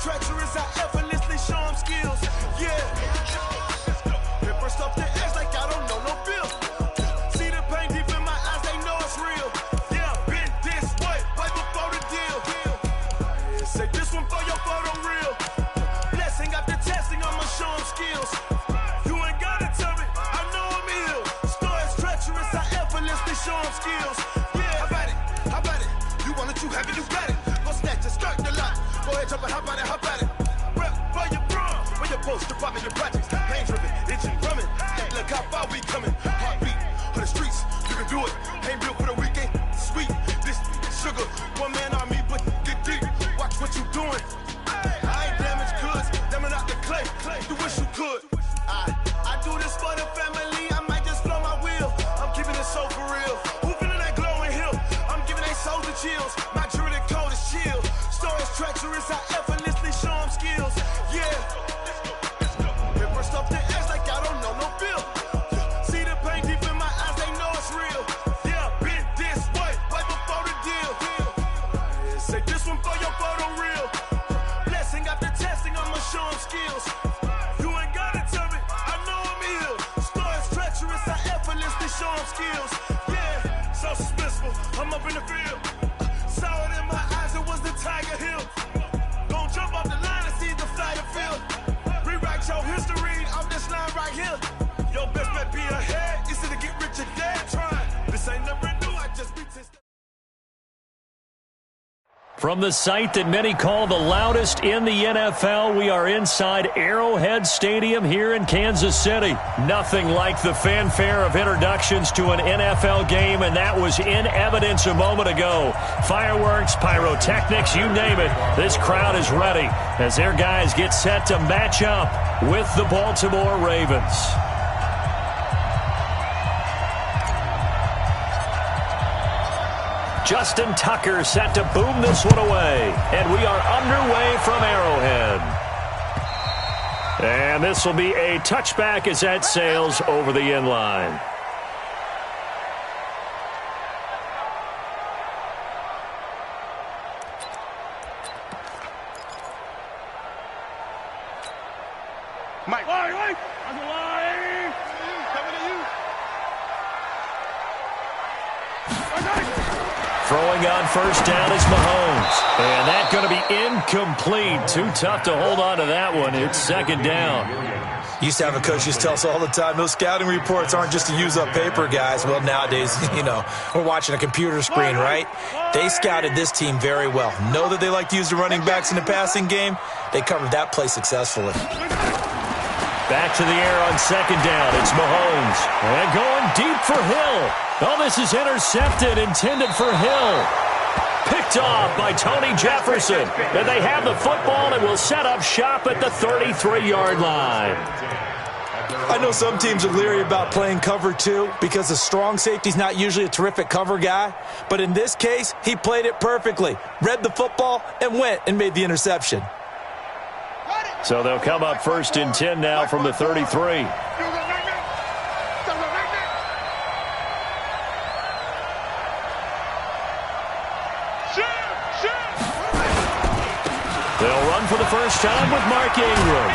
treacherous, I effortlessly show them skills. Yeah. Hit burst off the edge like I don't know no bill. See the pain deep in my eyes, they know it's real. Yeah, been this way, way before the deal. Say this one for your photo reel. Blessing after testing, I'ma show them skills. You ain't gotta tell me, I know I'm ill. Stories treacherous, I effortlessly show them skills. Yeah, how about it? You want it, you have it, you got it. Go snatch it, start the lot. Go ahead, jump it, hop on it, hop at it. Rep for your bra, for your post, your poppin', your projects. Pain driven, itching, drumming. Look how far we coming. Heartbeat on the streets, you can do it. Ain't built for the weekend, sweet. This sugar, one man army, but get deep. Watch what you doing. I ain't damaged goods, them are not the clay. You wish you could. I do this for the family. I might just blow my wheel. I'm keeping it so for real. Who feeling that glowing hill? I'm giving they souls the chills. My jewelry code is chill. Stories treacherous, I effortlessly show them skills. Yeah. It burst off the edge like I don't know no bill. See the pain deep in my eyes, they know it's real. Yeah, been this way, way before the deal. Say this one for your photo reel. Blessing after testing, I'ma show them skills. You ain't gotta tell me, I know I'm ill. Stories treacherous, I effortlessly show them skills. Yeah, so suspenseful, I'm up in the field. Saw it in my eyes, it was the Tiger Hill. Gon' jump off the line and see the flyer field. Rewrite your history off this line right here. Your best bet be ahead, it's to get rich or dead trying. This ain't never new, I just be tested. From the site that many call the loudest in the NFL, we are inside Arrowhead Stadium here in Kansas City. Nothing like the fanfare of introductions to an NFL game, and that was in evidence a moment ago. Fireworks, pyrotechnics, you name it. This crowd is ready as their guys get set to match up with the Baltimore Ravens. Justin Tucker set to boom this one away. And we are underway from Arrowhead. And this will be a touchback as that sails over the end line. Mike. Throwing on first down is Mahomes. And that's going to be incomplete. Too tough to hold on to that one. It's second down. Used to have a coach used to tell us all the time, those scouting reports aren't just to use up paper, guys. Well, nowadays, we're watching a computer screen, right? They scouted this team very well. Know that they like to use the running backs in the passing game. They covered that play successfully. Back to the air on second down. It's Mahomes. And going deep for Hill. Oh, this is intercepted, intended for Hill. Picked off by Tony Jefferson. And they have the football and will set up shop at the 33-yard line. I know some teams are leery about playing cover two because the strong safety's not usually a terrific cover guy. But in this case, he played it perfectly. Read the football and went and made the interception. So they'll come up first and 10 now from the 33. They'll run for the first time with Mark Ingram.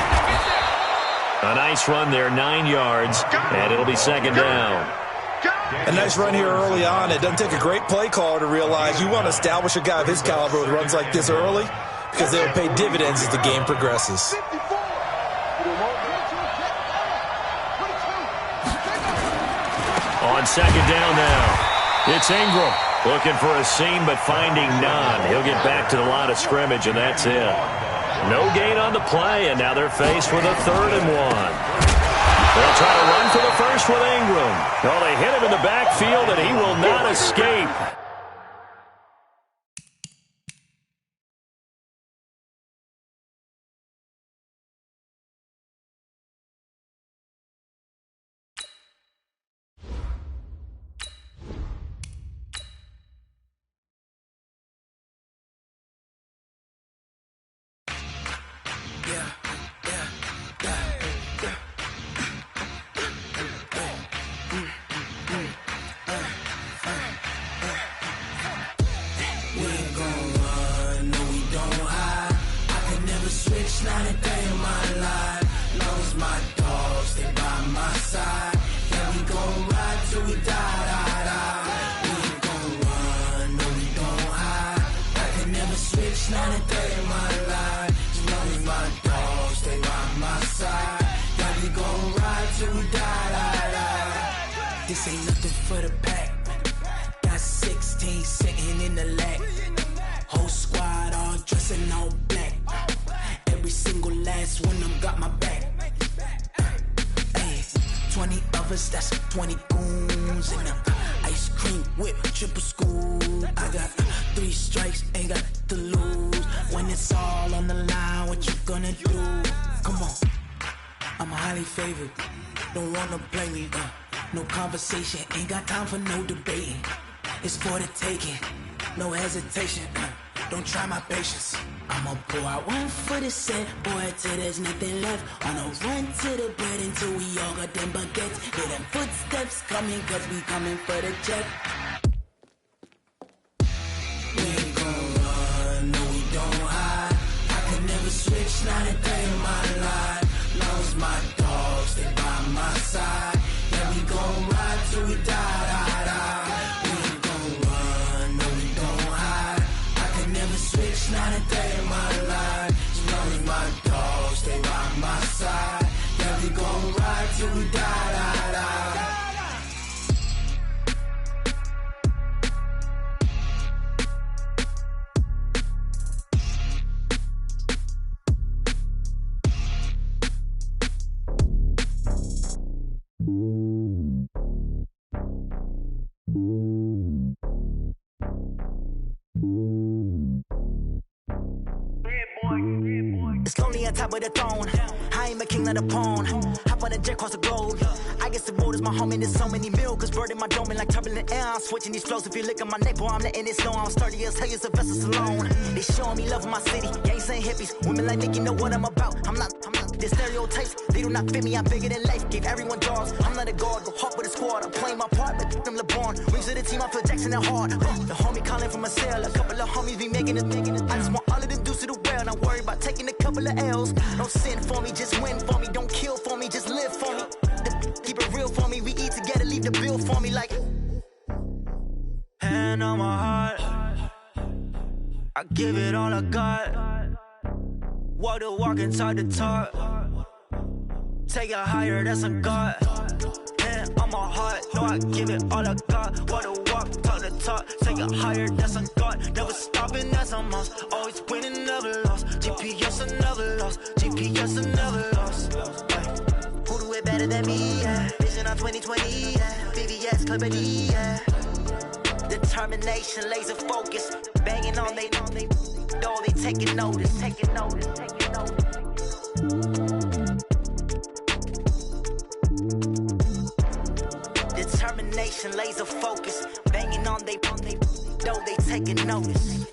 A nice run there, 9 yards, and it'll be second down. A nice run here early on. It doesn't take a great play caller to realize you want to establish a guy of his caliber with runs like this early because they'll pay dividends as the game progresses. On second down now, it's Ingram. Looking for a seam, but finding none. He'll get back to the line of scrimmage, and that's it. No gain on the play, and now they're faced with a 3rd and 1. They'll try to run for the first with Ingram. Oh, they hit him in the backfield, and he will not escape. This ain't nothing for the pack. Got 16 sitting in the lap. Whole squad all dressing all black. Every single last one of them got my back. 20 of us, that's 20 goons in the ice cream whip, triple scoop. I got 3 strikes, ain't got to lose. When it's all on the line, what you gonna do? Come on, I'm highly favored. Don't wanna play me, no conversation, ain't got time for no debating. It's for the taking, no hesitation. Don't try my patience. I'ma pour out one for the set, boy, till there's nothing left. On a run to the bread until we all got them baguettes. Hear them footsteps coming, cause we coming for the jet. We ain't gon' run, no we don't hide. I can never switch, not a day in my life. Long as my dogs stay by my side. Yeah, we gon' ride till we die. We ain't gon' run, no we don't hide. I can never switch, not a day in my life. As long as my dogs stay by my side. Yeah, we gon' ride till we die. It's lonely on top of the throne. I ain't a king of the pawn. Hop on a jet across the globe. I guess the road is my home and there's so many milk. Cause bird in my dome and like turbulent air. I'm switching these flows. If you look at my neck, boy, I'm letting it snow. I'm sturdy as hell, as Sylvester Stallone. They showing me love in my city. Gangs and hippies. Women like Nick, you know what I'm about. I'm not. The stereotypes, they do not fit me. I'm bigger than life. Gave everyone dogs. I'm not a guard. Go hard with a squad. I'm playing my part, but them LeBron. Wings of the team, I feel Jackson and hard. The homie calling from a cell. A couple of homies be making it. I just want all of them dudes to the well. Not worry about taking a couple of L's. Don't sin for me, just win for me. Don't kill for me, just live for me. Keep it real for me. We eat together, leave the bill for me like. Hand on my heart, I give it all I got. Walk the walk and talk the talk. Take it higher, that's a God. Hand on my heart, no, I give it all I got. Walk the walk, talk the talk. Take it higher, that's a God. Never stopping, that's a must. Always winning, never lost. GPS, I never lost. GPS, I never lost. Who do it better than me? Yeah. Vision on 2020, yeah. VVS, Clippity, yeah. Determination, laser focus. Banging on they know they taking notice. Taking notice. Determination, laser focus. Banging on they know they taking notice.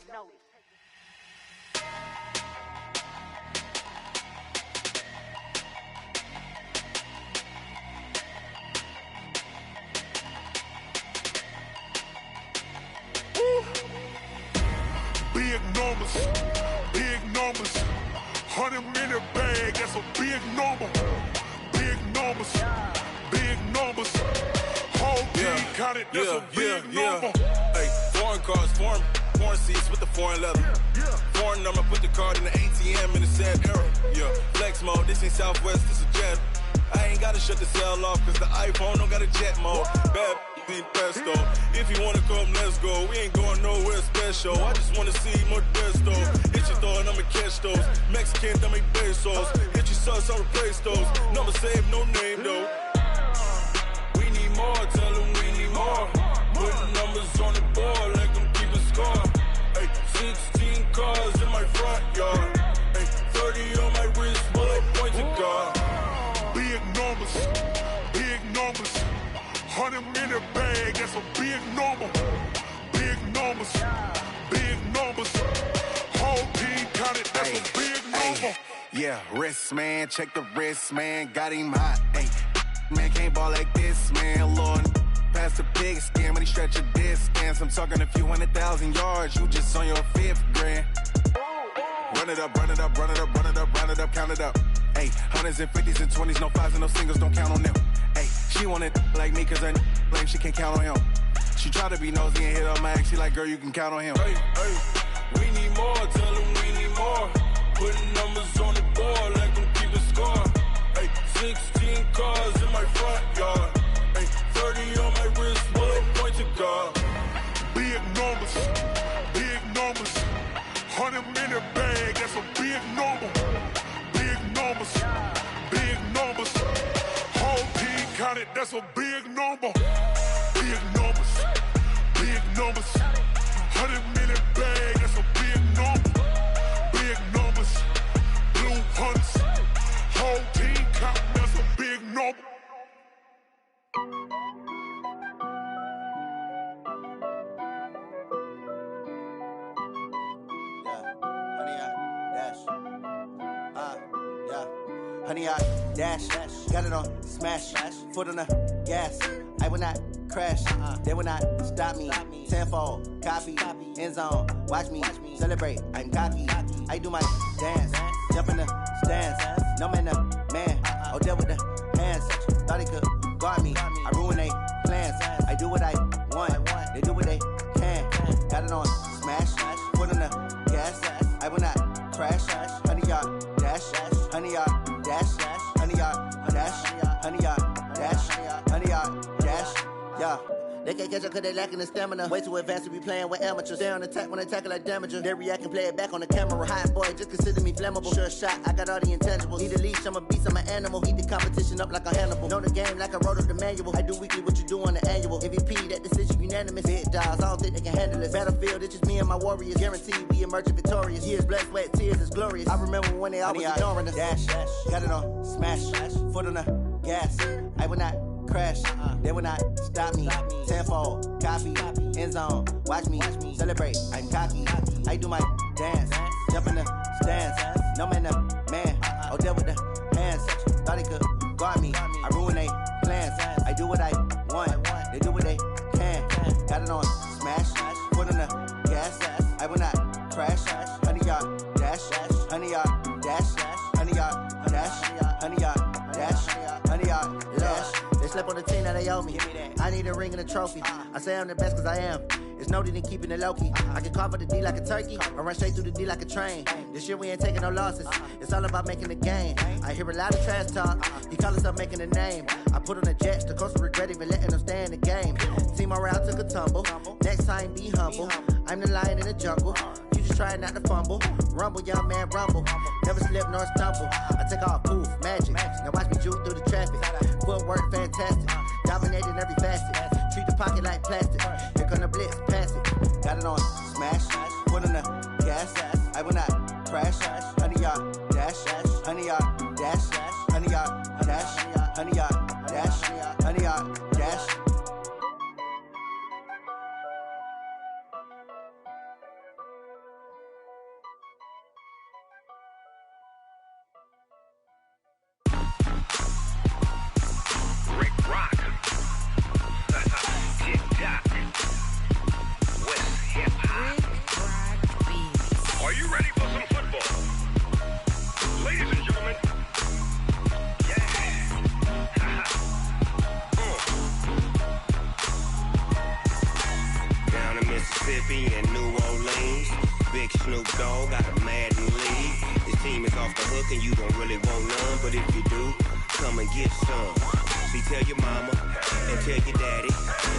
Big numbers, 100-minute bag, that's a big number. Big numbers, whole team counted, that's a big number. Hey, foreign cars, foreign seats with the foreign leather. Foreign number, put the card in the ATM in the sad era. Yeah, flex mode, this ain't Southwest, this is Jet. I ain't gotta shut the cell off, cause the iPhone don't got a jet mode. Bad need pesto. If you wanna come, let's go. We ain't going nowhere special. I just wanna see more desto. Hit your thought, I'ma catch those. Mexican, dummy pesos. Hit your sus, I'll replace those. Number saved, no name though. We need more, tell them we need more. Putting numbers on the board, let them keep a score. Hey, 16 cars in my front yard. Hey, 30 on my wrist, bullet pointed guard. Big numbers, 100-minute bag, that's a big number. Big numbers, whole team counted, that's a big number. Yeah, wrist man, check the wrist man, got him hot. Ay, man can't ball like this, man. Lord, pass the big skin when he stretch a distance. I'm talking a few 100,000 yards, you just on your 5th grand. Run it up, count it up. Ay, hundreds and 50s and 20s, no 5s and no singles, don't count on them. Ay, she want it like me, cause her lame, she can't count on him. She try to be nosy and hit her mag, she like, girl, you can count on him. Hey, we need more, tell them we need more. Putting numbers on the board, let them keep a score. Hey, 16 cars in my front yard. Hey, 30 on my count it, that's a big number. Big numbers, big numbers. 100 million bag, that's a big number. Big numbers, blue hunts. Whole team count, that's a big number. Honey, I dash, got it on smash, foot on the gas. I will not crash, they will not stop me. Tenfold, copy, end zone, watch me celebrate. I'm cocky, I do my dance, jump in the stands. No man, man, oh deal with the hands. Thought he could guard me, I ruin they plans. I do what I want, they do what they can. Got it on smash, foot on the gas. I will not crash, honey, y'all dash, honey, y'all dash, honey, y'all dash, honey, y'all dash, honey, y'all dash, yeah. They can't catch up cause they lacking the stamina. Way too advanced to be playing with amateurs. Stay on attack when I tackle like damager. They react and play it back on the camera. Hot boy, just consider me flammable. Sure shot, I got all the intangibles. Need a leash, I'm a beast, I'm an animal. Eat the competition up like a Hannibal. Know the game like I wrote up the manual. I do weekly what you do on the annual. MVP, that decision unanimous. Big dogs, I don't think they can handle it. Battlefield, it's just me and my warriors. Guaranteed we emerging victorious. Years, blood, sweat, tears, it's glorious. I remember when they always ignoring us. Dash, got it on smash, foot on the gas. I will not crash, they will not stop me. Tenfold, copy, end zone, watch me celebrate. I'm cocky, I do my dance, jump in the stands. No man, man, oh deal with the hands. Thought he could guard me, I ruin they plans. I do what I want, they do what they can. Got it on smash, foot on the gas. I will not crash, honey, y'all dash, honey, y'all dash, honey, y'all dash, honey, y'all dash, honey, y'all dash. They slept on the team that they owe me. I need a ring and a trophy. I say I'm the best cause I am. It's no need in keeping it low-key. I can carve up the D like a turkey or run straight through the D like a train. This year we ain't taking no losses. It's all about making the game. I hear a lot of trash talk. He call himself making a name. I put on the Jets. The coach will regret even letting them stay in the game. Team morale took a tumble. Next time be humble. I'm the lion in the jungle. You just try not to fumble. Rumble, young man, rumble. Never slip nor stumble. I take off, poof, magic. Now watch me juke through the traffic. Footwork fantastic. Dominating every facet. Treat the pocket like plastic. Here come the blitz, pass it. Got it on smash. Foot on the gas. I will not crash. Honey, y'all dash. Honey, y'all dash. Honey, y'all dash. Honey, y'all dash. Honey, y'all dash. Mississippi and New Orleans. Big Snoop Dogg got a Madden league. His team is off the hook and you don't really want none, but if you do, come and get some. See, tell your mama and tell your daddy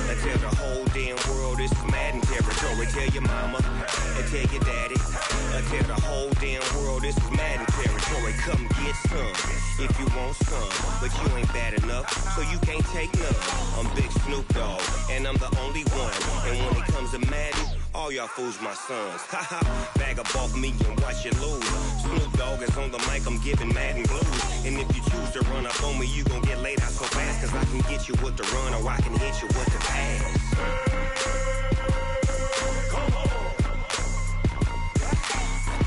and tell the whole damn world this is Madden territory. Tell your mama and tell your daddy and tell the whole damn world this is Madden territory. Come get some if you want some, but you ain't bad enough, so you can't take none. I'm Big Snoop Dogg and I'm the only one. And when it comes to Madden, all y'all fools my sons. Haha, bag up off me and watch you lose. Snoop Dogg is on the mic, I'm giving Madden blues. And if you choose to run up on me, you gon' get laid out so fast. Cause I can get you with the run or I can hit you with the pass. Come on.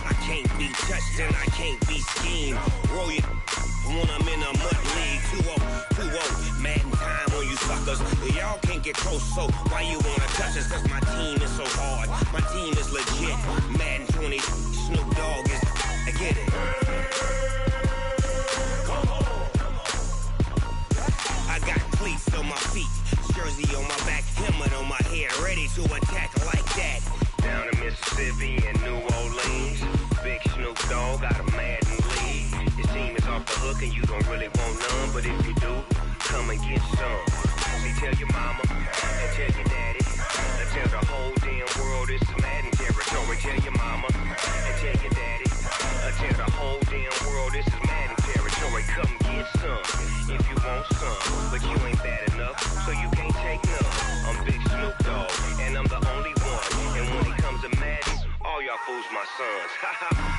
I can't be touched and I can't be schemed. Roll you when I'm in a mud league. 2-0, Madden time on you suckers. Y'all can't get close, so why you wanna touch us? Cause my team is so hard, my team is legit. Madden 20, Snoop Dogg is, I get it. Come on. I got cleats on my feet, jersey on my back, helmet on my head, ready to attack like that. Down in Mississippi and New Orleans, Big Snoop Dogg got a Madden league. His team is off the hook and you don't really want none, but if you do, come and get some. See, tell your mama and tell your daddy and tell the whole damn world this is Madden territory. Tell your mama and tell your daddy Tell the whole damn world this is Madden territory. Come get some if you want some, but you ain't bad enough, so you can't take none. I'm Big Snoop Dogg, and I'm the only one. And when it comes to Madden, all y'all fools my sons.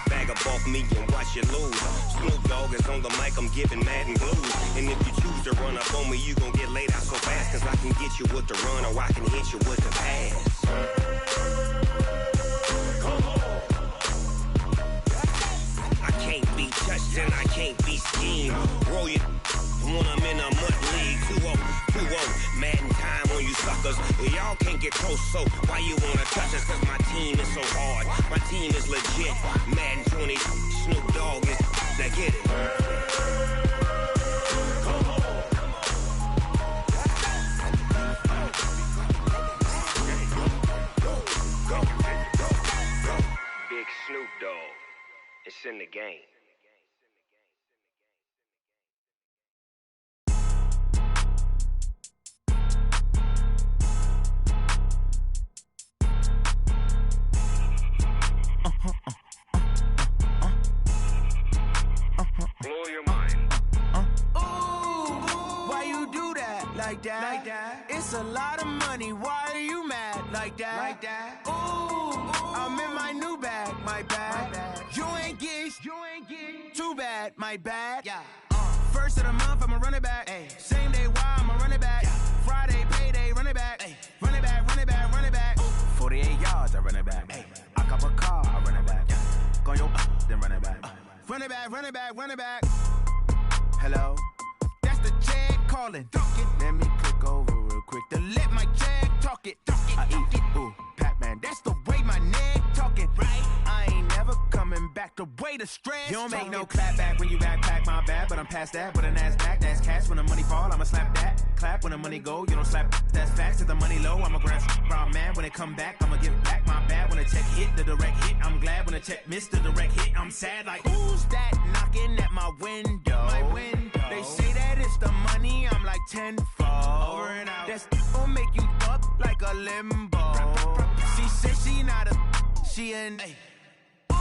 Bag up off me and watch you lose. Snoop Dogg is on the mic, I'm giving Madden blues. And if you choose to run up on me, you gon' get laid out so fast. Cause I can get you with the run or I can hit you with the pass. I can't be touched and I can't be schemed. Roll you when I'm in a mud league. 2-0, Madden time on you suckers. Y'all can't get close, so why you wanna touch us? Cause my team is so hard, my team is legit. Madden 20, Snoop Dogg is, now get it. Big Snoop Dogg, it's in the game. Blow your mind. Ooh, why you do that? Like that? It's a lot of money. Why are you mad? Like that? Ooh, I'm in my new bag. My bad. You ain't get. Too bad. My bad. Yeah. First of the month, I'ma run it back. Ay. Same day, why I'ma run it back. Yeah. Friday, payday, run it back. Ay. Run it back. 48 yards, I run it back. Ay. I cop a car, I run it back. Yeah. Go your then run it back. Run it back. Hello? That's the Jag calling. Let me click over real quick to let my Jag talk it. I eat it. Ooh, Pac-Man. That's the way my neck talking. Right? I ain't never coming back the way the stress. You don't make no clap back when you backpack, my bad. But I'm past that with a NASDAQ. That's cash when the money fall. I'ma slap that. Clap when the money go. You don't slap. That's facts. If the money low, I'ma grab brown man. When it come back, I'ma give back my bad. When the check hit, the direct hit. I'm glad when the check missed the direct hit. I'm sad like, who's that knocking at my window? They say that it's the money. I'm like tenfold. Over and out. That's gon' make you fuck like a limbo. She said she not a. She an. Ooh,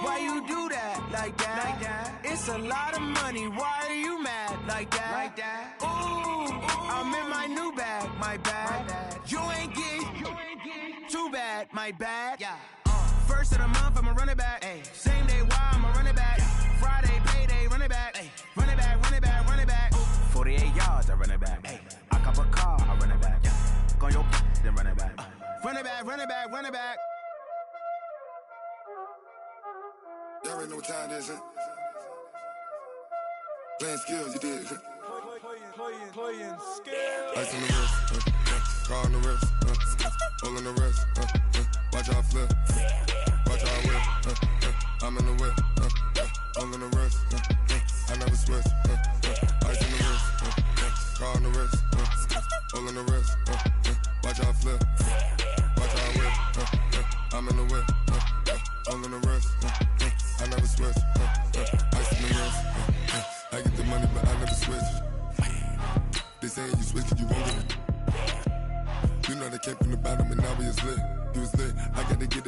why you do that? Like that? It's a lot of money. Why are you mad? Like that? Ooh, I'm in my new bag. My bad. You ain't get. Too bad. My bad. Yeah. First of the month, I'ma run it back. Ay. Same day, why I'ma run it back. Friday, payday, run it back. Ay. Run it back. 48 yards, I run it back. Ay. I cop a car, I run it back. Go your then run it back. Run it back. Y'all already know what time it is, huh? Playing skills, you did. Playing skills. Ice on the wrist, car on the wrist, hole in the wrist, watch how I flip, watch how I whip, I'm in the whip, hole in the wrist, I never switch, ice on the wrist, car on the wrist, hole in the wrist, watch how I flip, watch how I whip, I'm in the whip, hole in the wrist, I never switch, ice on the wrist, I get the money but I never switch. They saying you switch cause you won't get it. You know they came from the bottom and now we is lit. You was lit, I gotta get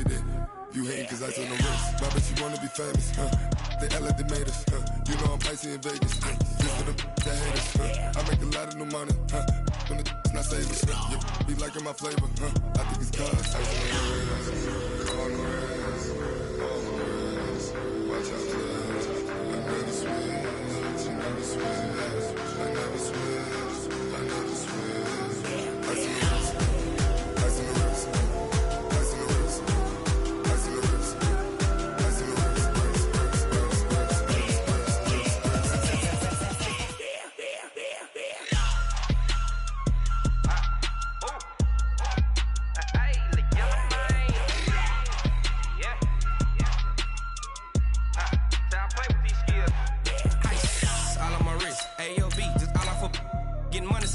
it. You hating cause I told no risk. My bitch, you wanna be famous, They act like they made us, You know I'm icy in Vegas, Just for the that hate us, I make a lot of new money, When the not savers, Be liking my flavor, I think it's cause ice on the wrist, on the wrist, watch out for this. I never switch, I never switch. I never switch. Ice in the wrist. Ice in the wrist. Ice in the wrist. Ice in the wrist. Ice in the wrist.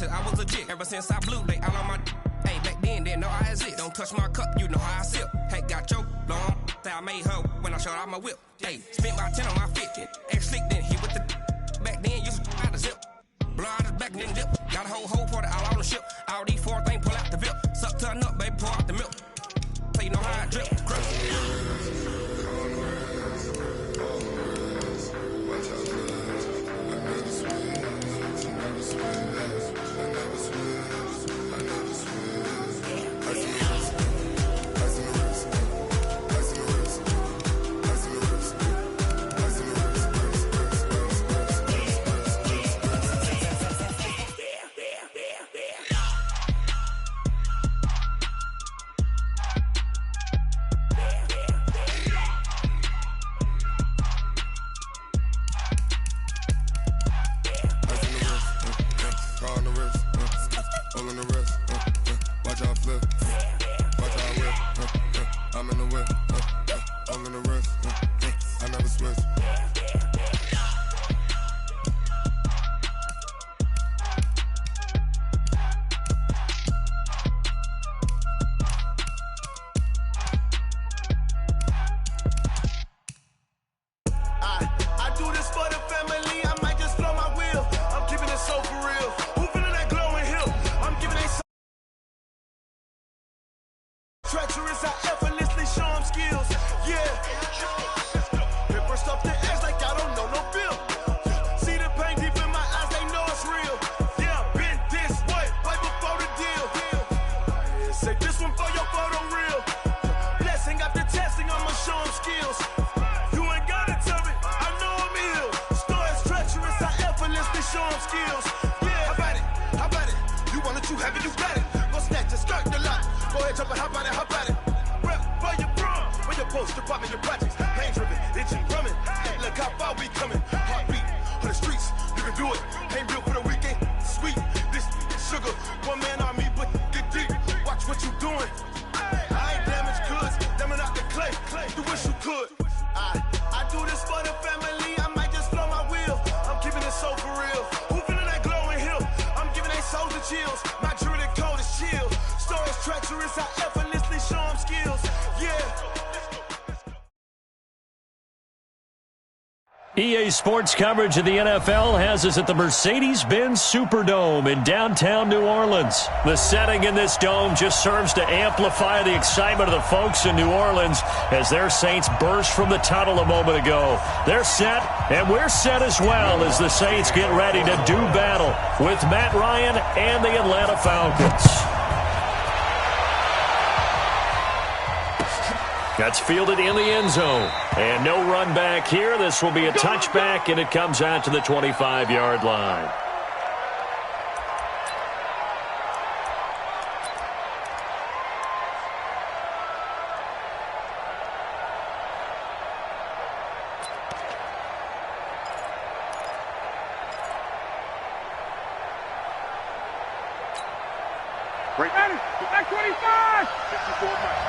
I was legit. Ever since I blew, they all on my. Hey, back then, didn't know I exist. Don't touch my cup, you know how I sip. Hey, got choked, long. Say I made her when I showed out my whip. Hey, spent about 10 on my 50. Ex-slick, then hit with the. Back then, used to out the zip. Blow out his back, then dip. Got a whole party all on the ship. All these four things pull out the VIP. Suck, turn up, baby, pour out the milk. So you know how I drip. Crush. skills. Yeah, how about it? How about it? You want it, you have it, you got it. Go snatch it, skirt the lot. Go ahead, jump it, how about it? How about it? Rep for your bro, for your post, your pop, and your projects. Pain driven, itching, drumming. Look how far we coming. Heartbeat on the streets, you can do it. Ain't real for the weekend. Sweet, this sugar. One man army, but get deep. Watch what you doing. I ain't damaged goods, damn it out the clay. You wish you could. I do this for the family. I might just blow my wheel. I'm keeping it so for real. Who feeling that glowing hill? I'm giving they souls the chills. My jewelry code is chill. Stories treacherous, I effortlessly show them skills. Yeah. EA Sports coverage of the NFL has us at the Mercedes-Benz Superdome in downtown New Orleans. The setting in this dome just serves to amplify the excitement of the folks in New Orleans as their Saints burst from the tunnel a moment ago. They're set, and we're set as well as the Saints get ready to do battle with Matt Ryan and the Atlanta Falcons. That's fielded in the end zone. And no run back here. This will be a touchback, and it comes out to the 25-yard line. Great. Back 25. 64 miles.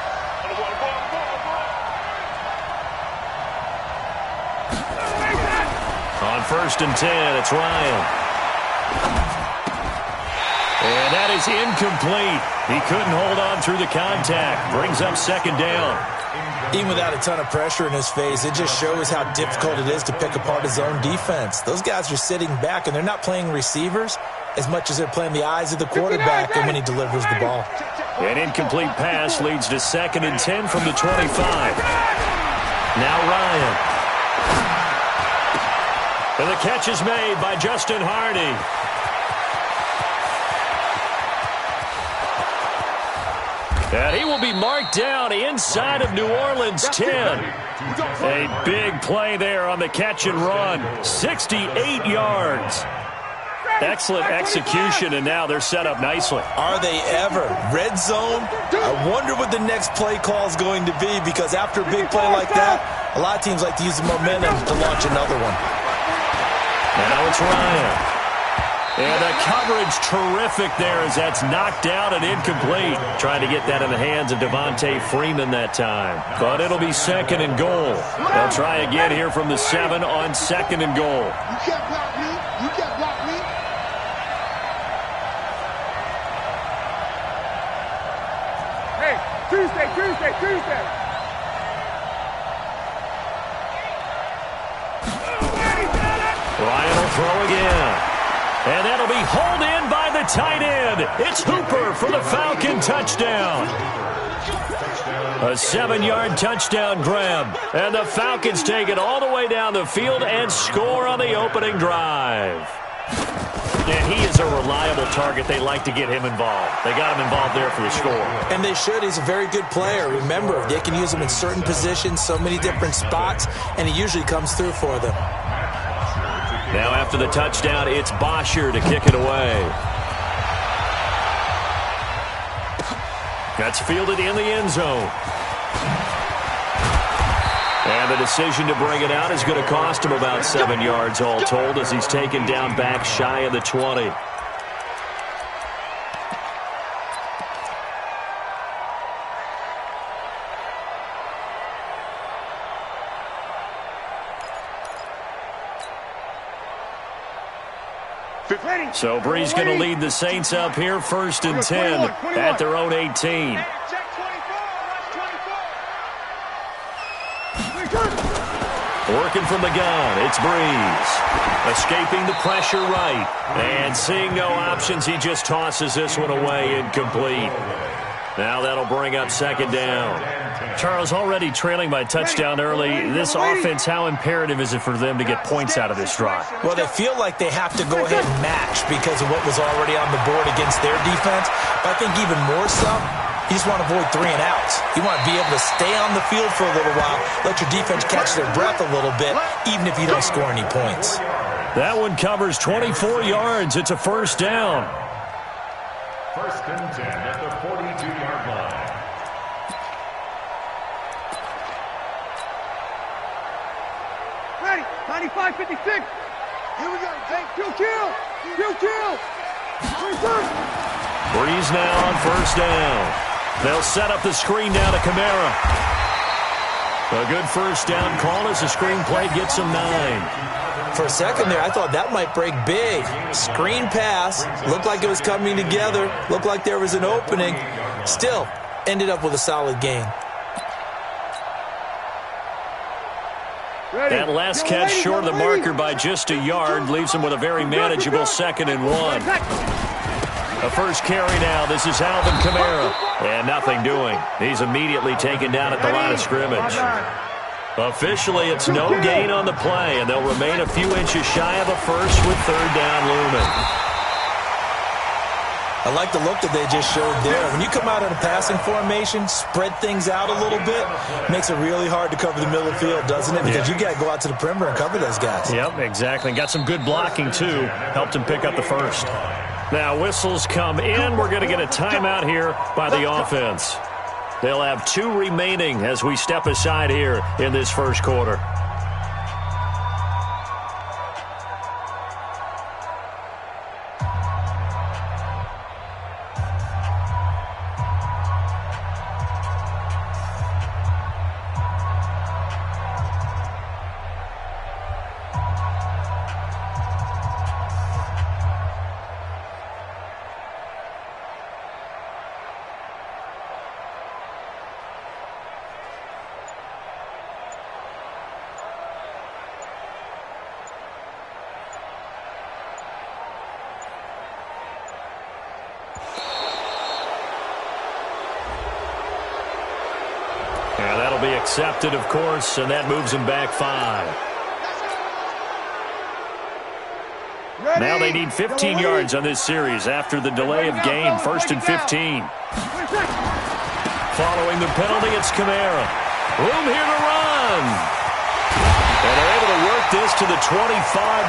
On 1st and 10, it's Ryan. And that is incomplete. He couldn't hold on through the contact. Brings up 2nd down. Even without a ton of pressure in his face, it just shows how difficult it is to pick apart his own defense. Those guys are sitting back, and they're not playing receivers as much as they're playing the eyes of the quarterback and when he delivers the ball. An incomplete pass leads to 2nd and 10 from the 25. Now Ryan. And the catch is made by Justin Hardy. And he will be marked down inside of New Orleans 10. A big play there on the catch and run. 68 yards. Excellent execution, and now they're set up nicely. Are they ever? Red zone? I wonder what the next play call is going to be, because after a big play like that, a lot of teams like to use the momentum to launch another one. Now it's Ryan. And the coverage terrific there as that's knocked down and incomplete. Trying to get that in the hands of Devontae Freeman that time. But it'll be 2nd and goal. They'll try again here from the 7 on 2nd and goal. You can't block me. You can't block me. Hey, Tuesday. Ryan will throw again. And that'll be hauled in by the tight end. It's Hooper for the Falcon touchdown. A 7-yard touchdown grab. And the Falcons take it all the way down the field and score on the opening drive. And he is a reliable target. They like to get him involved. They got him involved there for the score. And they should. He's a very good player. Remember, they can use him in certain positions, so many different spots, and he usually comes through for them. Now after the touchdown, it's Bosher to kick it away. That's fielded in the end zone. And the decision to bring it out is going to cost him about 7 yards all told as he's taken down back shy of the 20. So Bree's going to lead the Saints up here 1st and 10 at their own 18. Working from the gun, it's Breeze. Escaping the pressure right. And seeing no options, he just tosses this one away incomplete. Now that'll bring up 2nd down. Charles, already trailing by a touchdown early. This offense, how imperative is it for them to get points out of this drive? Well, they feel like they have to go ahead and match because of what was already on the board against their defense. But I think even more so, you just want to avoid 3 and outs. You want to be able to stay on the field for a little while, let your defense catch their breath a little bit, even if you don't score any points. That one covers 24 yards. It's a first down. First and 10 at the 42-yard line. Ready, 95-56. Here we go. Take kill. Breeze now on first down. They'll set up the screen down to Kamara. A good first down call as the screen play gets him 9. For a second there, I thought that might break big. Screen pass. Looked like it was coming together. Looked like there was an opening. Still, ended up with a solid gain. That last catch short of the marker by just a yard leaves him with a very manageable 2nd and 1. The first carry now. This is Alvin Kamara. And nothing doing. He's immediately taken down at the line of scrimmage. Officially, it's no gain on the play, and they'll remain a few inches shy of a first with 3rd down looming. I like the look that they just showed there. When you come out in a passing formation, spread things out a little bit, makes it really hard to cover the middle of the field, doesn't it? Because you got to go out to the perimeter and cover those guys. Yep, exactly. Got some good blocking, too. Helped him pick up the first. Now, whistles come in. We're going to get a timeout here by the offense. They'll have 2 remaining as we step aside here in this first quarter. Yeah, that'll be accepted, of course, and that moves him back 5. Now they need 15 yards on this series after the delay of game. 1st and 15. Following the penalty, it's Kamara. Room here to run. And they're able to work this to the 25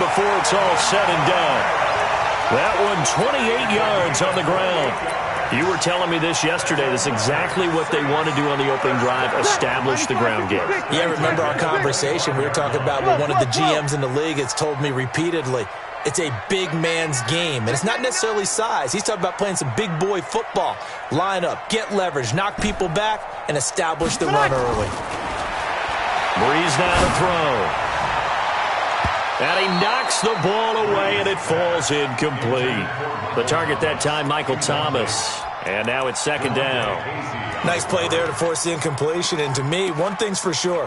before it's all said and done. That one 28 yards on the ground. You were telling me this yesterday. That's exactly what they want to do on the opening drive, establish the ground game. Yeah, remember our conversation? We were talking about what one of the GMs in the league has told me repeatedly. It's a big man's game, and it's not necessarily size. He's talking about playing some big boy football. Line up, get leverage, knock people back, and establish the run early. Breeze now to throw. And he knocks the ball away, and it falls incomplete. The target that time, Michael Thomas. And now it's 2nd down. Nice play there to force the incompletion. And to me, one thing's for sure.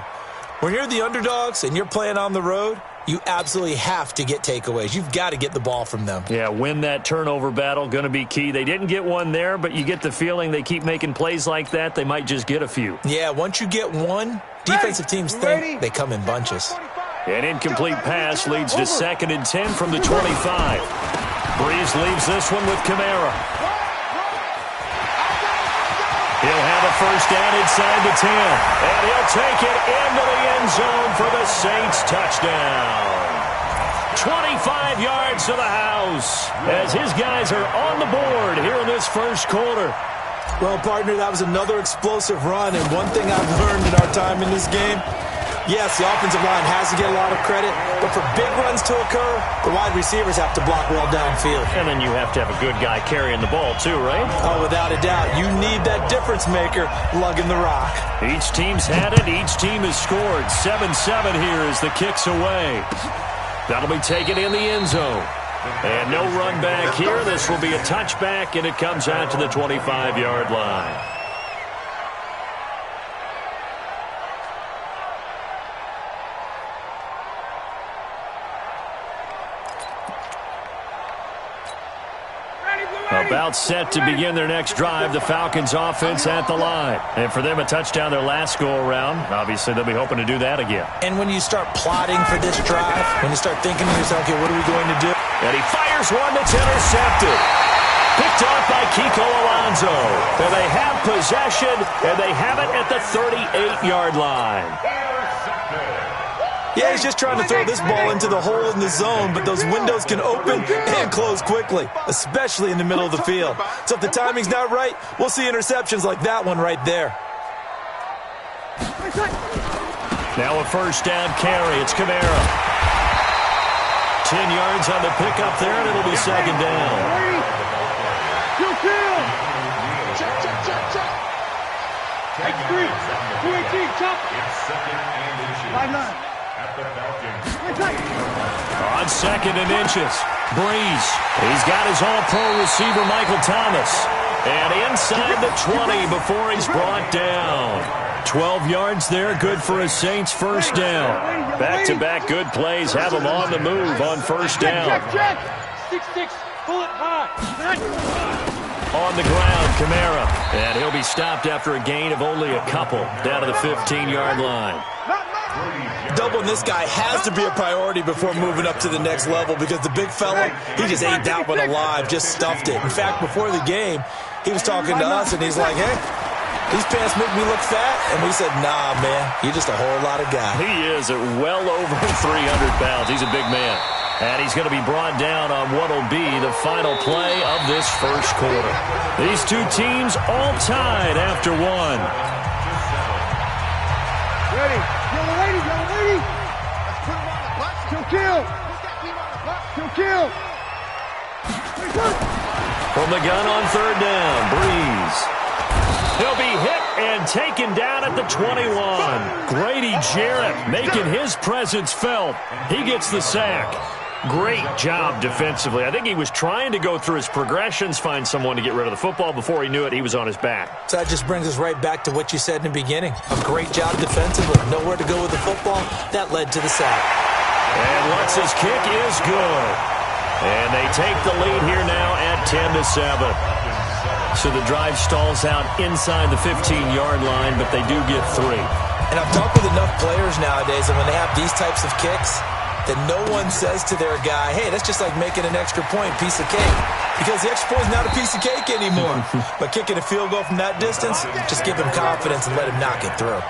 When you're the underdogs and you're playing on the road, you absolutely have to get takeaways. You've got to get the ball from them. Yeah, win that turnover battle, going to be key. They didn't get one there, but you get the feeling they keep making plays like that, they might just get a few. Yeah, once you get one, defensive teams think they come in bunches. An incomplete pass leads to 2nd and 10 from the 25. Breeze leaves this one with Kamara. He'll have a first down inside the 10. And he'll take it into the end zone for the Saints touchdown. 25 yards to the house as his guys are on the board here in this first quarter. Well, partner, that was another explosive run. And one thing I've learned in our time in this game, yes, the offensive line has to get a lot of credit, but for big runs to occur, the wide receivers have to block well downfield. And then you have to have a good guy carrying the ball too, right? Oh, without a doubt. You need that difference maker lugging the rock. Each team's had it. Each team has scored. 7-7 here as the kick's away. That'll be taken in the end zone. And no run back here. This will be a touchback, and it comes out to the 25-yard line. About set to begin their next drive, the Falcons offense at the line. And for them, a touchdown their last go-around. Obviously, they'll be hoping to do that again. And when you start plotting for this drive, when you start thinking to yourself, okay, what are we going to do? And he fires one that's intercepted. Picked off by Kiko Alonso. And they have possession, and they have it at the 38-yard line. Yeah, he's just trying to throw this ball into the hole in the zone, but those windows can open and close quickly, especially in the middle of the field. So if the timing's not right, we'll see interceptions like that one right there. Now a first down carry. It's Kamara. 10 yards on the pickup there, and it'll be second down. X3, 218, chop. It's second and inches. At the Falcons. On second and inches, Breeze. He's got his all-pro receiver, Michael Thomas. And inside the 20 before he's brought down. 12 yards there, good for a Saints first down. Back-to-back good plays have him on the move on first down. 6-6, bullet high. On the ground, Kamara. And he'll be stopped after a gain of only a couple down to the 15-yard line. Doubling this guy has to be a priority before moving up to the next level because the big fella, he just ate that one alive, just stuffed it. In fact, before the game, he was talking to us, and he's like, hey, these pants make me look fat. And we said, nah, man, you're just a whole lot of guy. He is at well over 300 pounds. He's a big man. And he's going to be brought down on what will be the final play of this first quarter. These two teams all tied after one. Ready. Yellow lady, yellow lady. Let's put him on the bus. Kill. Kill. From the gun on third down, Breeze. He'll be hit and taken down at the 21. Grady Jarrett making his presence felt. He gets the sack. Great job defensively. I think he was trying to go through his progressions, find someone to get rid of the football. Before he knew it, he was on his back. So that just brings us right back to what you said in the beginning. A great job defensively. Nowhere to go with the football. That led to the sack. And Lutz's kick is good. And they take the lead here now at 10-7. So the drive stalls out inside the 15-yard line, but they do get 3. And I've talked with enough players nowadays, and when they have these types of kicks, that no one says to their guy, hey, that's just like making an extra point, piece of cake. Because the extra point is not a piece of cake anymore. But kicking a field goal from that distance, just give him confidence and let him knock it through.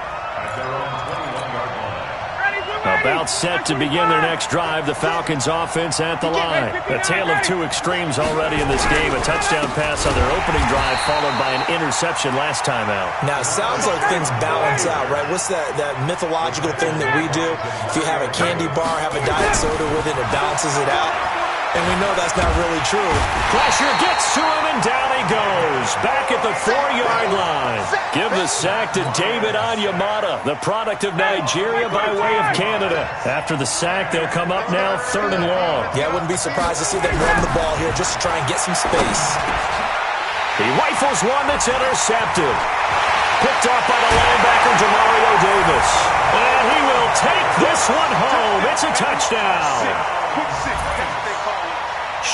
About set to begin their next drive, the Falcons offense at the line. A tale of two extremes already in this game. A touchdown pass on their opening drive followed by an interception last time out. Now, it sounds like things balance out, right? What's that mythological thing that we do? If you have a candy bar, have a diet soda with it, it balances it out. And we know that's not really true. Pressure gets to him, and down he goes. Back at the 4-yard line. Give the sack to David Onyemata, the product of Nigeria by way of Canada. After the sack, they'll come up now 3rd and long. Yeah, I wouldn't be surprised to see them run the ball here just to try and get some space. He rifles one that's intercepted. Picked off by the linebacker, Demario Davis. And he will take this one home. It's a touchdown.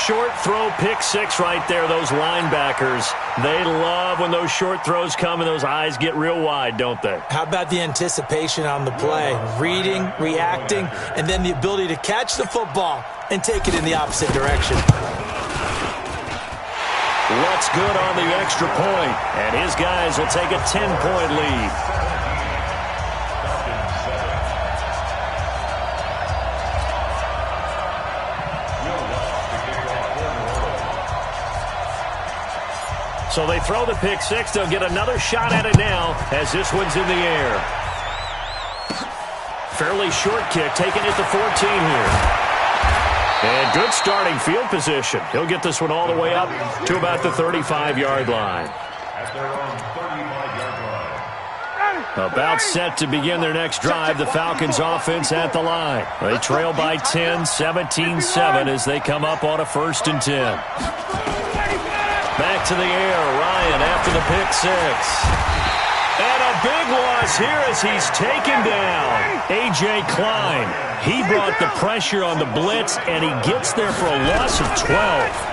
Short throw, pick 6 right there. Those linebackers, they love when those short throws come and those eyes get real wide, don't they? How about the anticipation on the play? Reading, reacting, and then the ability to catch the football and take it in the opposite direction. Lutz good on the extra point, and his guys will take a 10-point lead. So they throw the pick 6. They'll get another shot at it now as this one's in the air. Fairly short kick, taken at the 14 here. And good starting field position. He'll get this one all the way up to about the 35-yard line. About set to begin their next drive, the Falcons offense at the line. They trail by 10, 17-7 as they come up on a 1st and 10. Back to the air, Ryan after the pick 6. And a big loss here as he's taken down. A.J. Klein, he brought the pressure on the blitz, and he gets there for a loss of 12.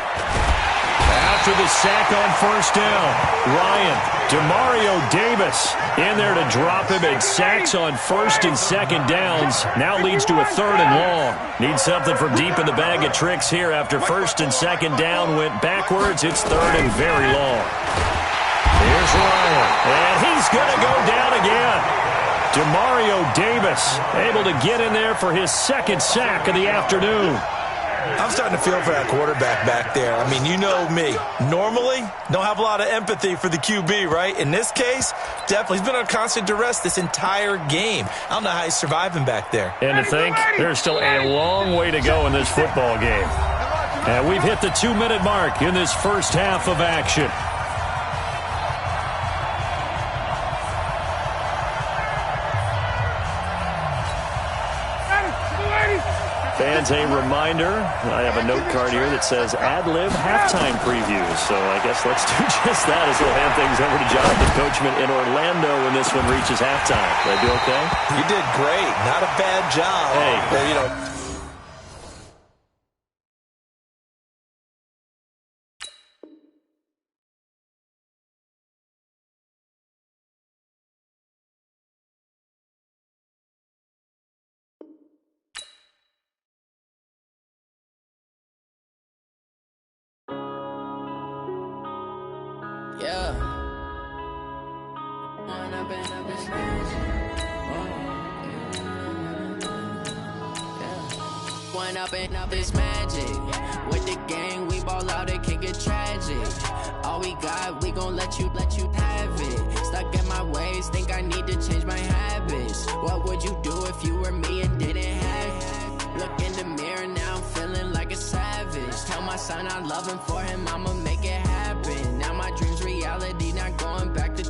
After the sack on 1st down, Ryan, Demario Davis in there to drop him, and sacks on 1st and 2nd downs. Now leads to a 3rd and long. Needs something from deep in the bag of tricks here after 1st and 2nd down went backwards. It's 3rd and very long. Here's Ryan, and he's going to go down again. Demario Davis able to get in there for his second sack of the afternoon. I'm starting to feel for that quarterback back there. I mean, you know me. Normally, don't have a lot of empathy for the QB, right? In this case, definitely. He's been on constant duress this entire game. I don't know how he's surviving back there. And to think, there's still a long way to go in this football game. And we've hit the 2-minute mark in this first half of action. Fans, a reminder, I have a note card here that says ad-lib halftime preview. So I guess let's do just that as we'll hand things over to Jonathan Coachman in Orlando when this one reaches halftime. Did I do okay? You did great. Not a bad job. Hey. But, you know. Yeah. One up and up is magic. With the gang, we ball out, it can get tragic. All we got, we gon' let you have it. Stuck in my ways, think I need to change my habits. What would you do if you were me and didn't have it? Look in the mirror, now I'm feeling like a savage. Tell my son I love him, for him I'ma make it happen. Now my dream's reality, not going back to.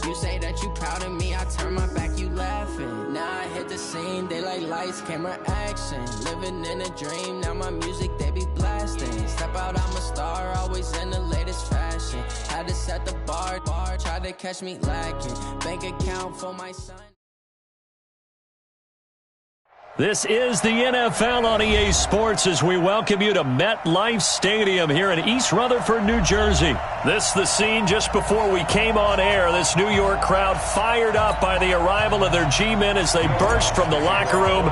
You say that you proud of me, I turn my back, you laughing. Now I hit the scene, they like lights, camera, action. Living in a dream, now my music, they be blasting. Step out, I'm a star, always in the latest fashion. Had to set the bar, try to catch me lacking. Bank account for my son. This is the NFL on EA Sports as we welcome you to MetLife Stadium here in East Rutherford, New Jersey. This is the scene just before we came on air. This New York crowd fired up by the arrival of their G-men as they burst from the locker room.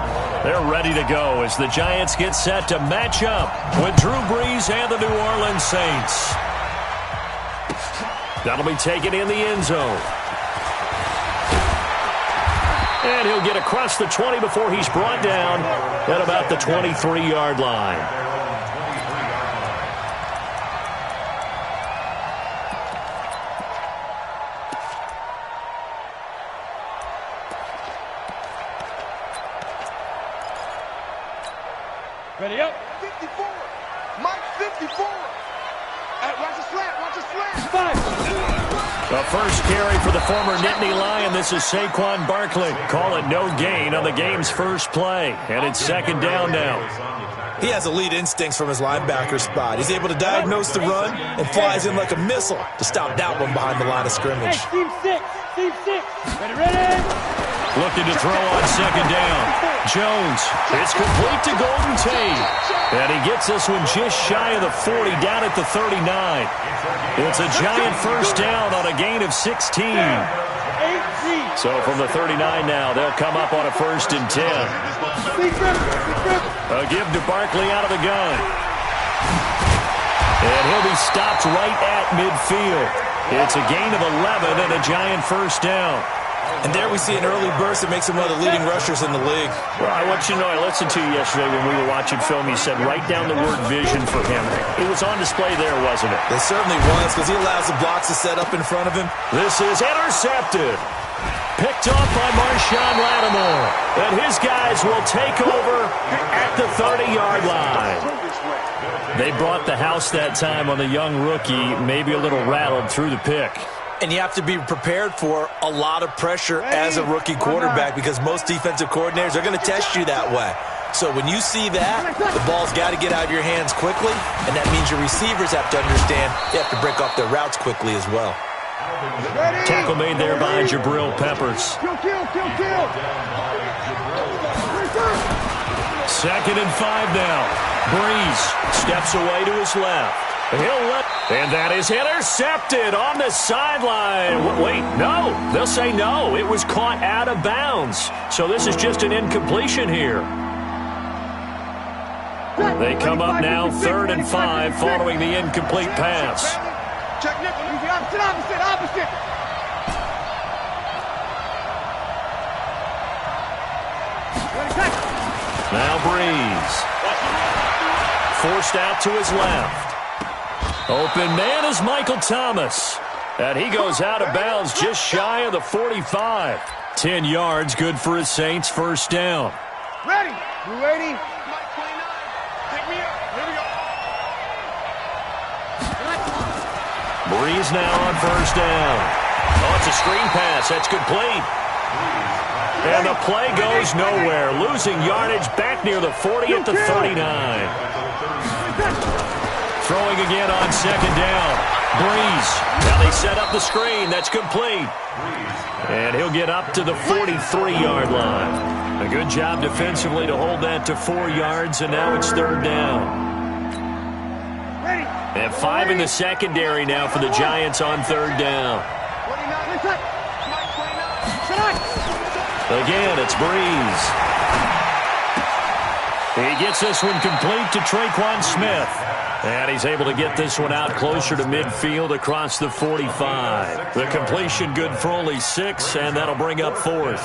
They're ready to go as the Giants get set to match up with Drew Brees and the New Orleans Saints. That'll be taken in the end zone. And he'll get across the 20 before he's brought down at about the 23-yard line. Ready up. 54. Mike 54. Watch a slant. Watch a slant. The first carry for the former Nittany Lion. This is Saquon Barkley. Call it no gain on the game's first play. And it's second down now. He has elite instincts from his linebacker spot. He's able to diagnose the run and flies in like a missile to stop that one behind the line of scrimmage. Hey, team six. Team six. Ready. Looking to throw on second down. Jones. It's complete to Golden Tate. And he gets this one just shy of the 40, down at the 39. It's a giant first down on a gain of 16. So from the 39 now, they'll come up on a 1st and 10. A give to Barkley out of the gun. And he'll be stopped right at midfield. It's a gain of 11 and a giant first down. And there we see an early burst that makes him one of the leading rushers in the league. Well, I want you to know, I listened to you yesterday when we were watching film. You said write down the word vision for him. It was on display there, wasn't it? It certainly was, because he allows the blocks to set up in front of him. This is intercepted. Picked off by Marshawn Lattimore. And his guys will take over at the 30-yard line. They brought the house that time on the young rookie, maybe a little rattled through the pick. And you have to be prepared for a lot of pressure as a rookie quarterback, because most defensive coordinators are going to test you that way. So when you see that, the ball's got to get out of your hands quickly, and that means your receivers have to understand they have to break off their routes quickly as well. Tackle made there by Jabril Peppers. Kill. 2nd and 5 now. Brees steps away to his left. And that is intercepted on the sideline. Wait, no. They'll say no. It was caught out of bounds. So this is just an incompletion here. They come up now 3rd and 5 following the incomplete pass. Check nickel. Opposite. Now Breeze. Forced out to his left. Open man is Michael Thomas. And he goes out of bounds just shy of the 45. 10 yards, good for his Saints, first down. Ready. You ready? Mike 29. Pick me up. Here we go. Breeze now on first down. Oh, it's a screen pass. That's complete. And the play goes nowhere. Losing yardage back near the 40 at the 39. Throwing again on second down. Breeze. Now they set up the screen. That's complete. And he'll get up to the 43-yard line. A good job defensively to hold that to 4 yards, and now it's third down. And 5 in the secondary now for the Giants on third down. Again, it's Breeze. He gets this one complete to Traquan Smith. And he's able to get this one out closer to midfield across the 45. The completion good for only 6, and that'll bring up fourth.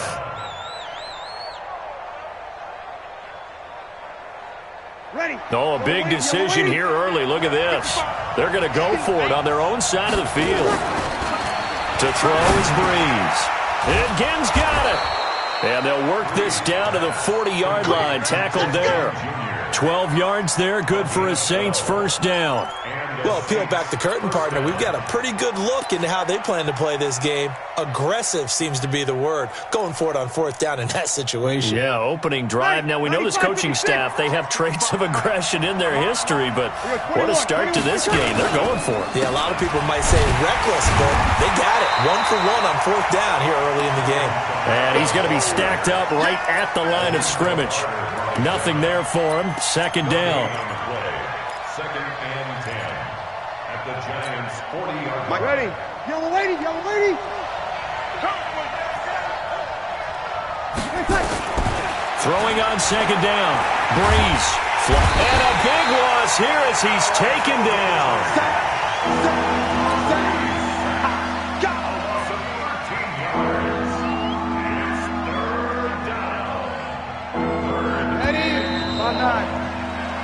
Oh, a big decision here early. Look at this. They're going to go for it on their own side of the field. To throw is Breeze. And Ginn's got it. And they'll work this down to the 40-yard line. Tackled there. 12 yards there. Good for a Saints first down. Well, peel back the curtain, partner. We've got a pretty good look into how they plan to play this game. Aggressive seems to be the word. Going for it on fourth down in that situation. Yeah, opening drive. Now, we know this coaching staff, they have traits of aggression in their history, but what a start to this game. They're going for it. Yeah, a lot of people might say reckless, but they got it. 1 for 1 on fourth down here early in the game. And he's going to be stacked up right at the line of scrimmage. Nothing there for him. Second down. Second and 10 at the Giants' 40-yard line. Ready. Yellow lady, yellow lady. Throwing on second down. Breeze. And a big loss here as he's taken down.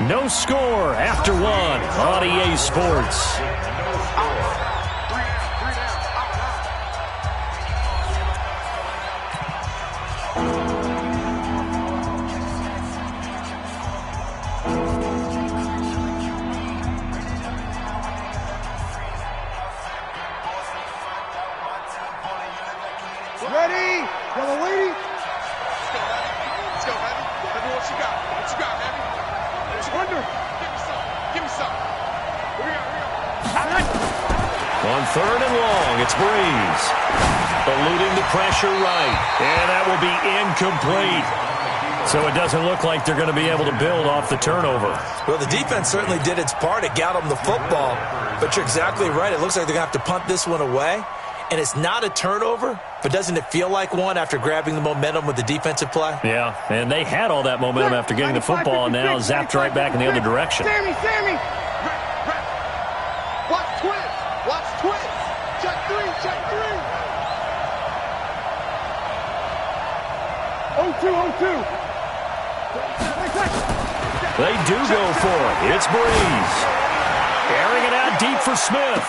No score after 1 on EA Sports. Ready? Yellow lady. Let's go, Heavy. Heavy, what you got? What you got, Heavy? Under. Give me some. Give me some. Here we go. On third and long, it's Breeze. Eluding the pressure right. And that will be incomplete. So it doesn't look like they're going to be able to build off the turnover. Well, the defense certainly did its part. It got them the football. But you're exactly right. It looks like they're going to have to punt this one away. And it's not a turnover, but doesn't it feel like one after grabbing the momentum with the defensive play? Yeah, and they had all that momentum after getting the football, and now zapped right back in the other direction. Sammy! Watch twist! Watch twist! Check three! 0-2. They do go for it. It's Breeze. Airing it out deep for Smith.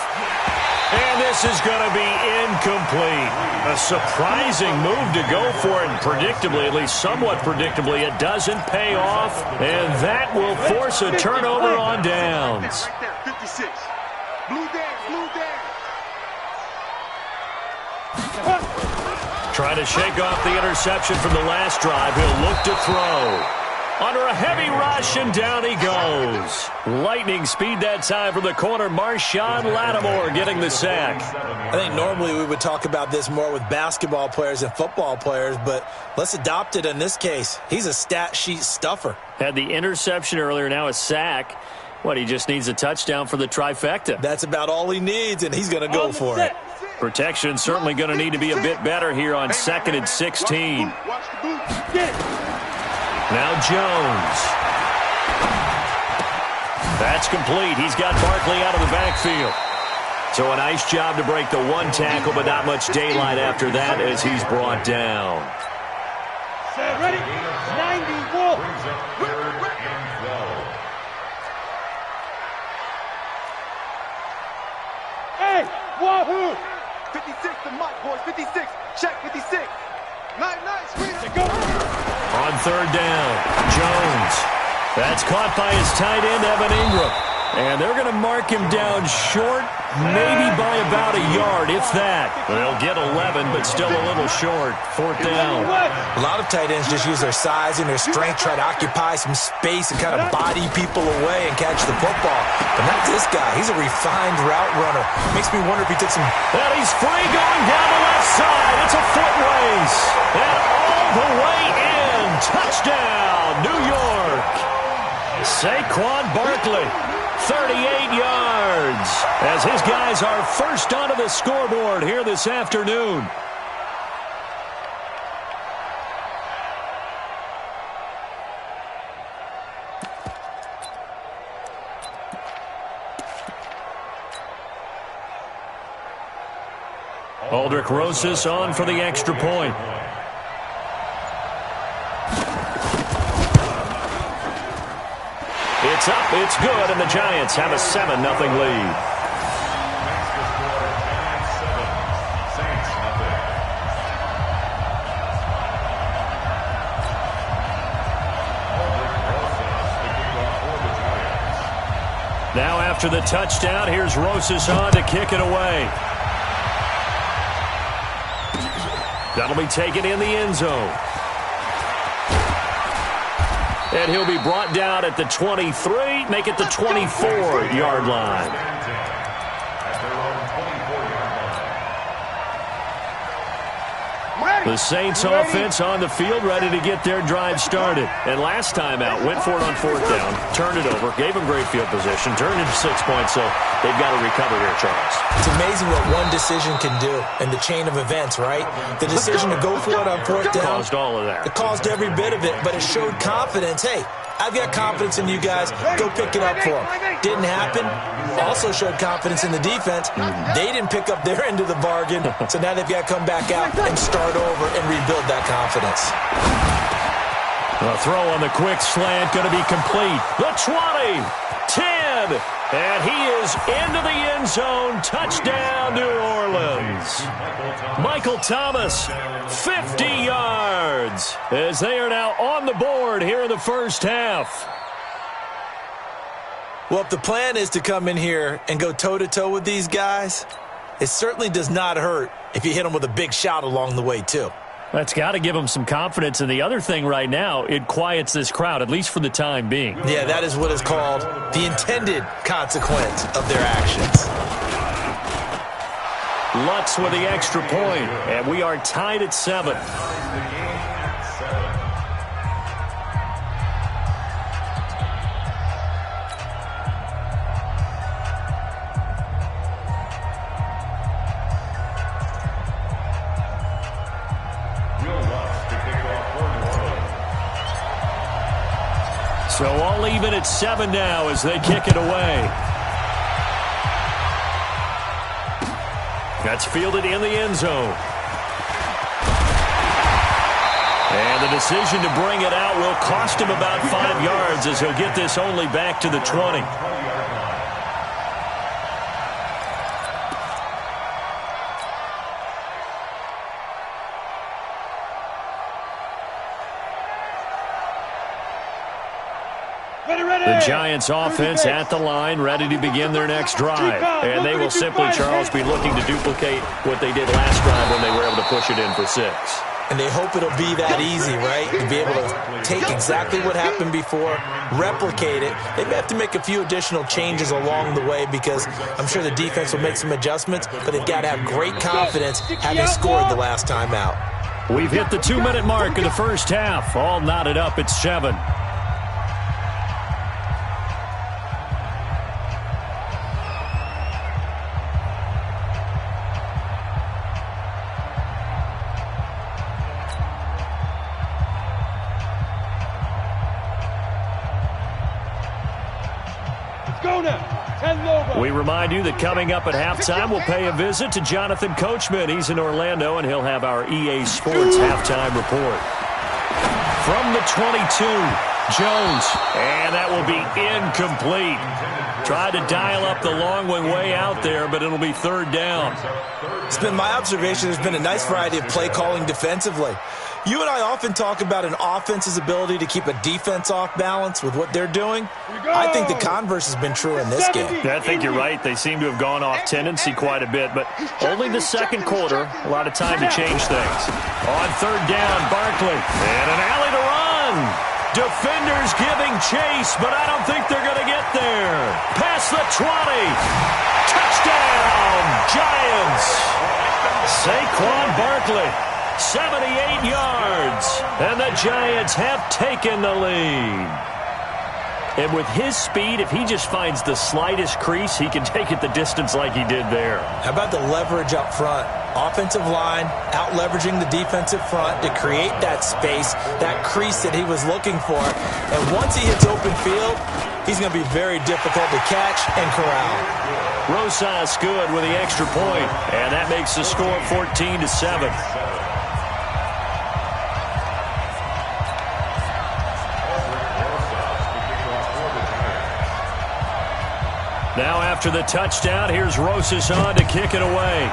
And this is going to be incomplete. A surprising move to go for it, and predictably, at least somewhat predictably, it doesn't pay off, and that will force a turnover on downs. Right there, 56. Blue down. Trying to shake off the interception from the last drive. He'll look to throw. Under a heavy rush, and down he goes. Lightning speed that time from the corner. Marshawn Lattimore getting the sack. I think normally we would talk about this more with basketball players and football players, but let's adopt it in this case. He's a stat sheet stuffer. Had the interception earlier, now a sack. What, he just needs a touchdown for the trifecta. That's about all he needs, and he's going to go for it. Protection certainly going to need to be a bit better here on 2nd and 16. Now Jones. That's complete. He's got Barkley out of the backfield. So a nice job to break the one tackle, but not much daylight after that as he's brought down. Ready? 91. Brings up 3rd and 12. Hey, wahoo! 56 to Mike, boys. 56. Check 56. Nice. To go. On 3rd down, Jones. That's caught by his tight end, Evan Ingram. And they're going to mark him down short, maybe by about a yard, if that. They'll get 11, but still a little short. 4th down. A lot of tight ends just use their size and their strength, try to occupy some space and kind of body people away and catch the football. But not this guy. He's a refined route runner. Makes me wonder if he took some... And he's free going down the left side. It's a foot race. And all the way in. Touchdown, New York. Saquon Barkley. 38 yards as his guys are first onto the scoreboard here this afternoon. Aldrich Rosas on for the extra point. It's up, it's good, and the Giants have a 7-0 lead. Now after the touchdown, here's Rosas on to kick it away. That'll be taken in the end zone. And he'll be brought down at the 23, make it the 24-yard line. The Saints offense on the field, ready to get their drive started. And last time out, went for it on 4th down, turned it over, gave them great field position, turned into 6 points, so they've got to recover here, Charles. It's amazing what one decision can do in the chain of events, right? The decision to go for it on 4th down. Caused all of that. It caused every bit of it, but it showed confidence. Hey, I've got confidence in you guys. Go pick it up for them. Didn't happen. Also showed confidence in the defense. They didn't pick up their end of the bargain, so now they've got to come back out and start over and rebuild that confidence. A throw on the quick slant going to be complete. The 20, 10, and he is into the end zone. Touchdown, New Orleans. Michael Thomas, 50 yards, as they are now on the board here in the first half. Well, if the plan is to come in here and go toe-to-toe with these guys, it certainly does not hurt if you hit them with a big shot along the way, too. That's got to give them some confidence. And the other thing right now, it quiets this crowd, at least for the time being. Yeah, that is what is called the intended consequence of their actions. Lutz with the extra point, and we are tied at 7. So all even at 7 now as they kick it away. That's fielded in the end zone. And the decision to bring it out will cost him about 5 yards as he'll get this only back to the 20. The Giants offense at the line, ready to begin their next drive. And they will simply, Charles, be looking to duplicate what they did last drive when they were able to push it in for 6. And they hope it'll be that easy, right? To be able to take exactly what happened before, replicate it. They may have to make a few additional changes along the way because I'm sure the defense will make some adjustments, but they've got to have great confidence having scored the last time out. We've hit the 2-minute mark of the first half. All knotted up at 7. We remind you that coming up at halftime, we'll pay a visit to Jonathan Coachman. He's in Orlando, and he'll have our EA Sports halftime report. From the 22, Jones. And that will be incomplete. Tried to dial up the long one way out there, but it'll be third down. It's been my observation there's been a nice variety of play calling defensively. You and I often talk about an offense's ability to keep a defense off balance with what they're doing. I think the converse has been true in this game. Yeah, I think you're right. They seem to have gone off tendency quite a bit, but only the second quarter. A lot of time to change things. On third down, Barkley. And an alley to run. Defenders giving chase, but I don't think they're going to get there. Past the 20. Touchdown, Giants. Saquon Barkley. 78 yards, and the Giants have taken the lead. And with his speed, if he just finds the slightest crease, he can take it the distance like he did there. How about the leverage up front? Offensive line out-leveraging the defensive front to create that space, that crease that he was looking for. And once he hits open field, he's going to be very difficult to catch and corral. Rosas good with the extra point, and that makes the score 14-7. Now after the touchdown, here's Rosas on to kick it away.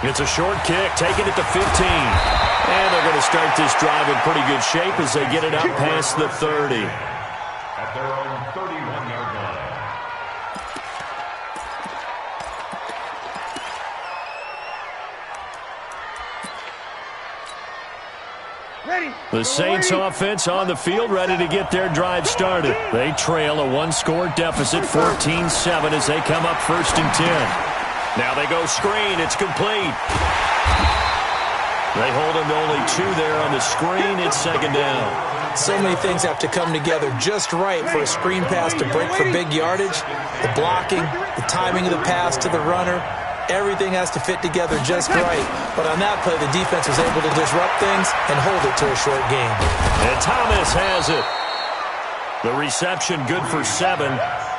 It's a short kick, taking it to 15. And they're going to start this drive in pretty good shape as they get it up past the 30. At their own 31-yard line. The Saints offense on the field, ready to get their drive started. They trail a one-score deficit, 14-7, as they come up 1st and 10. Now they go screen. It's complete. They hold him to only 2 there on the screen. It's 2nd down. So many things have to come together just right for a screen pass to break for big yardage. The blocking, the timing of the pass to the runner. Everything has to fit together just right. But on that play, the defense was able to disrupt things and hold it to a short game. And Thomas has it. The reception good for 7.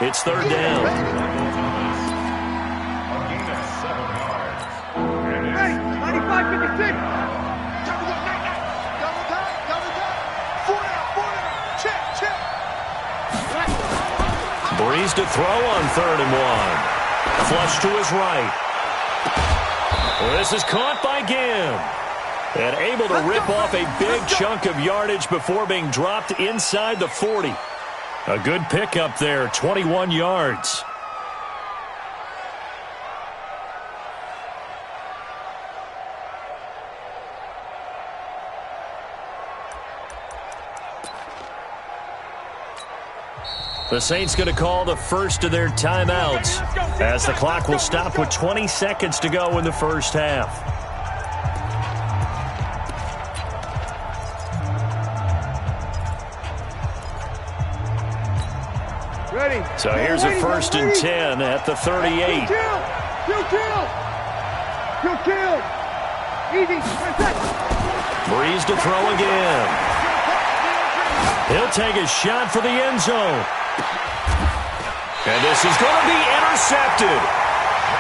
It's 3rd down. Ready, 95-56. Breeze to throw on 3rd and 1. Flush to his right. This is caught by Gim. And able to rip off a big chunk of yardage before being dropped inside the 40. A good pickup there, 21 yards. The Saints going to call the first of their timeouts as the clock will stop with 20 seconds to go in the first half. Ready. So here's a 1st and 10 at the 38. Kill. Easy. Breeze to throw again. He'll take a shot for the end zone. And this is going to be intercepted.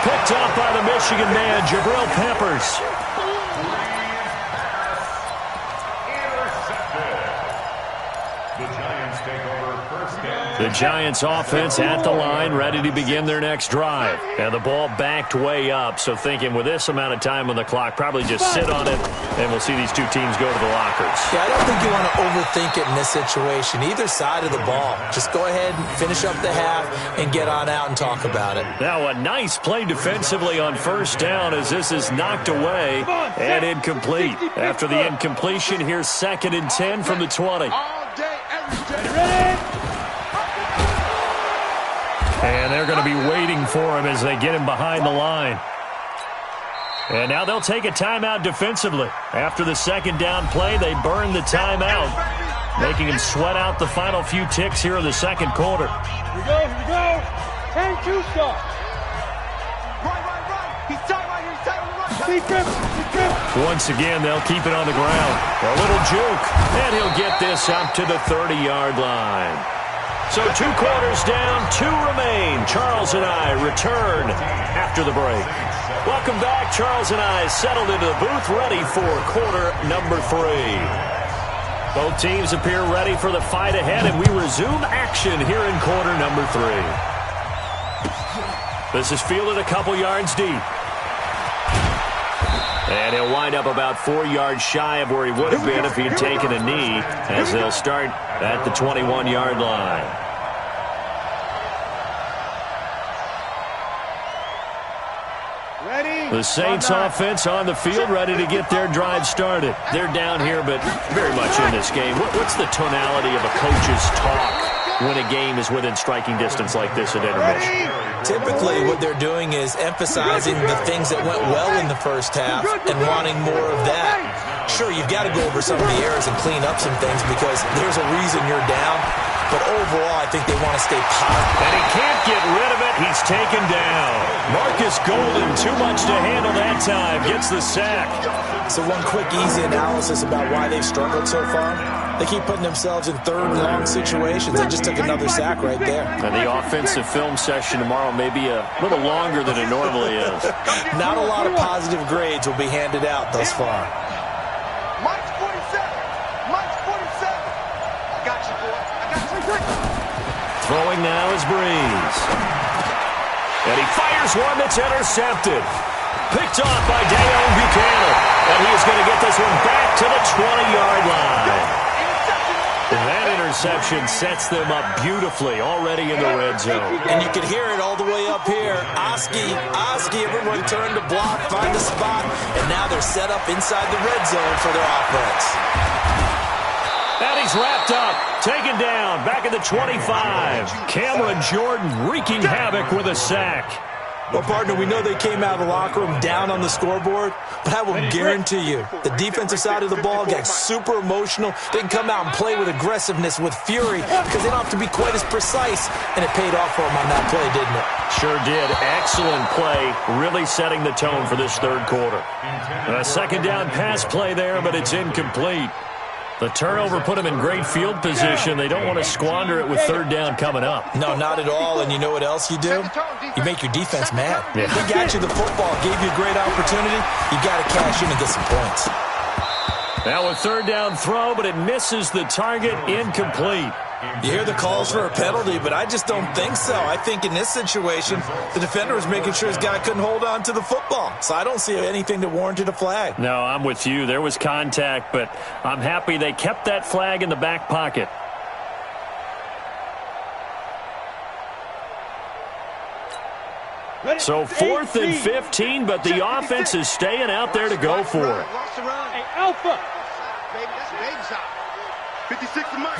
Picked up by the Michigan man, Jabril Peppers. The Giants offense at the line, ready to begin their next drive. And the ball backed way up, so thinking with this amount of time on the clock, probably just sit on it, and we'll see these two teams go to the lockers. Yeah, I don't think you want to overthink it in this situation. Either side of the ball. Just go ahead and finish up the half and get on out and talk about it. Now a nice play defensively on 1st down as this is knocked away and incomplete. After the incompletion, here's 2nd and 10 from the 20. And they're going to be waiting for him as they get him behind the line. And now they'll take a timeout defensively. After the 2nd down play, they burn the timeout, making him sweat out the final few ticks here in the 2nd quarter. Here we go. 10-2 start. Right. He's tight right here. He's tight on the right. He's grip. Once again, they'll keep it on the ground. A little juke, and he'll get this up to the 30-yard line. So 2 quarters down, 2 remain. Charles and I return after the break. Welcome back. Charles and I settled into the booth, ready for quarter number 3. Both teams appear ready for the fight ahead, and we resume action here in quarter number 3. This is fielded a couple yards deep. And he'll wind up about 4 yards shy of where he would have been if he'd taken a knee, as they'll start at the 21-yard line. The Saints offense on the field, ready to get their drive started. They're down here, but very much in this game. What's the tonality of a coach's talk when a game is within striking distance like this at intermission? Typically, what they're doing is emphasizing the things that went well in the first half and wanting more of that. Sure, you've got to go over some of the errors and clean up some things because there's a reason you're down. But overall, I think they want to stay positive. And he can't get rid of it. He's taken down. Marcus Golden, too much to handle that time. Gets the sack. So one quick, easy analysis about why they've struggled so far. They keep putting themselves in 3rd and long situations. They just took another sack right there. And the offensive film session tomorrow may be a little longer than it normally is. Not a lot of positive grades will be handed out thus far. Mike's 47. Mike's 47. I got you, boy. I got you. Throwing now is Breeze. And he fires one that's intercepted. Picked off by Dayon Buchanan. And he is going to get this one back to the 20-yard line. That interception sets them up beautifully already in the red zone. And you can hear it all the way up here. Oski, everyone turned to block, find a spot, and now they're set up inside the red zone for their offense. And he's wrapped up, taken down, back at the 25. Cameron Jordan wreaking havoc with a sack. Well, partner, we know they came out of the locker room down on the scoreboard, but I will guarantee you the defensive side of the ball got super emotional. They can come out and play with aggressiveness, with fury, because they don't have to be quite as precise, and it paid off for them on that play, didn't it? Sure did. Excellent play, really setting the tone for this 3rd quarter. A 2nd down pass play there, but it's incomplete. The turnover put them in great field position. They don't want to squander it with 3rd down coming up. No, not at all. And you know what else you do? You make your defense mad. Yeah. They got you the football, gave you a great opportunity. You got to cash in and get some points. Now a 3rd down throw, but it misses the target, incomplete. You hear the calls for a penalty, but I just don't think so. I think in this situation, the defender was making sure his guy couldn't hold on to the football. So I don't see anything that warranted a flag. No, I'm with you. There was contact, but I'm happy they kept that flag in the back pocket. So 4th and 15, but the offense is staying out there to go for it. Hey, Alpha. Baby, that's baby side. 56 to Mike.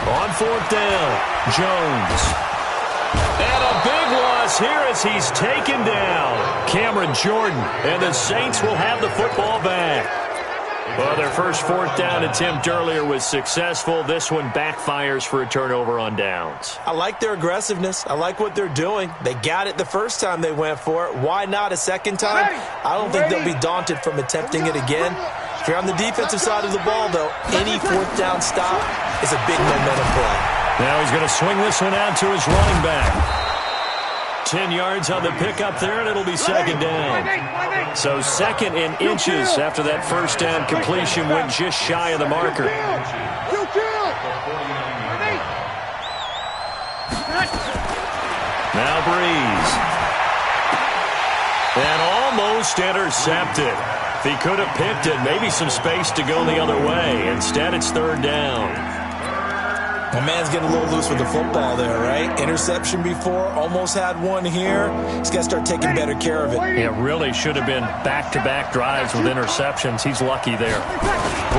On 4th down, Jones. And a big loss here as he's taken down. Cameron Jordan, and the Saints will have the football back. Well, their first 4th down attempt earlier was successful. This one backfires for a turnover on downs. I like their aggressiveness. I like what they're doing. They got it the first time they went for it. Why not a second time? I don't think they'll be daunted from attempting it again. If you're on the defensive side of the ball, though, any 4th down stop is a big momentum play. Now he's going to swing this one out to his running back. 10 yards on the pickup there, and it'll be 2nd down. So 2nd and inches after that 1st down completion went just shy of the marker. Now Breeze. And almost intercepted. If he could have picked it, maybe some space to go the other way. Instead, it's 3rd down. My man's getting a little loose with the football there, right? Interception before, almost had one here. He's got to start taking better care of it. It really should have been back-to-back drives with interceptions. He's lucky there.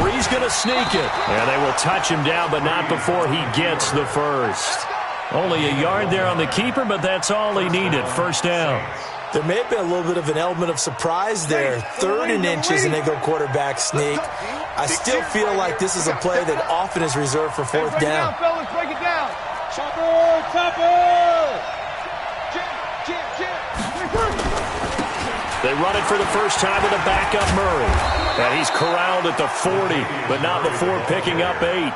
Breeze going to sneak it. And they will touch him down, but not before he gets the first. Only a yard there on the keeper, but that's all he needed. 1st down. There may have been a little bit of an element of surprise there. 3rd and inches, and they go quarterback sneak. I still feel like this is a play that often is reserved for 4th down. Fellas, break it down. Chopper, chopper. They run it for the first time with a backup Murray. And he's corralled at the 40, but not before picking up 8.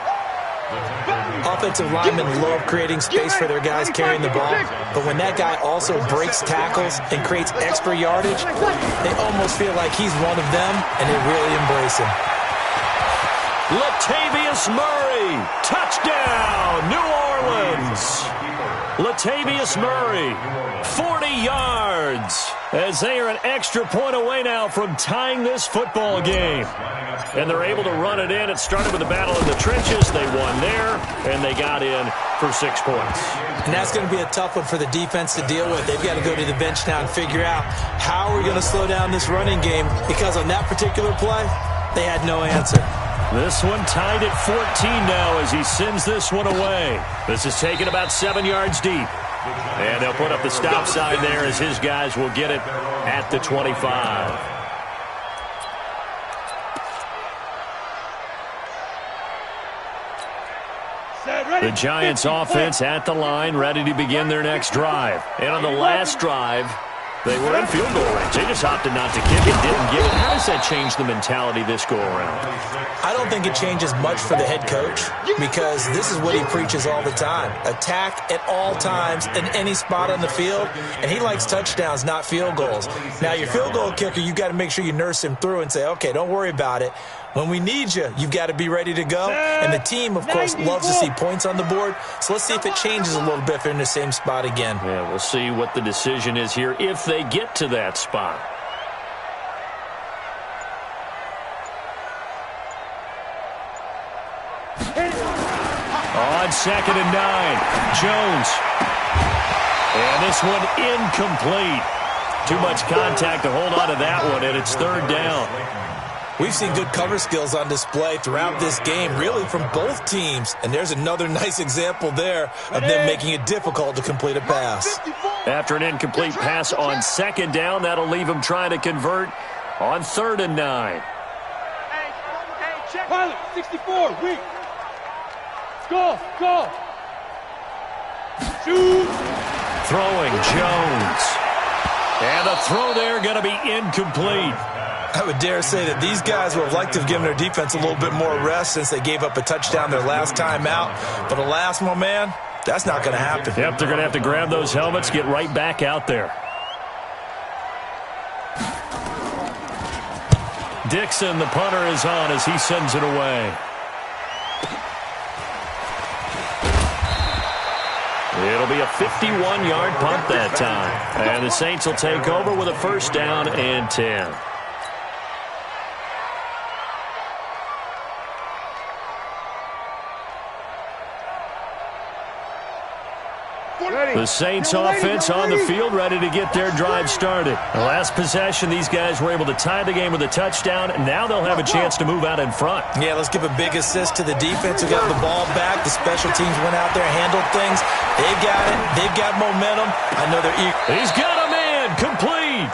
offensive linemen love creating space for their guys carrying the ball, but when that guy also breaks tackles and creates extra yardage, they almost feel like he's one of them, and they really embrace him. Latavius Murray, touchdown, New Orleans. Latavius Murray, 40 yards, as they are an extra point away now from tying this football game. And they're able to run it in. It started with a battle in the trenches. They won there, and they got in for 6 points. And that's going to be a tough one for the defense to deal with. They've got to go to the bench now and figure out how are we going to slow down this running game, because on that particular play, they had no answer. This one tied at 14 now as he sends this one away. This is taken about 7 yards deep. And they'll put up the stop sign there as his guys will get it at the 25. The Giants offense at the line, ready to begin their next drive. And on the last drive, they were in field goal range. They just opted not to kick it, didn't give it. How does that change the mentality this go-around? I don't think it changes much for the head coach, because this is what he preaches all the time. Attack at all times in any spot on the field, and he likes touchdowns, not field goals. Now, your field goal kicker, you've got to make sure you nurse him through and say, okay, don't worry about it. When we need you, you've got to be ready to go. And the team, of course, loves to see points on the board. So let's see if it changes a little bit if they're in the same spot again. Yeah, we'll see what the decision is here if they get to that spot. On 2nd and 9, Jones. And this one incomplete. Too much contact to hold on to that one, and it's 3rd down. We've seen good cover skills on display throughout this game, really from both teams. And there's another nice example there of them making it difficult to complete a pass. After an incomplete pass on 2nd down, that'll leave them trying to convert on 3rd and 9. Pilot, 64, weak. Go. Shoot. Throwing Jones. And the throw there going to be incomplete. I would dare say that these guys would have liked to have given their defense a little bit more rest since they gave up a touchdown their last time out. But alas, my man, that's not going to happen. Yep, they're going to have to grab those helmets, get right back out there. Dixon, the punter, is on as he sends it away. It'll be a 51-yard punt that time. And the Saints will take over with a 1st down and 10. The Saints offense on the field, ready to get their drive started. The last possession, these guys were able to tie the game with a touchdown, and now they'll have a chance to move out in front. Yeah, let's give a big assist to the defense who got the ball back. The special teams went out there and handled things. They've got it. They've got momentum. I know they're eager. He's got a man. Complete.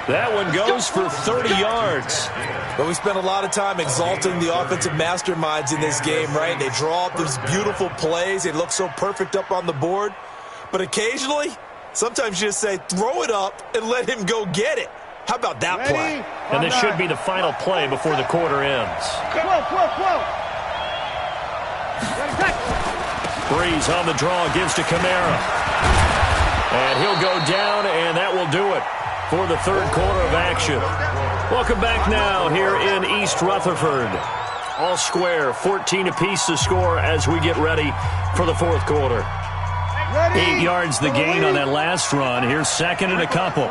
That one goes for 30 yards. But we spent a lot of time exalting the offensive masterminds in this game, right? They draw up these beautiful plays. They look so perfect up on the board. But occasionally, sometimes you just say, throw it up and let him go get it. How about that play? And this should be the final play before the quarter ends. 12. Breeze on the draw, gives to Kamara. And he'll go down, and that will do it for the 3rd quarter of action. Welcome back now here in East Rutherford. All square, 14 apiece to score as we get ready for the 4th quarter. 8 yards the gain on that last run. Here's 2nd and a couple.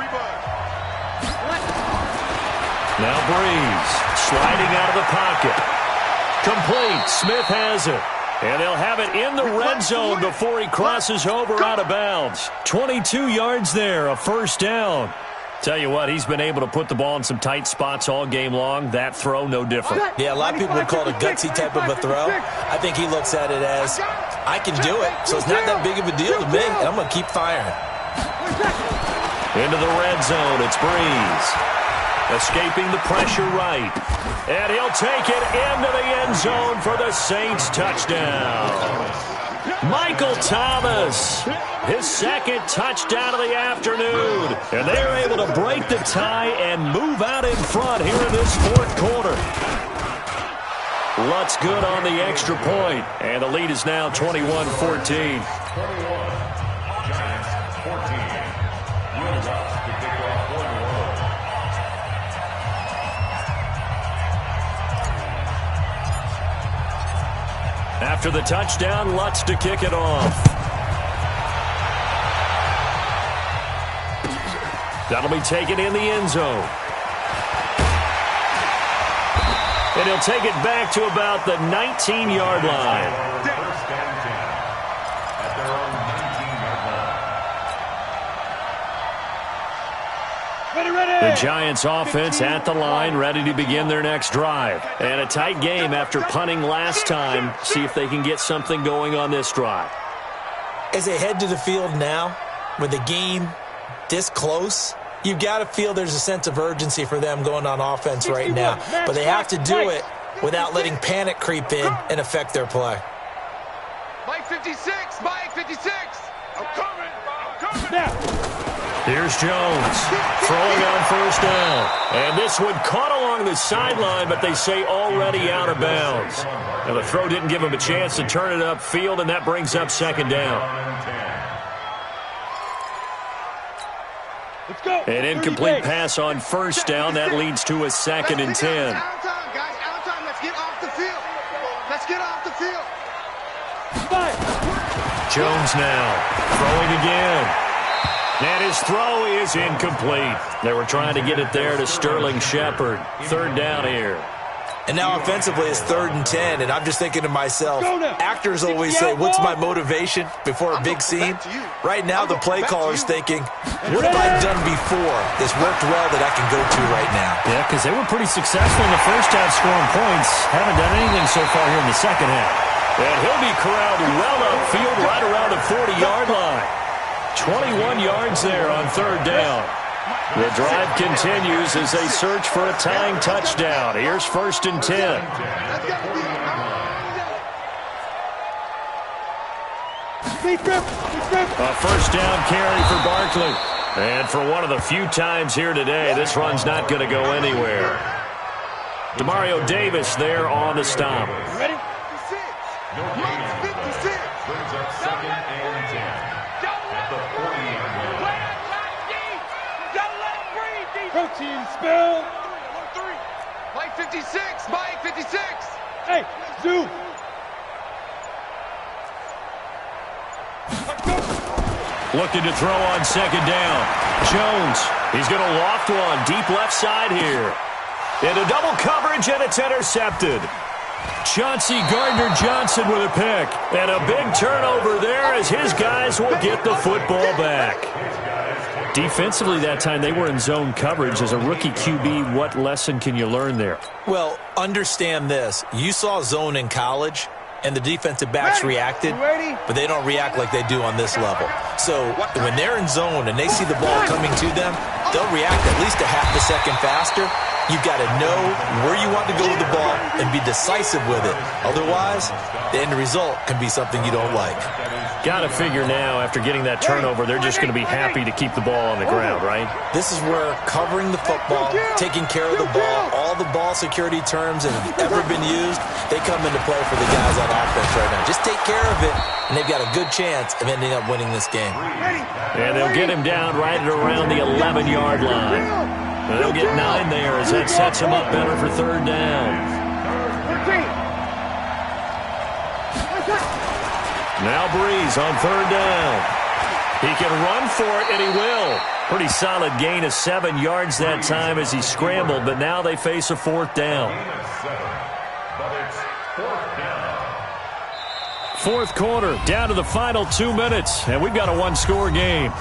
Now Breeze sliding out of the pocket. Complete. Smith has it. And they'll have it in the red zone before he crosses over out of bounds. 22 yards there, a 1st down. Tell you what, he's been able to put the ball in some tight spots all game long. That throw, no different. Yeah, a lot of people would call it a gutsy type of a throw. I think he looks at it as, I can do it, so it's not that big of a deal to me, and I'm going to keep firing. Into the red zone, it's Breeze. Escaping the pressure right. And he'll take it into the end zone for the Saints touchdown. Michael Thomas, his 2nd touchdown of the afternoon. And they're able to break the tie and move out in front here in this 4th quarter. Lutt's good on the extra point, and the lead is now 21-14. After the touchdown, Lutz to kick it off. That'll be taken in the end zone. And he'll take it back to about the 19-yard line. First and 10 at their own 19-yard line. The Giants offense at the line, ready to begin their next drive. And a tight game after punting last time. See if they can get something going on this drive. As they head to the field now, with the game this close, you've got to feel there's a sense of urgency for them going on offense right now. But they have to do it without letting panic creep in and affect their play. Mike 56, Mike 56. I'm coming. Here's Jones throwing on first down. And this one caught along the sideline, but they say already out of bounds. And the throw didn't give him a chance to turn it upfield, and that brings up second down. Let's go. An incomplete pass on first down. That leads to a 2nd and 10. Out of time, guys. Out of time. Let's get off the field. Let's get off the field. Jones now throwing again. And his throw is incomplete. They were trying to get it there to Sterling Shepard. Third down here. And now offensively it's 3rd and 10, and I'm just thinking to myself, actors always say, what's my motivation before a big scene? Right now the play caller's thinking, what have I done before that's worked well that I can go to right now? Yeah, because they were pretty successful in the first half scoring points. Haven't done anything so far here in the second half. And he'll be corralled well upfield right around the 40-yard line. 21 yards there on third down. The drive continues as they search for a tying touchdown. Here's 1st and 10. A first down carry for Barkley. And for one of the few times here today, this run's not going to go anywhere. Demario Davis there on the stop. Ready? Brings up 2nd and 10 at the 40-yard line. Protein spill. 1-3. Mike 56. Mike 56. Hey, Zoo. Looking to throw on second down. Jones, he's going to loft one deep left side here. Into double coverage, and it's intercepted. Chauncey Gardner-Johnson with a pick. And a big turnover there as his guys will get the football back. Defensively that time, they were in zone coverage. As a rookie QB, what lesson can you learn there? Well, understand this. You saw zone in college, and the defensive backs reacted, but they don't react like they do on this level. So when they're in zone and they see the ball coming to them, they'll react at least a half a second faster. You've got to know where you want to go with the ball and be decisive with it. Otherwise, the end result can be something you don't like. Got to figure now, after getting that turnover, they're just going to be happy to keep the ball on the ground, right? This is where covering the football, taking care of the ball, all the ball security terms that have ever been used, they come into play for the guys on offense right now. Just take care of it, and they've got a good chance of ending up winning this game. And they'll get him down right at around the 11-yard line. And they'll get 9 there as that sets him up better for third down. Now Breeze on third down. He can run for it, and he will. Pretty solid gain of 7 yards that time as he scrambled, but now they face a 4th down. Fourth quarter, down to the final 2 minutes, and we've got a one-score game.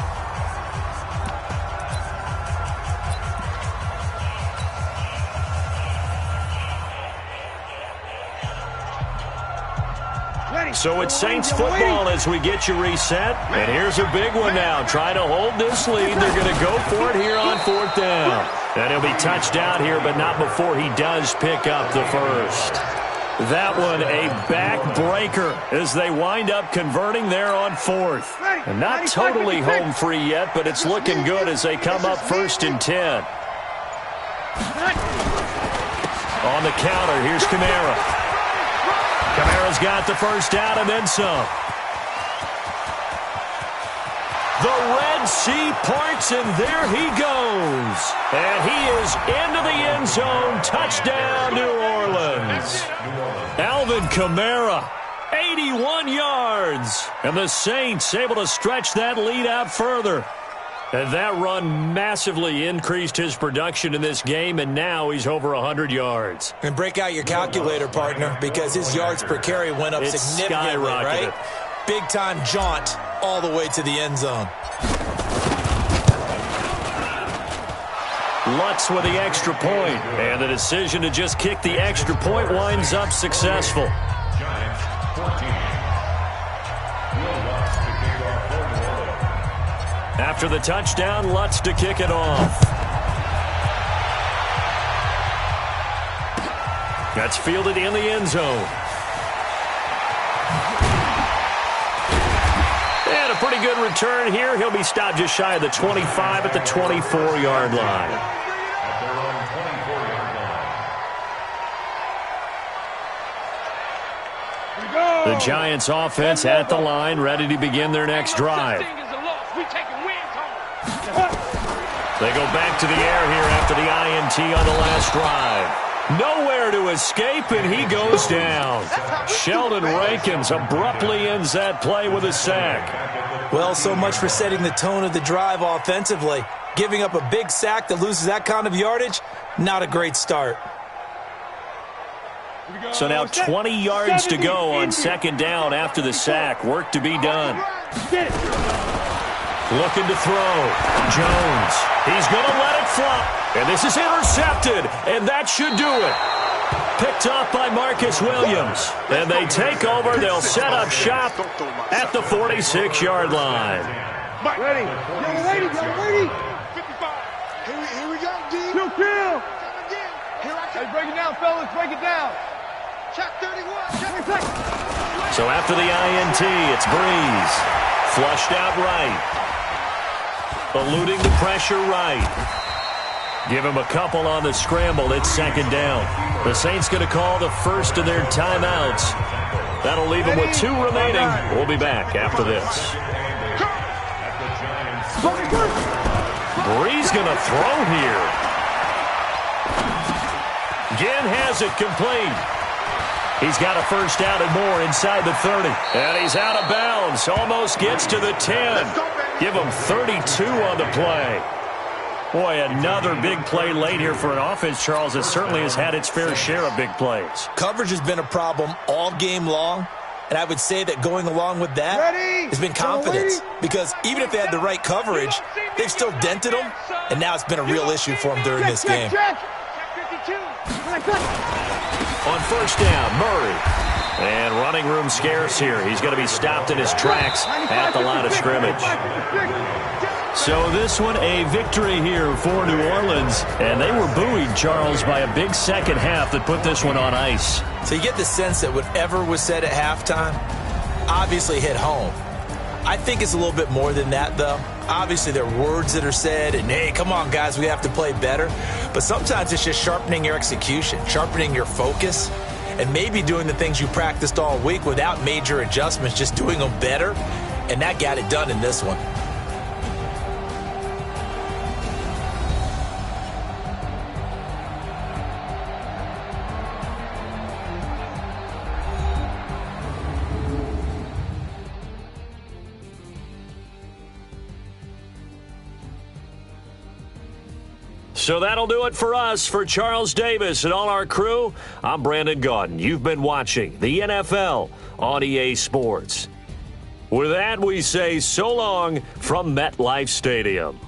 So it's Saints football as we get you reset. And here's a big one now. Trying to hold this lead. They're going to go for it here on 4th down. And he'll be touched down here, but not before he does pick up the first. That one a backbreaker as they wind up converting there on 4th. And not totally home free yet, but it's looking good as they come up 1st and 10. On the counter, here's Kamara. got the first down and then some. The Red Sea parts, and there he goes. And he is into the end zone. Touchdown, New Orleans. Alvin Kamara, 81 yards. And the Saints able to stretch that lead out further. And that run massively increased his production in this game, and now he's over 100 yards. And break out your calculator, partner, because his yards per carry went up significantly, right? Big-time jaunt all the way to the end zone. Lutz with the extra point, and the decision to just kick the extra point winds up successful. Giants 14. Will Lutz to kick off for New Orleans. After the touchdown, Lutz to kick it off. That's fielded in the end zone. And a pretty good return here. He'll be stopped just shy of the 25 at the 24-yard line. At their own 24-yard line. The Giants offense at the line, ready to begin their next drive. They go back to the air here after the INT on the last drive. Nowhere to escape, and he goes down. Sheldon Rankins abruptly ends that play with a sack. Well, so much for setting the tone of the drive offensively. Giving up a big sack that loses that kind of yardage, not a great start. So now 20 yards to go on second down after the sack. Work to be done. Looking to throw. Jones. He's going to let it fly. And this is intercepted. And that should do it. Picked off by Marcus Williams. And they take over. They'll set up shop at the 46-yard line. Ready. Young lady. 55. Here we go, D. Kill. Hey, break it down, fellas. Break it down. Check 31. So after the INT, it's Breeze. Flushed out right. Eluding the pressure right. Give him a couple on the scramble. It's second down. The Saints going to call the first of their timeouts. That'll leave them with 2 remaining. We'll be back after this. Breeze going to throw here. Ginn has it complete. He's got a first down and more inside the 30. And he's out of bounds. Almost gets to the 10. Give him 32 on the play. Boy, another big play late here for an offense, Charles, that certainly has had its fair share of big plays. Coverage has been a problem all game long, and I would say that going along with that has been confidence. Because even if they had the right coverage, they've still dented them, and now it's been a real issue for them during this game. On first down, Murray. And running room scarce here. He's going to be stopped in his tracks at the line of scrimmage. So this one, a victory here for New Orleans. And they were buoyed, Charles, by a big second half that put this one on ice. So you get the sense that whatever was said at halftime obviously hit home. I think it's a little bit more than that, though. Obviously, there are words that are said, and, hey, come on, guys, we have to play better. But sometimes it's just sharpening your execution, sharpening your focus, and maybe doing the things you practiced all week without major adjustments, just doing them better, and that got it done in this one. So that'll do it for us. For Charles Davis and all our crew, I'm Brandon Gaudin. You've been watching the NFL on EA Sports. With that, we say so long from MetLife Stadium.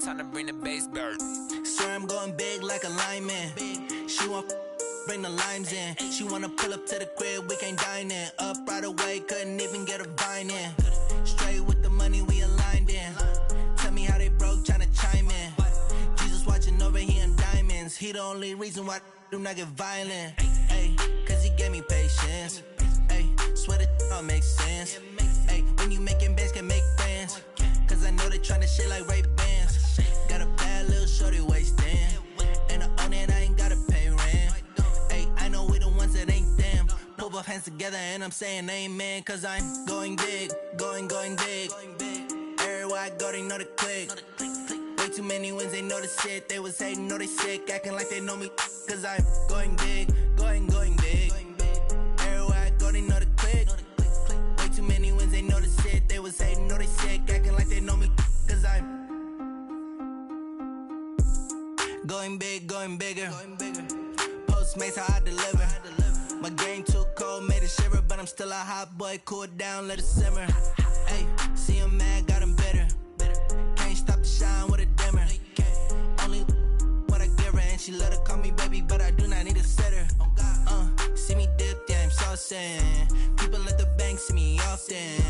Time to bring the bass bird. Swear I'm going big like a lineman. She want bring the limes in. She wanna pull up to the crib, we can't dine in. Up right away, couldn't even get a vine in. Straight with the money we aligned in. Tell me how they broke, tryna chime in. Jesus watching over here in diamonds. He the only reason why I do not get violent. Ay, cause he gave me patience. Ay, swear that all makes sense. Ay, when you making bands, can make friends. Cause I know they tryna shit like Ray-Bans. Got a bad little shorty wasting. And I own it, I ain't gotta pay rent. Ay, I know we the ones that ain't them. Pull both hands together and I'm saying amen. Cause I'm going big, going big. Everywhere I go, they know the click. Way too many wins, they know the shit. They was hating, know they sick, acting like they know me. Cause I'm going big, going big. Everywhere I go, they know the click. Way too many wins, they know the shit. They was hating, know they sick, acting like they know me. Cause I'm going big, going bigger. Postmates, how I deliver. My game too cold, made it shiver. But I'm still a hot boy, cool it down, let it simmer. Hey, see him mad, got him bitter. Can't stop the shine with a dimmer. Only what I give her, and she let her call me baby, but I do not need a sitter. See me dip, yeah, I'm saucing. People at the bank see me often.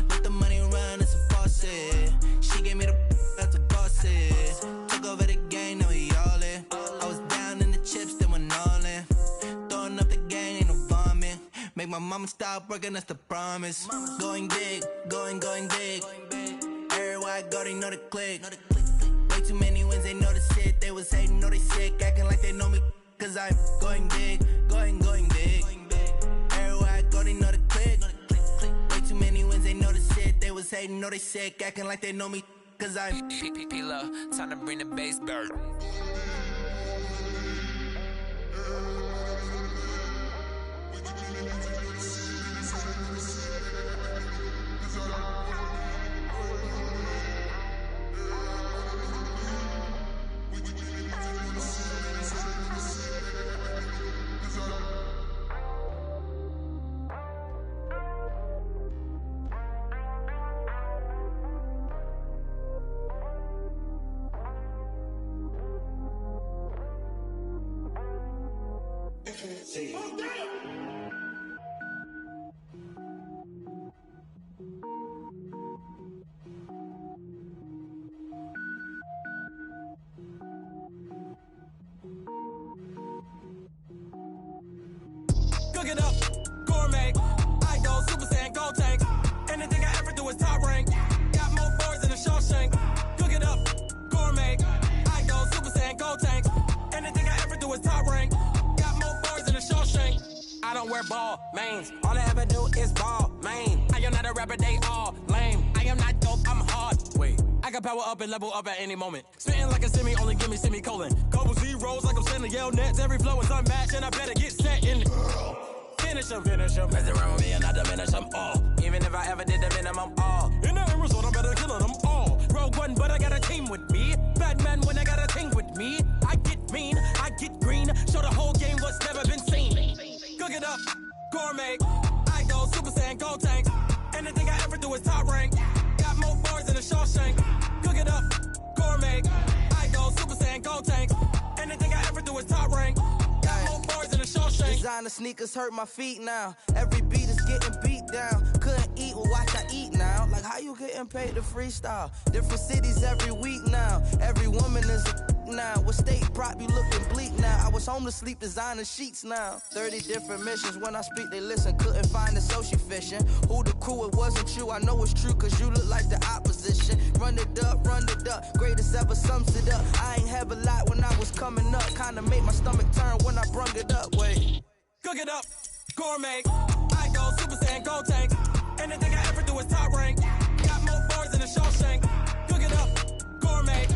Let the money run, it's a faucet. She gave me the that's a bosses. Took over the game, now we all in. I was down in the chips, then went all in. Throwing up the gang, ain't no vomit. Make my mama stop working, that's the promise. Going big, going big. Everywhere I go, they know the click. Way too many wins, they know the shit. They was hating, know they sick, acting like they know me. Cause I'm going big, going big. Everywhere I go, they know the click. Way too many wins, they know the shit. They was hating, know they sick, acting like they know me. Cause I'm time to bring the bass bird. Cook it up, gourmet. I go Super Saiyan, gold tank. Anything I ever do is top rank. Got more boys in the Shawshank. Cook it up, gourmet. I go Super Saiyan, gold tank. Anything I ever do is top rank. Got more boys in the Shawshank. I don't wear ball mains. All I ever do is ball main. I am not a rapper, they all lame. I am not dope, I'm hard. Wait, I can power up and level up at any moment. Spitting like a semi, only give me semicolon. Couple zeros like I'm sending yell nets. Every flow is unmatched and I better get set in. Finish them. Mess around with me and I diminish them all. Even if I ever did the minimum, all. In the end result, I better kill them all. Rogue One, but I got a team with me. Batman when I got a team with me. I get mean, I get green. Show the whole game what's never been seen. Cook it up, gourmet. I go Super Saiyan, gold tank. Anything I ever do is top rank. Got more boys in the Shawshank. Cook it up, gourmet. I go Super Saiyan, gold tank. Anything I ever do is top rank. Got more boys in the Shawshank. Designer sneakers hurt my feet now. Every beat is getting beat down. Couldn't eat, well watch I eat now. Like how you getting paid to freestyle? Different cities every week now. Every woman is a now. With state prop, you looking bleak now. I was home to sleep, designer sheets now. 30 different missions. When I speak, they listen. Couldn't find the social fishing. Who the crew, it wasn't you. I know it's true, cause you look like the opposition. Run it up. Greatest ever sums it up. I ain't have a lot when I was coming up. Kinda made my stomach turn when I brung it up. Wait. Cook it up, gourmet. I go Super Saiyan, gold tank. Anything I ever do is top rank. Got more boys in the Shawshank. Cook it up, gourmet.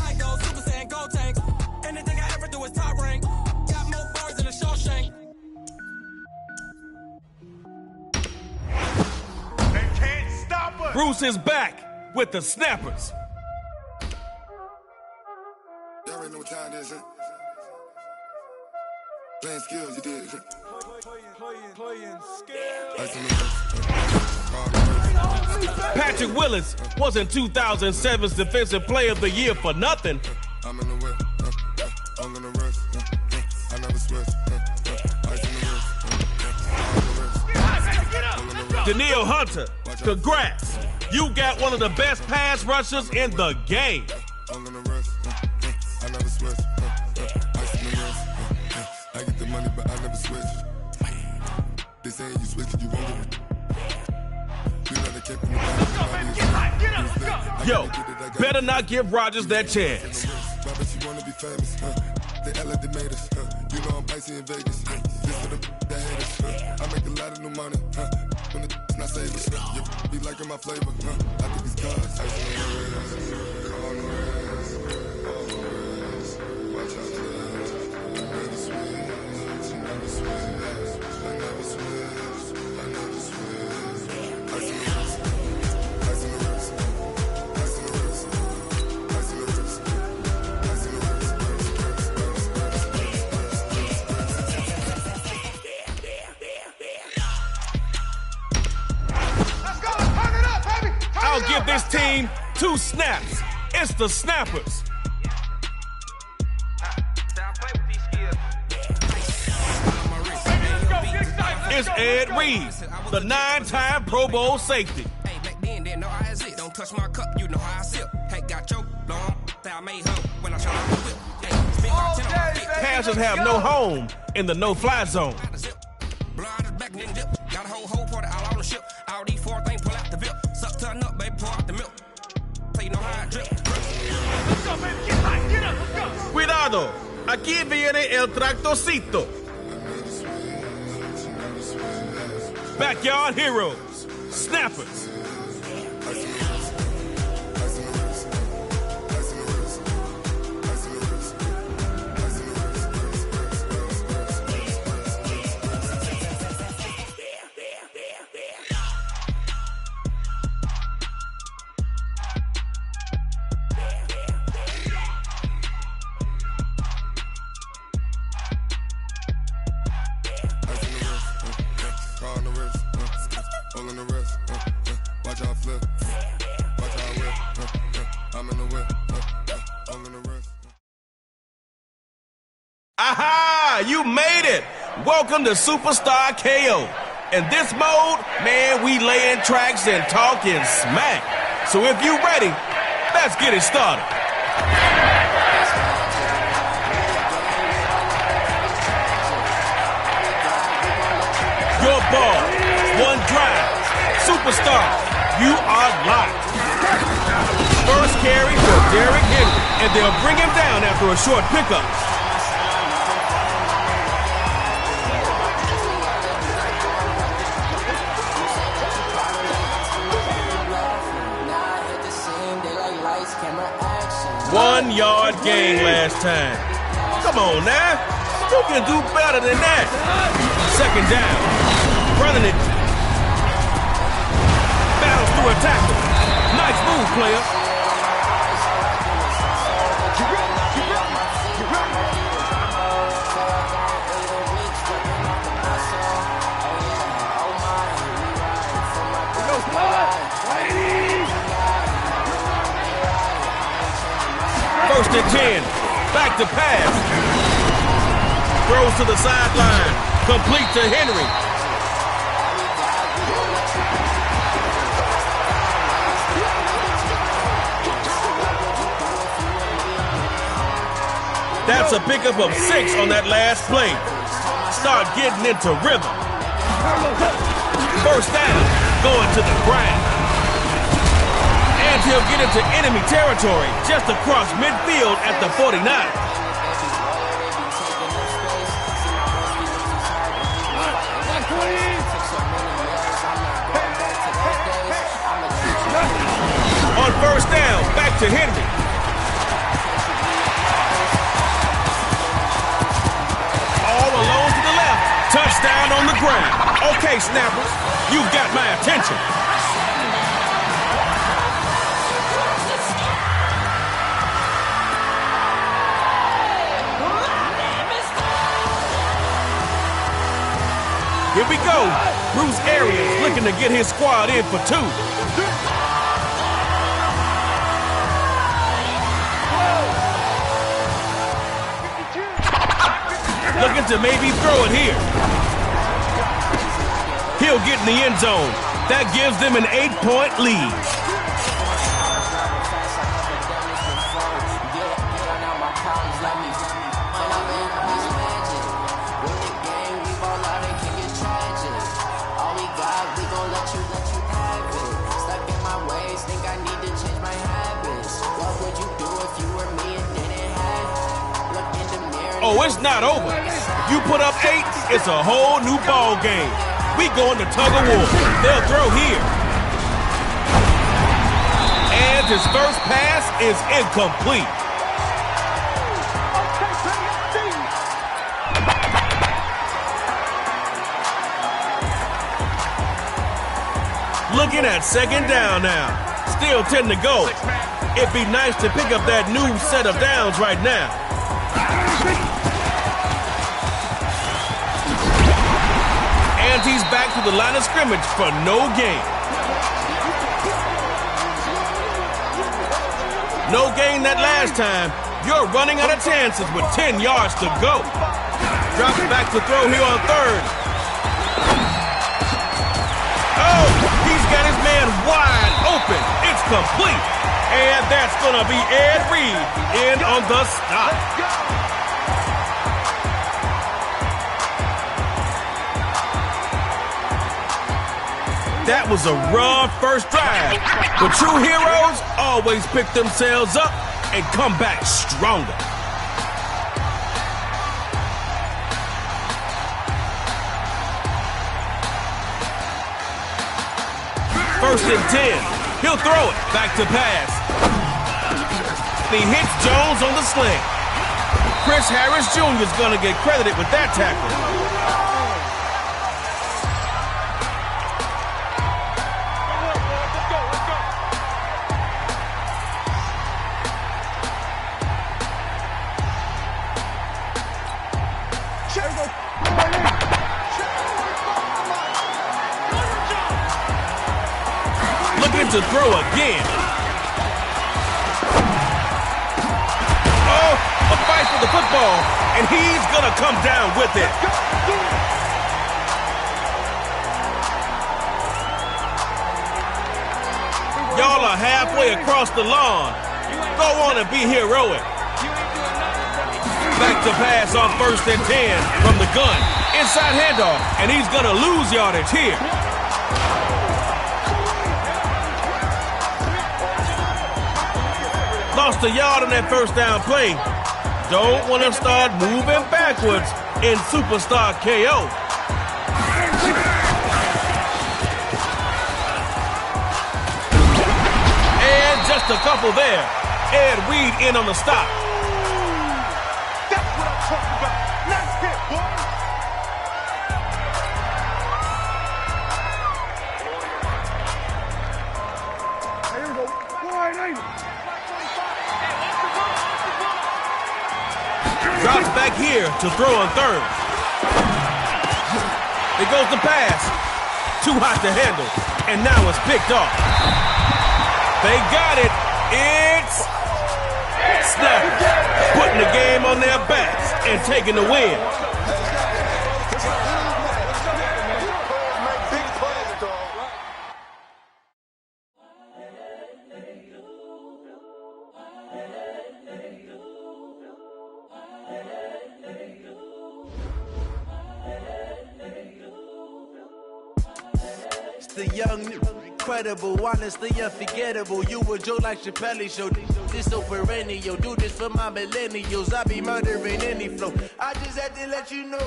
I go Super Saiyan, gold tank. Anything I ever do is top rank. Got more boys in the Shawshank. They can't stop us. Bruce is back with the Snappers. Y'all already know what time it is, huh? Playing skills, you did. Playing skills. Patrick Willis wasn't 2007's Defensive Player of the Year for nothing. I'm in the whip, I'm in the wrist, I never switch, ice in the wrist, Danielle Hunter, congrats. You got one of the best pass rushers in the game. I'm in the wrist, I never switch, ice in the wrist, I get the money but I never switch. They saying you switch, you won't get it. Yo, better not give Rodgers that chance. Robert, you wanna be famous, They act like they made us, You know I'm icy in Vegas, This for the that hate us, I make a lot of new money, When it's not savers, You be liking my flavor, I think it's God's. Ice on the wrist, watch out, I never switch, I never switch. I'll give this team 2 snaps. It's the Snappers. It's Ed Reed, the 9-time Pro Bowl safety. Hey, back then, didn't know I had it. Don't touch my cup, you know how I sip. Hey, got your long, that I made her when I showed out my whip. Hey, spent my 10 on my feet. Passers have no home in the no-fly zone. Blood back, then dip. Got a whole party all on the ship. All these 4 things pull out the VIP. Suck to a nut, baby, pour out the milk. So you know how I drip. Let's go, baby, get high, get up, let's go. Cuidado, aquí viene el tractorcito. Backyard heroes, Snappers. Aha! You made it! Welcome to Superstar KO. In this mode, man, we laying tracks and talking smack. So if you ready, let's get it started. Your ball, 1 drive. Superstar, you are locked. First carry for Derrick Henry, and they'll bring him down after a short pickup. One-yard gain last time. Come on now. You can do better than that. 2nd down. Running it. Bounce through a tackle. Nice move, player. First and 10, back to pass. Throws to the sideline, complete to Henry. That's a pickup of 6 on that last play. Start getting into rhythm. First down, going to the ground. And he'll get into enemy territory just across midfield at the 49. On first down, back to Henry. All alone to the left. Touchdown on the ground. Okay, Snappers, you've got my attention. Here we go. Bruce Arians looking to get his squad in for 2. Looking to maybe throw it here. He'll get in the end zone. That gives them an 8-point lead. Oh, it's not over. You put up 8, it's a whole new ball game. We going to tug of war. They'll throw here. And his first pass is incomplete. Looking at second down now. Still 10 to go. It'd be nice to pick up that new set of downs right now. And he's back to the line of scrimmage for no gain. No gain that last time. You're running out of chances with 10 yards to go. Drops back to throw here on third. Oh, he's got his man wide open. It's complete. And that's going to be Ed Reed in on the stop. That was a rough first drive, but true heroes always pick themselves up and come back stronger. First and 10. He'll throw it back to pass. He hits Jones on the sling. Chris Harris Jr. is going to get credited with that tackle. To throw again. Oh, a fight for the football, and he's gonna come down with it. Y'all are halfway across the lawn. Go on and be heroic. Back to pass on first and 10 from the gun. Inside handoff, and he's gonna lose yardage here. Lost a yard on that first down play. Don't want to start moving backwards in Superstar KO. And just a couple there. Ed Reed in on the stop. That's what I'm talking about. Nice hit, boy. Here we go. Wide angle. Drops back here to throw on third. It goes to pass. Too hot to handle. And now it's picked off. They got it. It's Snappers putting the game on their backs and taking the win. The young, incredible, honestly unforgettable. You a joke like Chappelle Show. This so perennial. Do this for my millennials. I be murdering any flow. I just had to let you know.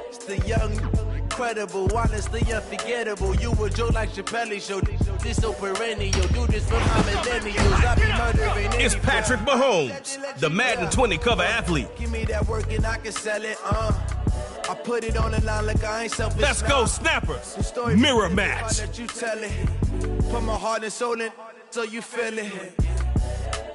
It's the young, incredible, honestly unforgettable. You a joke like Chappelle Show. This so perennial. Do this for my millennials. I be murdering any It's Patrick Mahomes, the Madden 20 cover athlete. Give me that work and I can sell it. I put it on the line like I ain't selfish. Let's go, Snappers. Mirror match. Let you tell it. Put my heart and soul in so you feel it.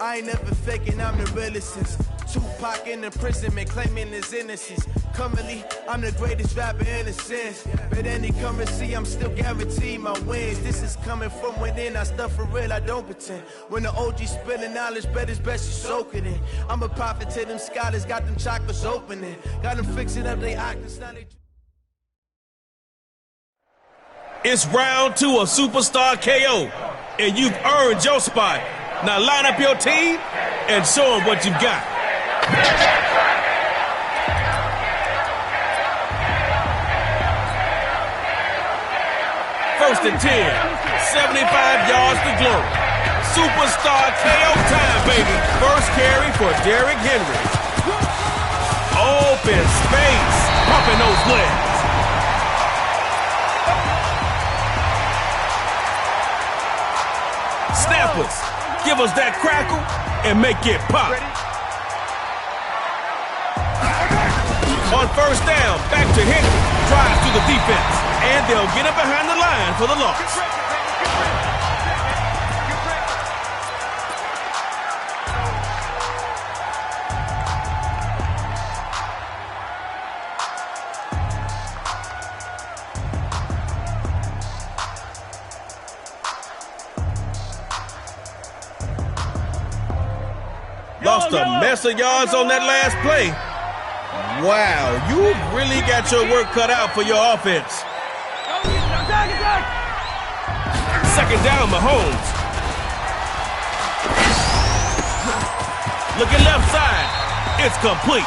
I ain't never faking, I'm the realest since Tupac in imprisonment, claiming his innocence. Currently, I'm the greatest rapper in a sense. But any currency, I'm still guaranteed my wins. This is coming from within, I stuff for real, I don't pretend. When the OG spilling knowledge, bet it's best you soak it in. I'm a prophet to them scholars, got them chakras opening. Got them fixing up they octaves, now they... It's round 2 of Superstar KO, and you've earned your spot. Now line up your team and show them what you've got. First and 10, 75 yards to glory. Superstar KO time, baby. First carry for Derrick Henry. Open space, pumping those legs. Snappers, give us that crackle and make it pop. On first down, back to Henry, drives to the defense, and they'll get him behind the line for the loss. Lost a mess of yards on that last play. Wow, you really got your work cut out for your offense. Second down, Mahomes. Looking left side. It's complete.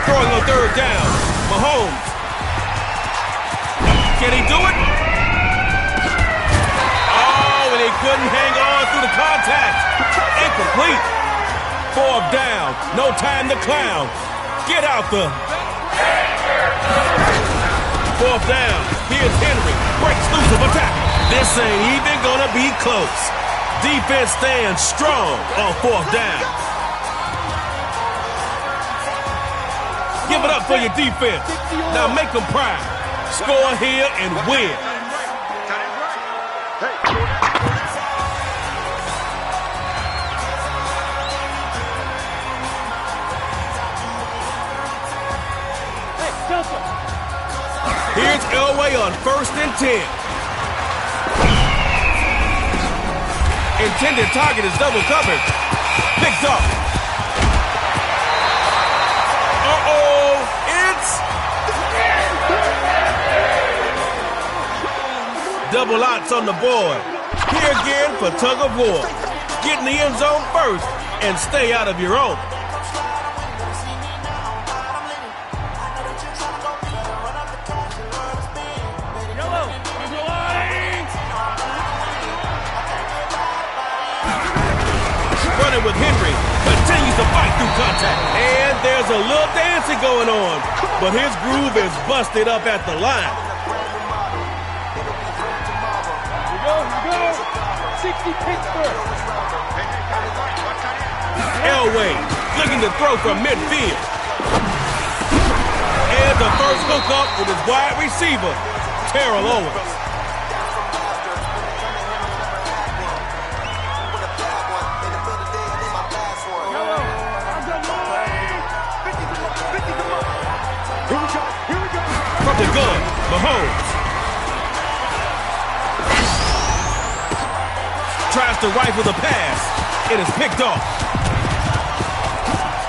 Throwing on third down, Mahomes. Can he do it? Oh, and he couldn't hang on through the contact. Incomplete. Fourth down, no time to clown. Get out the... Fourth down, here's Henry. Breaks loose of attack. This ain't even gonna be close. Defense stands strong on fourth down. Give it up for your defense. Now make them proud. Score here and win. Here's Elway on first and 10. Intended target is double covered. Picked up. Double outs on the board. Here again for tug of war. Get in the end zone first and stay out of your own. Running with Henry. Continues to fight through contact. And there's a little dancing going on. But his groove is busted up at the line. 60 Pittsburgh. Elway looking to throw from midfield. And the first hook up with his wide receiver, Terrell Owens. From the gun, Mahomes. Tries to rifle the pass. It is picked off.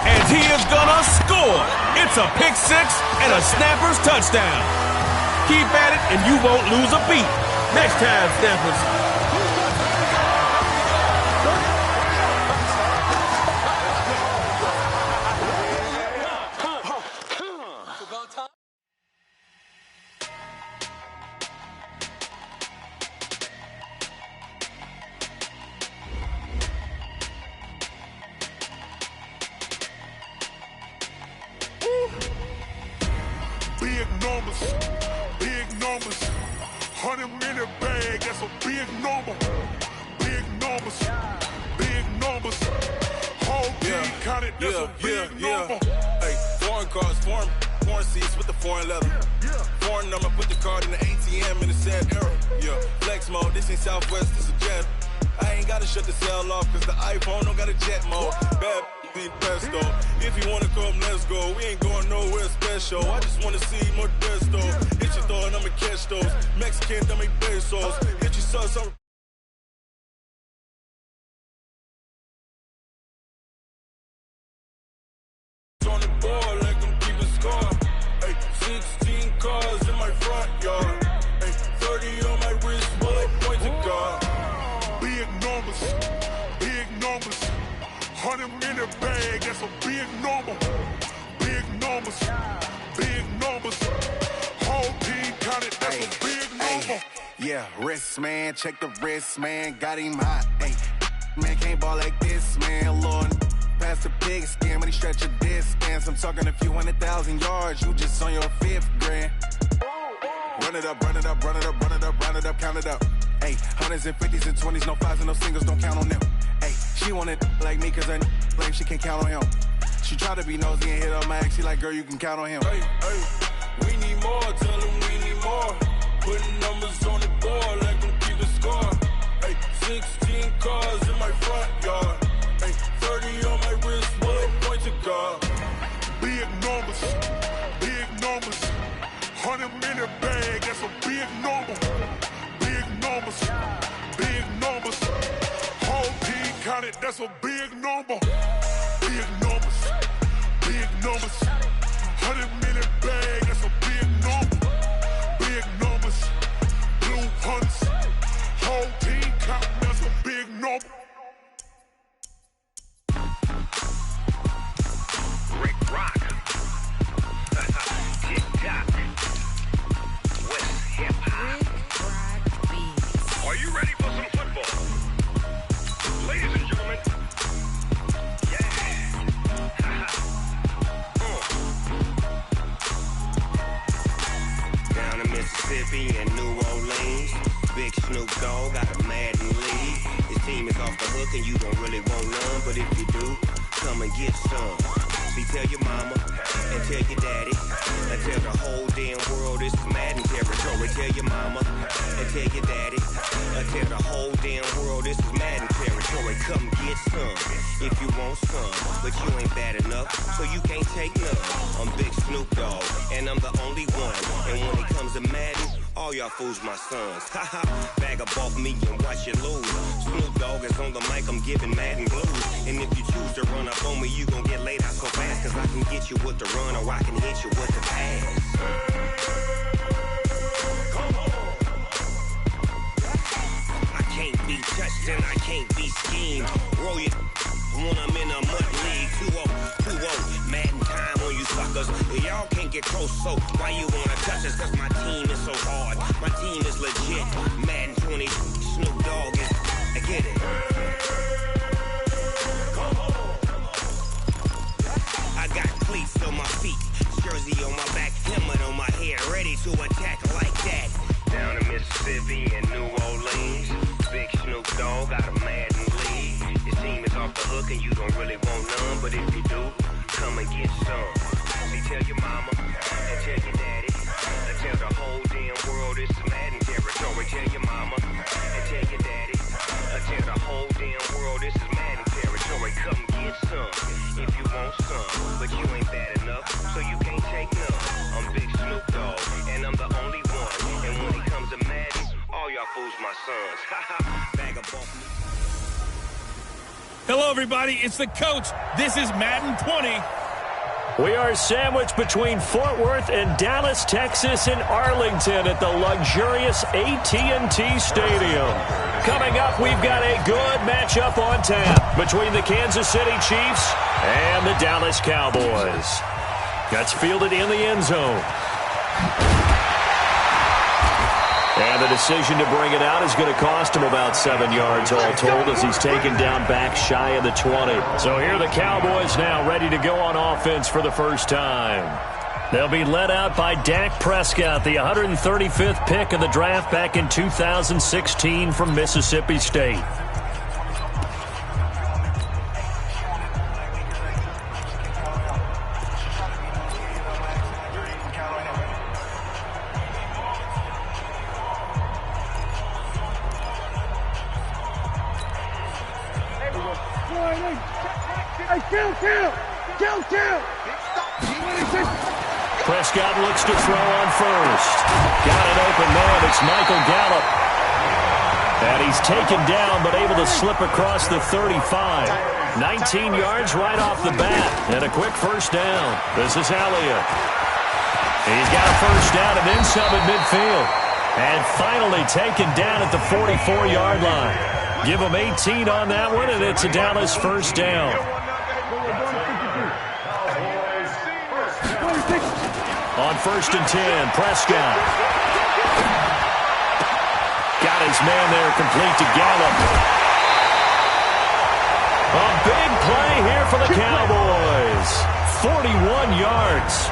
And he is gonna score. It's a pick six and a snapper's touchdown. Keep at it and you won't lose a beat. Next time, Snappers. Big numbers, 100-minute bag, that's a big number. Big numbers, whole it, that's a big number. Hey, foreign cars, foreign seats with the foreign leather. Foreign number, put the card in the ATM in the sad era. Yeah, flex mode, this ain't Southwest, this a jet. I ain't gotta shut the cell off, cause the iPhone don't got a jet mode. Bad need pesto. If you wanna come, let's go. We ain't going nowhere special. I just wanna see more desto. Hit your throw and I'ma catch those. Mexican, don't make pesos. Hit your sauce, I'm on the board like I'm keeping score. Hey, 16 cars in my front yard. Hey, 30 on my wrist, bullet points of God. Big numbers, 100 minute bag, that's a big number. Big numbers, whole team counted, that's a big number. Yeah, wrist man, check the wrist man, got him hot. Hey, man can't ball like this, man, Lord. Past the pig skin when he stretch a distance. I'm talking a few 100,000 yards, you just on your 5th grand. Run it up, count it up. Hey, hundreds and 50s and 20s, no 5s and no singles, don't count on them. Hey, she want it like me, cause her blame she can't count on him. She try to be nosy and hit up my ex, she like, girl, you can count on him. Hey, we need more, tell them we need more. Putting numbers on the board like I'm keeping score. Hey, 16 cars in my front yard. Hey, 30 on my wrist, bullet points of God. Big numbers, 100 minute bag, that's a big number. Big numbers, whole team counted, that's a big number. Big numbers, 100 minute bag, that's a big number. Big numbers, blue hunts, whole team counting, that's a big number. Rick Rock. TikTok. West Hip Hop. Are you ready for some football? Ladies and gentlemen. Yeah. Down in Mississippi and New Orleans, Big Snoop Dogg got a Madden league. His team is off the hook and you don't really want none, but if you do, come and get some. See, tell your mama and tell your daddy and tell the whole damn world this is Madden territory. Tell your mama and tell your daddy and tell the whole damn world this is Madden territory. Come get some if you want some, but you ain't bad enough, so you can't take none. I'm Big Snoop Dogg and I'm the only one. And when it comes to Madden, all y'all fools my sons. Haha, bag up off me and watch you lose. Snoop Dogg is on the mic, I'm giving Madden blues. And if you choose to run up on me, you gon' get laid out so fast. Cause I can get you with the run or I can hit you with the pass. I can't be touched and I can't be schemed. Roll you when I'm in a mud league. 2-0, Madden time on you suckers. Y'all can't get close, so why you wanna touch us? Cause my team is so hard. My team is legit. Madden 20, Snoop Dogg is, I get it. I got cleats on my feet, jersey on my back, helmet on my head, ready to attack like that. Down in Mississippi and New Orleans, Big Snoop Dogg got a Madden league. Your team is off the hook and you don't really want none, but if you do, come and get some. See, tell your mama and tell your daddy and tell the whole damn world this is Madden territory. Tell your mama and tell your daddy and tell the whole damn world this is Madden territory. Come get some if you want some, but you ain't bad enough, so you can't take none. I'm Big Snoop Dogg and I'm the only one. And when it comes to Madden, all y'all fools my sons. Bag of bump. Hello, everybody. It's the coach. This is Madden 20. We are sandwiched between Fort Worth and Dallas, Texas, and Arlington at the luxurious AT&T Stadium. Coming up, we've got a good matchup on tap between the Kansas City Chiefs and the Dallas Cowboys. That's fielded in the end zone. And the decision to bring it out is going to cost him about 7 yards all told as he's taken down back shy of the 20. So here are the Cowboys now ready to go on offense for the first time. They'll be led out by Dak Prescott, the 135th pick of the draft back in 2016 from Mississippi State. Hey, kill! Prescott looks to throw on first. Got an open man. It's Michael Gallup. And he's taken down, but able to slip across the 35. 19 yards right off the bat. And a quick first down. This is Elliott. He's got a first down and then some at midfield. And finally taken down at the 44-yard line. Give him 18 on that one, and it's a Dallas first down. On 1st and 10, Prescott. Got his man there, complete to Gallup. A big play here for the Cowboys. 41 yards.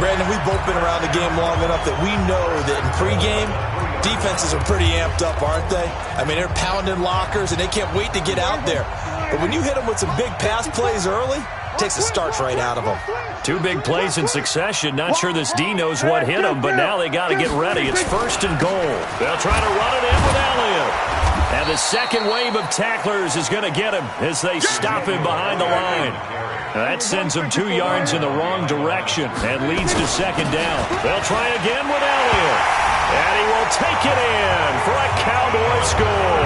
Brandon, we've both been around the game long enough that we know that in pregame, defenses are pretty amped up, aren't they? I mean, they're pounding lockers, and they can't wait to get out there. But when you hit them with some big pass plays early, it takes the starch right out of them. 2 big plays in succession. Not sure this D knows what hit him, but now they got to get ready. It's 1st and goal. They'll try to run it in with Elliott. And the second wave of tacklers is going to get him as they stop him behind the line. That sends him 2 yards in the wrong direction and leads to 2nd down. They'll try again with Elliott. And he will take it in for a Cowboy score.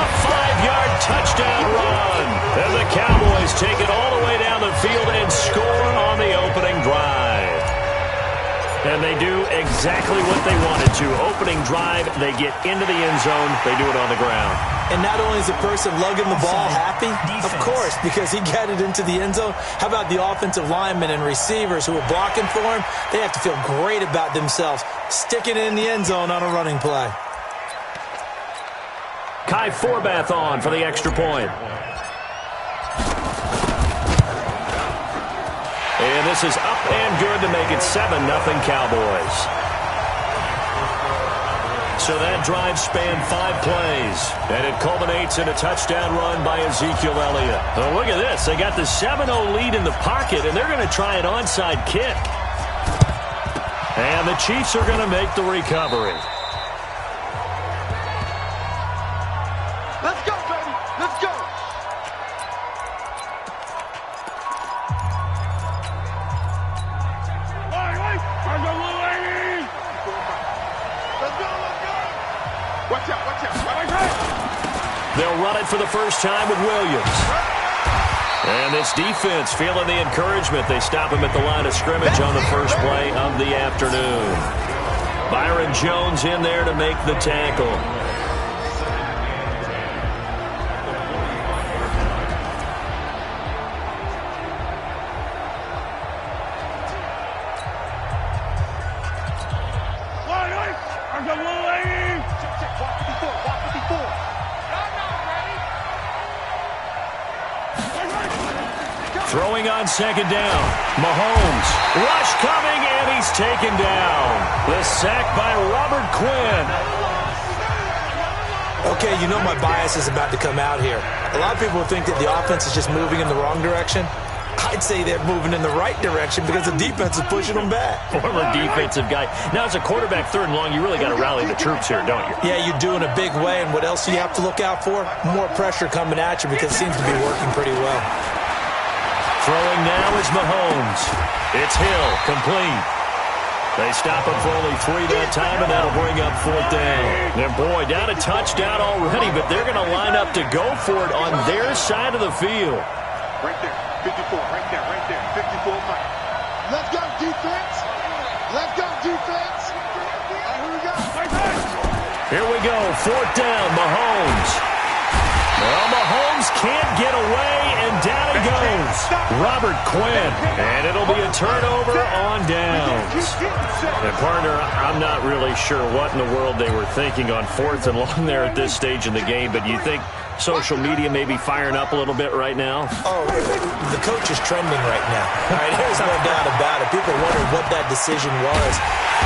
A 5-yard touchdown run. And the Cowboys take it all the way down the field and score on the opening drive. And they do exactly what they wanted to. Opening drive, they get into the end zone. They do it on the ground. And not only is the person lugging the ball happy, of course, because he got it into the end zone. How about the offensive linemen and receivers who are blocking for him? They have to feel great about themselves, sticking it in the end zone on a running play. Kai Forbath on for the extra point. And this is up and good to make it 7-0 Cowboys. So that drive spanned 5 plays, and it culminates in a touchdown run by Ezekiel Elliott. Oh, look at this. They got the 7-0 lead in the pocket, and they're going to try an onside kick. And the Chiefs are going to make the recovery. Let's go, baby. Let's go. They'll run it for the first time with Williams. And this defense feeling the encouragement. They stop him at the line of scrimmage on the first play of the afternoon. Byron Jones in there to make the tackle. Throwing on 2nd down. Mahomes. Rush coming, and he's taken down. The sack by Robert Quinn. Okay, you know my bias is about to come out here. A lot of people think that the offense is just moving in the wrong direction. I'd say they're moving in the right direction because the defense is pushing them back. Former defensive guy. Now, as a quarterback 3rd and long, you really got to rally the troops here, don't you? Yeah, you do in a big way, and what else do you have to look out for? More pressure coming at you because it seems to be working pretty well. Throwing now is Mahomes. It's Hill, complete. They stop him for only 3 that time, and that'll bring up 4th down. And boy, down a touchdown already, but they're going to line up to go for it on their side of the field. Right there, 54, right there, 54 Mike. Let's go, defense. Let's go, defense. Here we go. Here we go, 4th down, Mahomes. Well, Mahomes can't get away, and down he goes. Robert Quinn, and it'll be a turnover on downs. And, partner, I'm not really sure what in the world they were thinking on 4th and long there at this stage in the game, but you think social media may be firing up a little bit right now? Oh, the coach is trending right now. All right, there's no doubt about it. People wonder what that decision was.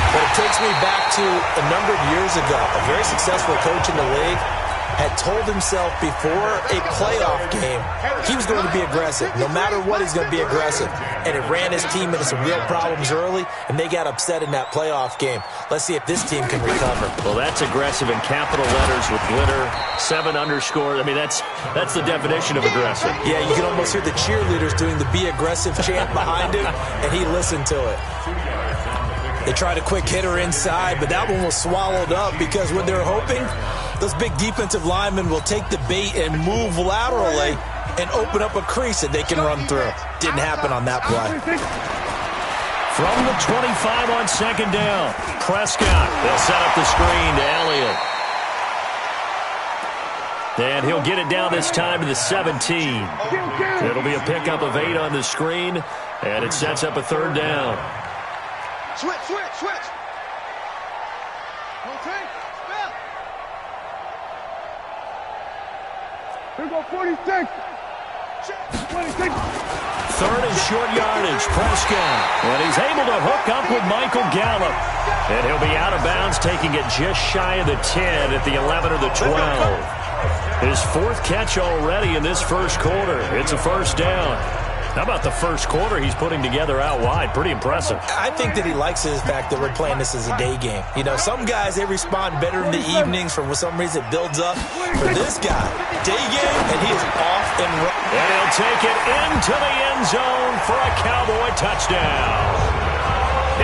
But it takes me back to a number of years ago, a very successful coach in the league. had told himself before a playoff game he was going to be aggressive. No matter what, he's going to be aggressive. And it ran his team into some real problems early, and they got upset in that playoff game. Let's see if this team can recover. Well, that's aggressive in capital letters with glitter, 7 underscore. I mean, that's the definition of aggressive. Yeah, you can almost hear the cheerleaders doing the be aggressive chant behind him, and he listened to it. They tried a quick hitter inside, but that one was swallowed up because what they're hoping, those big defensive linemen will take the bait and move laterally and open up a crease that they can run through. Didn't happen on that play. From the 25 on second down, Prescott. They'll set up the screen to Elliott. And he'll get it down this time to the 17. It'll be a pickup of 8 on the screen, and it sets up a third down. Switch. Rotate. Spell. Here we go, 46. 26. Third and short yardage, Prescott. And he's able to hook up with Michael Gallup. And he'll be out of bounds, taking it just shy of the 10 at the 11 or the 12. His 4th catch already in this first quarter. It's a first down. How about the first quarter he's putting together out wide? Pretty impressive. I think that he likes the fact that we're playing this as a day game. You know, some guys, they respond better in the evenings. For some reason, it builds up. For this guy, day game, and he is off and running. And he'll take it into the end zone for a Cowboy touchdown.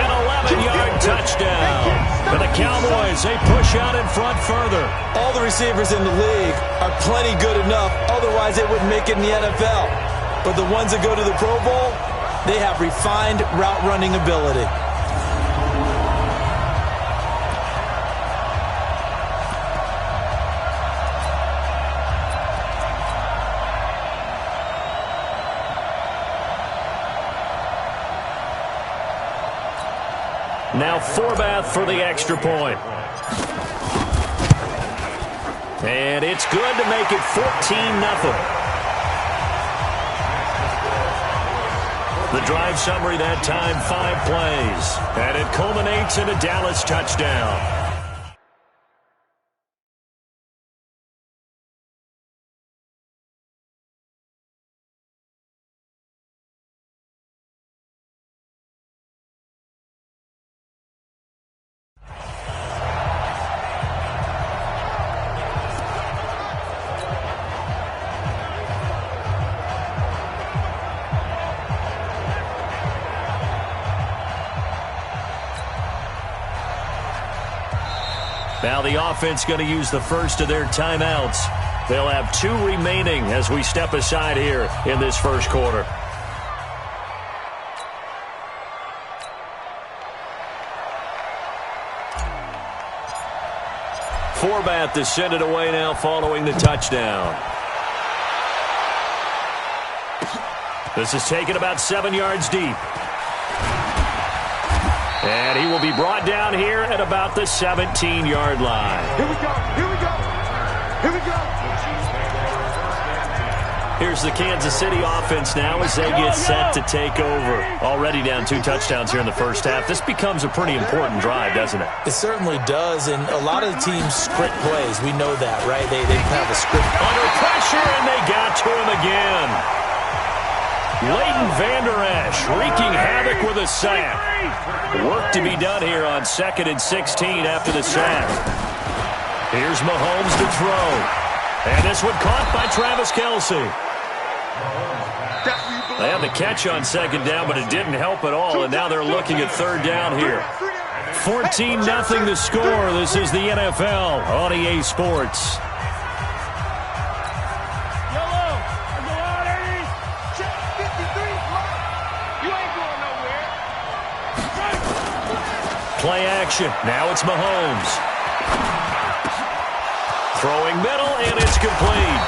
An 11-yard touchdown. For the Cowboys, they push out in front further. All the receivers in the league are plenty good enough. Otherwise, they wouldn't make it in the NFL. But the ones that go to the Pro Bowl, they have refined route running ability. Now Forbath for the extra point. And it's good to make it 14-0. The drive summary that time, 5 plays. And it culminates in a Dallas touchdown. Now the offense going to use the first of their timeouts. They'll have 2 remaining as we step aside here in this first quarter. Forbath to send it away now following the touchdown. This is taken about 7 yards deep. And he will be brought down here at about the 17-yard line. Here we go. Here's the Kansas City offense now as they get set to take over. Already down 2 touchdowns here in the first half. This becomes a pretty important drive, doesn't it? It certainly does, and a lot of the teams script plays. We know that, right? They have a script. Under pressure, and they got to him again. Leighton Vander Esch wreaking havoc with a sack. Work to be done here on 2nd and 16 after the sack. Here's Mahomes to throw. And this one caught by Travis Kelce. They had the catch on 2nd down, but it didn't help at all, and now they're looking at 3rd down here. 14-0 the score. This is the NFL on EA Sports. Play action. Now it's Mahomes. Throwing middle, and it's complete.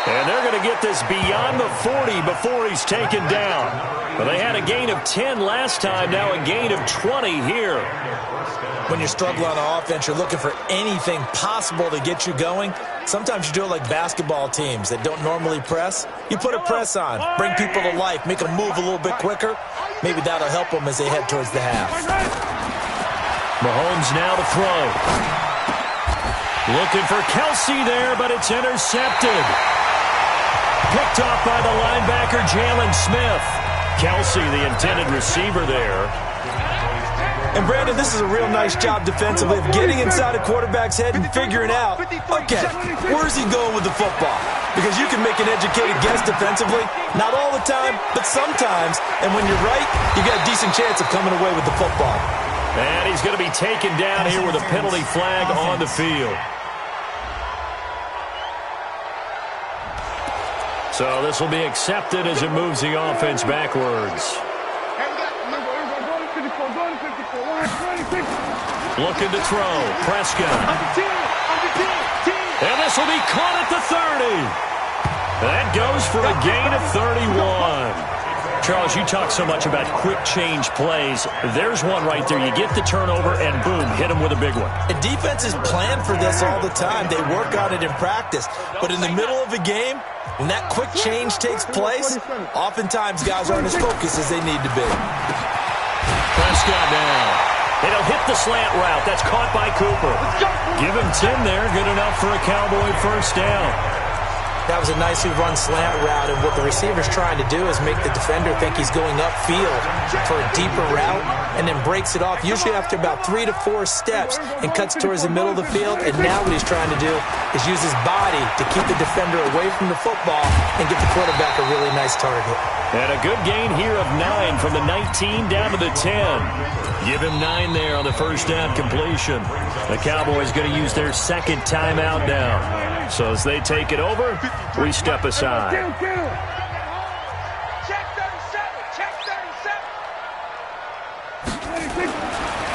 And they're going to get this beyond the 40 before he's taken down. Well, they had a gain of 10 last time, now a gain of 20 here. When you're struggling on offense, you're looking for anything possible to get you going. Sometimes you do it like basketball teams that don't normally press. You put a press on, bring people to life, make them move a little bit quicker. Maybe that'll help them as they head towards the half. Mahomes now to throw. Looking for Kelsey there, but it's intercepted. Picked off by the linebacker, Jalen Smith. Kelsey, the intended receiver there. And Brandon, this is a real nice job defensively of getting inside a quarterback's head and figuring out, okay, where's he going with the football? Because you can make an educated guess defensively, not all the time, but sometimes. And when you're right, you got a decent chance of coming away with the football. And he's going to be taken down here with a penalty flag on the field. So this will be accepted as it moves the offense backwards. Looking to throw. Prescott. And this will be caught at the 30. That goes for a gain of 31. Charles, you talk so much about quick change plays. There's one right there. You get the turnover and boom, hit him with a big one. And defenses plan for this all the time. They work on it in practice. But in the middle of a game, when that quick change takes place, oftentimes guys aren't as focused as they need to be. Prescott now. And he'll hit the slant route. That's caught by Cooper. Give him 10 there. Good enough for a Cowboy first down. That was a nicely run slant route, and what the receiver's trying to do is make the defender think he's going upfield for a deeper route and then breaks it off, usually after about 3 to 4 steps, and cuts towards the middle of the field. And now what he's trying to do is use his body to keep the defender away from the football and give the quarterback a really nice target. And a good gain here of 9 from the 19 down to the 10. Give him 9 there on the first down completion. The Cowboys going to use their second timeout now. So as they take it over, we step aside. Check 37.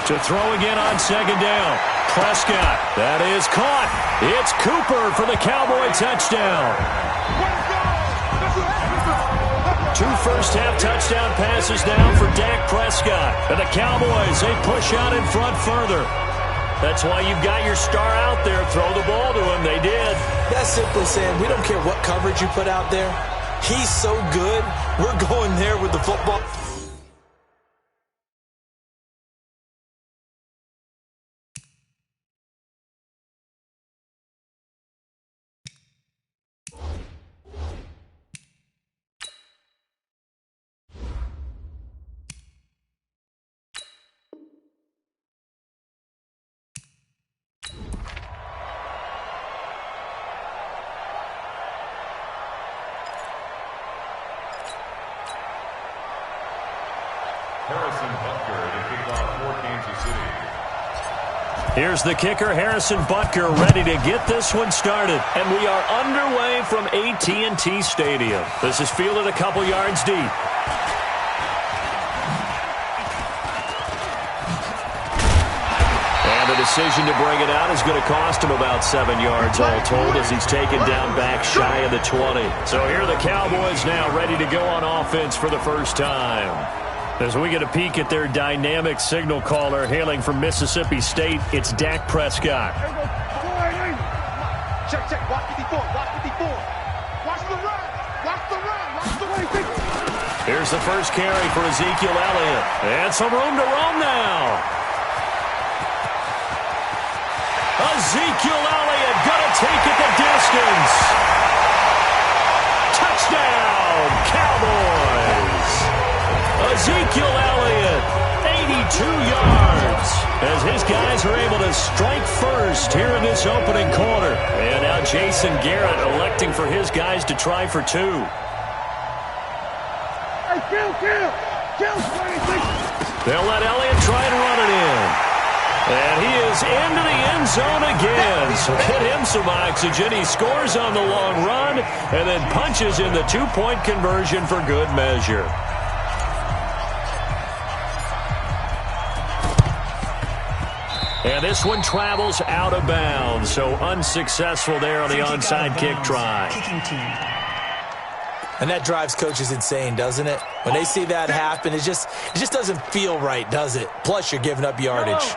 To throw again on second down. Prescott. That is caught. It's Cooper for the Cowboy touchdown. 2 first-half touchdown passes now for Dak Prescott. And the Cowboys, they push out in front further. That's why you've got your star out there. Throw the ball to him. They did. That's simply saying we don't care what coverage you put out there. He's so good. We're going there with the football. Harrison Butker to kick off for Kansas City. Here's the kicker, Harrison Butker, ready to get this one started. And we are underway from AT&T Stadium. This is fielded a couple yards deep. And the decision to bring it out is going to cost him about 7 yards all told as he's taken down back shy of the 20. So here are the Cowboys now ready to go on offense for the first time. As we get a peek at their dynamic signal caller hailing from Mississippi State, it's Dak Prescott. Check, check. Watch 54. Watch 54. Watch the run. Watch the run. Watch the run. Here's the first carry for Ezekiel Elliott. And some room to roam now. Ezekiel Elliott gonna take it the distance. Touchdown, Cowboys. Ezekiel Elliott, 82 yards, as his guys are able to strike first here in this opening quarter. And now Jason Garrett electing for his guys to try for 2. Hey, kill. 26. They'll let Elliott try and run it in. And he is into the end zone again. So get him some oxygen. He scores on the long run and then punches in the 2-point conversion for good measure. And this one travels out of bounds, so unsuccessful there on the onside kick try. And that drives coaches insane, doesn't it? When they see that happen, it just doesn't feel right, does it? Plus, you're giving up yardage.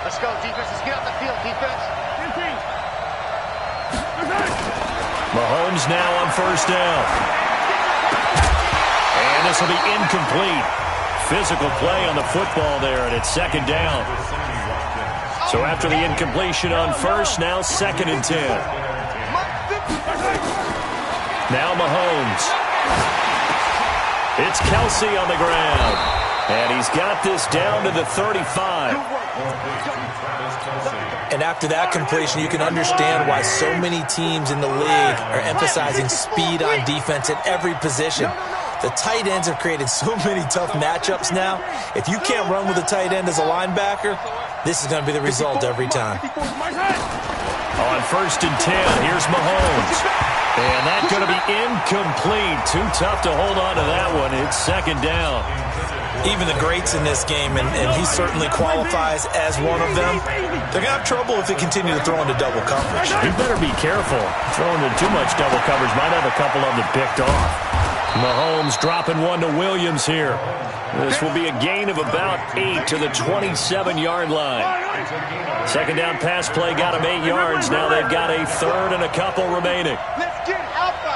Let's go, defense. Let's get out the field, defense. Mahomes now on first down. And this will be incomplete. physical play on the football there, and it's second down. So after the incompletion on first, now 2nd and 10. Now Mahomes. It's Kelsey on the ground. And he's got this down to the 35. And after that completion, you can understand why so many teams in the league are emphasizing speed on defense at every position. The tight ends have created so many tough matchups now. If you can't run with a tight end as a linebacker, this is going to be the result every time. On 1st and 10, here's Mahomes. And that's going to be incomplete. Too tough to hold on to that one. It's 2nd down. Even the greats in this game, and he certainly qualifies as one of them, they're going to have trouble if they continue to throw into double coverage. You better be careful. Throwing into too much double coverage might have a couple of them picked off. Mahomes dropping one to Williams here. This will be a gain of about 8 to the 27-yard line. 2nd down pass play got him 8 yards. Now they've got a 3rd and a couple remaining. Let's get Alpha.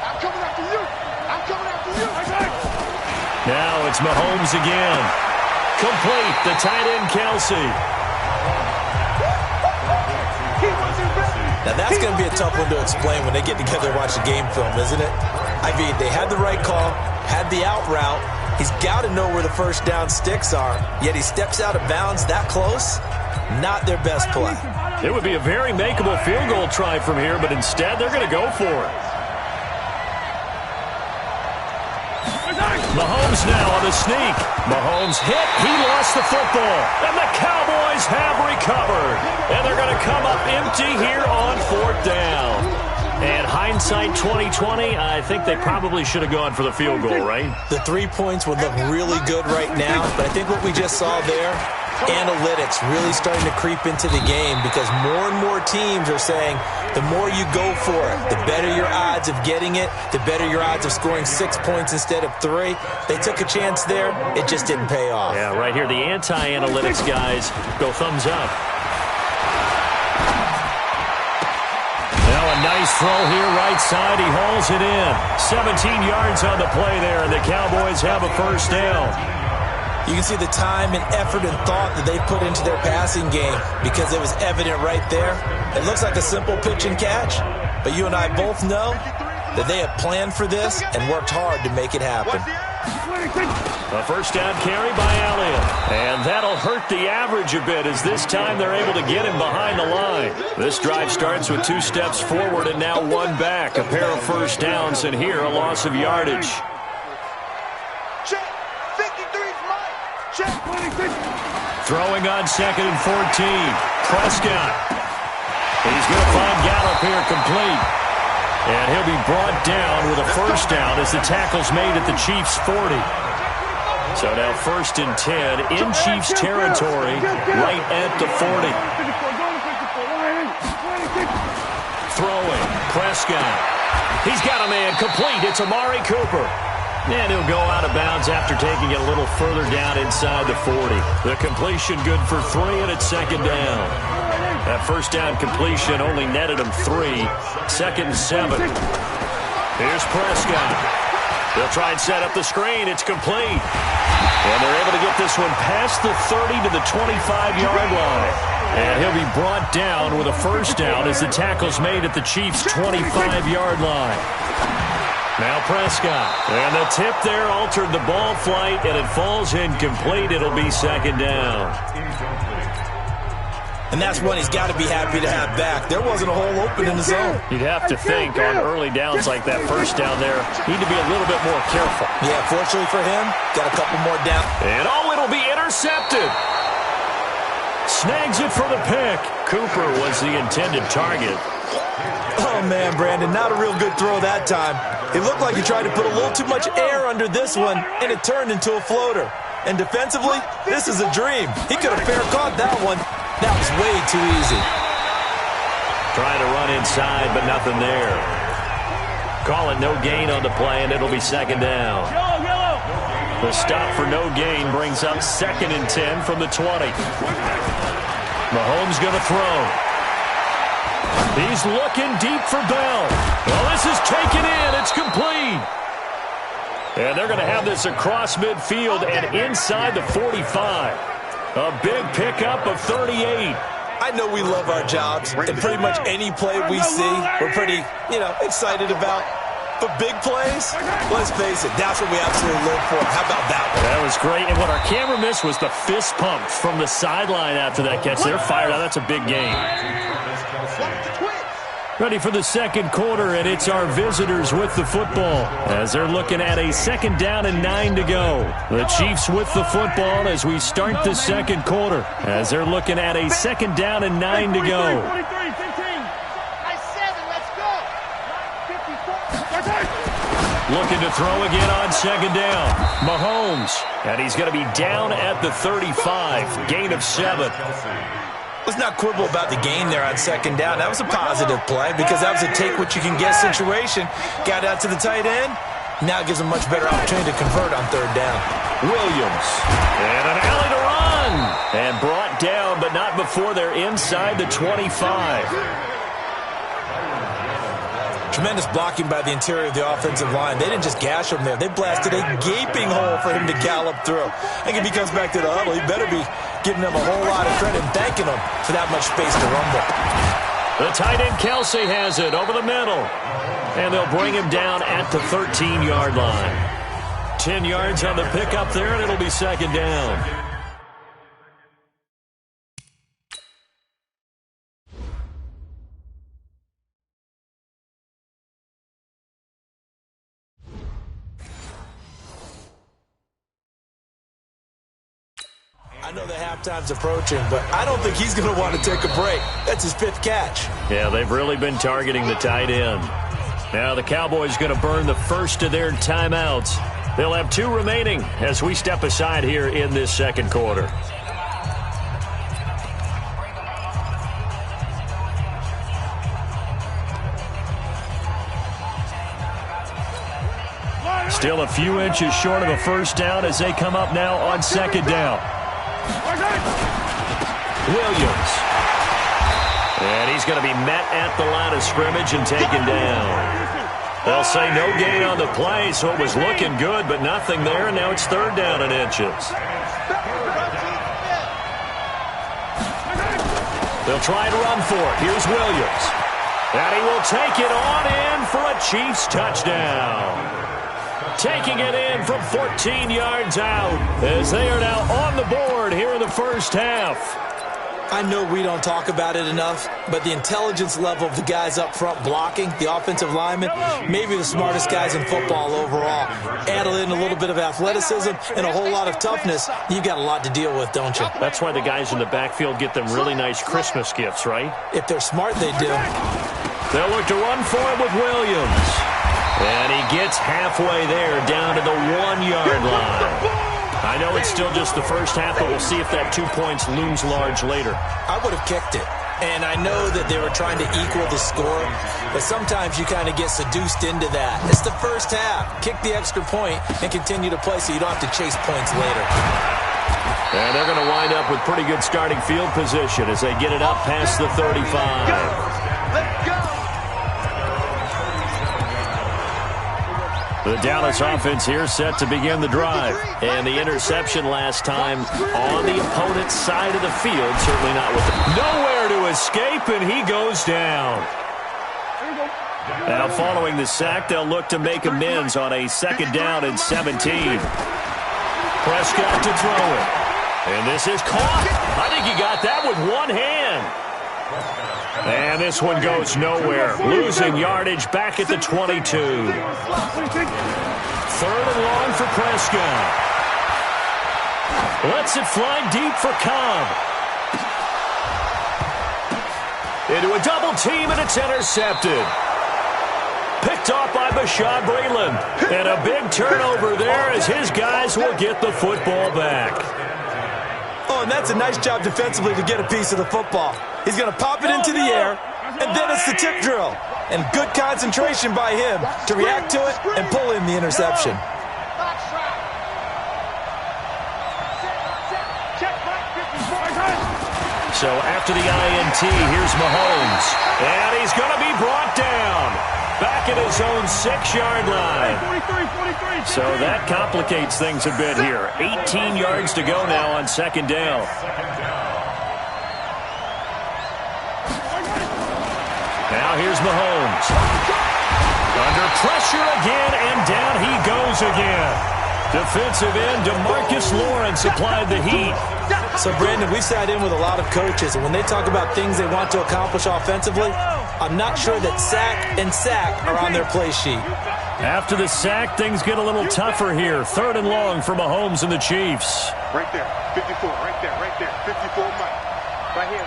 I'm coming after you. I'm coming after you. Now it's Mahomes again. Complete. The tight end, Kelsey. Now that's going to be a tough one to explain when they get together and watch the game film, isn't it? I mean, they had the right call, had the out route. He's got to know where the first down sticks are, yet he steps out of bounds that close. Not their best play. It would be a very makeable field goal try from here, but instead they're going to go for it. Mahomes now on the sneak. Mahomes hit. He lost the football. And the Cowboys have recovered. And they're going to come up empty here on 4th down. And hindsight 2020, I think they probably should have gone for the field goal, right? The 3 points would look really good right now, but I think what we just saw there, analytics really starting to creep into the game because more and more teams are saying the more you go for it, the better your odds of getting it, the better your odds of scoring 6 points instead of 3. They took a chance there. It just didn't pay off. Yeah, right here, the anti-analytics guys go thumbs up. Now a nice throw here, right side. He hauls it in. 17 yards on the play there, and the Cowboys have a 1st down. You can see the time and effort and thought that they put into their passing game because it was evident right there. It looks like a simple pitch and catch, but you and I both know that they have planned for this and worked hard to make it happen. A 1st down carry by Elliott. And that'll hurt the average a bit as this time they're able to get him behind the line. This drive starts with 2 steps forward and now 1 back. A pair of 1st downs, and here a loss of yardage. Check. 53's mine. Check. 26. Throwing on 2nd and 14. Prescott. He's going to find Gallup here complete. And he'll be brought down with a 1st down as the tackle's made at the Chiefs' 40. So now 1st and 10 in Chiefs territory, right at the 40. Throwing, Prescott. He's got a man complete. It's Amari Cooper. And he'll go out of bounds after taking it a little further down inside the 40. The completion good for 3, and it's 2nd down. That 1st down completion only netted him 3. 2nd and 7. Here's Prescott. They'll try and set up the screen. It's complete. And they're able to get this one past the 30 to the 25-yard line. And he'll be brought down with a 1st down as the tackle's made at the Chiefs' 25-yard line. Now Prescott. And the tip there altered the ball flight, and it falls incomplete. It'll be 2nd down. And that's one he's got to be happy to have back. There wasn't a hole open in the zone. You'd have to think on early downs like that 1st down there, need to be a little bit more careful. Yeah, fortunately for him, got a couple more down. And it'll be intercepted. Snags it for the pick. Cooper was the intended target. Oh, man, Brandon, not a real good throw that time. It looked like he tried to put a little too much air under this one, and it turned into a floater. And defensively, this is a dream. He could have fair caught that one. That was way too easy. Trying to run inside, but nothing there. Call it no gain on the play, and it'll be 2nd down. The stop for no gain brings up 2nd and 10 from the 20. Mahomes going to throw. He's looking deep for Bell. Well, this is taken in. It's complete. And they're going to have this across midfield and inside the 45. A big pickup of 38. I know we love our jobs, and pretty much any play we see, we're pretty, excited about. But big plays, let's face it, that's what we absolutely live for. How about that one? That was great. And what our camera missed was the fist pump from the sideline after that catch. They're fired out. That's a big game. Ready for the second quarter, and it's our visitors with the football as they're looking at a 2nd down and 9 to go. The Chiefs with the football as we start the second quarter as they're looking at a 2nd down and 9 to go. 23, 15. Nice 7, let's go. 54. Looking to throw again on 2nd down. Mahomes, and he's going to be down at the 35, gain of 7. Let's not quibble about the gain there on 2nd down. That was a positive play because that was a take-what-you-can-get situation. Got out to the tight end. Now it gives them much better opportunity to convert on 3rd down. Williams. And an alley to run. And brought down, but not before they're inside the 25. Tremendous blocking by the interior of the offensive line. They didn't just gash him there. They blasted a gaping hole for him to gallop through. I think if he comes back to the huddle, he better be giving them a whole lot of credit and thanking them for that much space to rumble. The tight end Kelsey has it over the middle. And they'll bring him down at the 13-yard line. 10 yards on the pickup there, and it'll be 2nd down. I know the halftime's approaching, but I don't think he's going to want to take a break. That's his 5th catch. Yeah, they've really been targeting the tight end. Now the Cowboys going to burn the first of their timeouts. They'll have 2 remaining as we step aside here in this second quarter. Still a few inches short of a first down as they come up now on 2nd down. Williams. And he's going to be met at the line of scrimmage and taken down. They'll say no gain on the play, so it was looking good, but nothing there, and now it's 3rd down and inches. They'll try to run for it. Here's Williams. And he will take it on in for a Chiefs touchdown. Taking it in from 14 yards out as they are now on the board here in the first half. I know we don't talk about it enough, but the intelligence level of the guys up front blocking, the offensive linemen, maybe the smartest guys in football overall. Add in a little bit of athleticism and a whole lot of toughness, you've got a lot to deal with, don't you? That's why the guys in the backfield get them really nice Christmas gifts, right? If they're smart, they do. They'll look to run for it with Williams. And he gets halfway there down to the 1-yard line. I know it's still just the first half, but we'll see if that 2 points looms large later. I would have kicked it. And I know that they were trying to equal the score, but sometimes you kind of get seduced into that. It's the first half. Kick the extra point and continue to play so you don't have to chase points later. And they're going to wind up with pretty good starting field position as they get it up past the 35. Let's go. The Dallas offense here set to begin the drive. And the interception last time on the opponent's side of the field. Certainly not with them. Nowhere to escape, and he goes down. Now following the sack, they'll look to make amends on a 2nd down and 17. Prescott to throw it. And this is caught. I think he got that with one hand. And this one goes nowhere. Losing yardage back at the 22. 3rd and long for Prescott. Lets it fly deep for Cobb. Into a double team, and it's intercepted. Picked off by Bashaud Breeland. And a big turnover there as his guys will get the football back. Oh, and that's a nice job defensively to get a piece of the football. He's going to pop it into the air, and then it's the tip drill. And good concentration by him to react to it and pull in the interception. So after the INT, here's Mahomes. And he's going to be brought down. back at his own 6-yard line. So that complicates things a bit here. 18 yards to go now on second down. Now here's Mahomes. Under pressure again, and down he goes again. Defensive end DeMarcus Lawrence applied the heat. So, Brandon, we sat in with a lot of coaches, and when they talk about things they want to accomplish offensively, I'm not sure that sack and sack are on their play sheet. After the sack, things get a little tougher here. 3rd and long for Mahomes and the Chiefs. Right there, 54, right there, 54 Mike. Right here.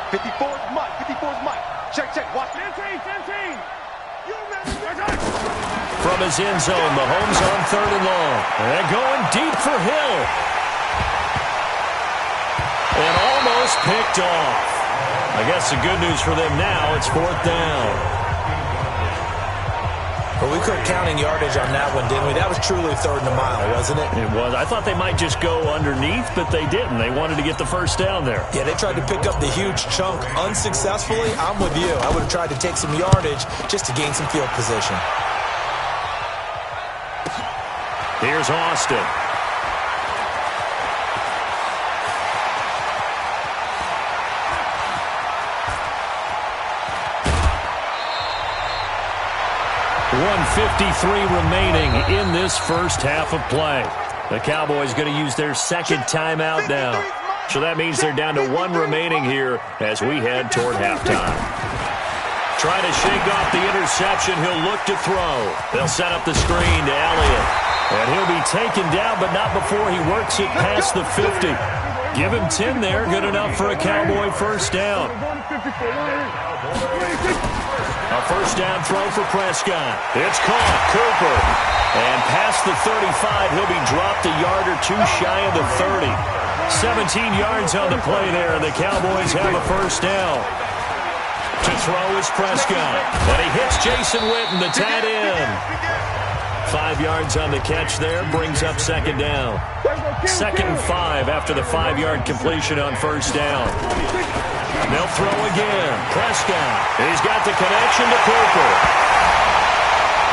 54 is Mike, 54 is Mike. Check, watch it. 10. From his end zone, Mahomes on 3rd and long. And going deep for Hill. And almost picked off. I guess the good news for them now, it's 4th down. But we quit counting yardage on that one, didn't we? That was truly 3rd and a mile, wasn't it? It was. I thought they might just go underneath, but they didn't. They wanted to get the first down there. Yeah, they tried to pick up the huge chunk unsuccessfully. I'm with you. I would have tried to take some yardage just to gain some field position. Here's Austin. .153 remaining in this first half of play. The Cowboys going to use their second timeout now. So that means they're down to 1 remaining here as we head toward halftime. Trying to shake off the interception. He'll look to throw. They'll set up the screen to Elliott. And he'll be taken down, but not before he works it past the 50. Give him 10 there. Good enough for a Cowboy first down. A first down throw for Prescott. It's caught. Cooper. And past the 35, he'll be dropped a yard or two shy of the 30. 17 yards on the play there, and the Cowboys have a first down. To throw is Prescott. And he hits Jason Witten, the tight end. 5 yards on the catch there, brings up second down. 2nd and 5 after the 5-yard completion on first down. They'll throw again. Prescott. He's got the connection to Cooper.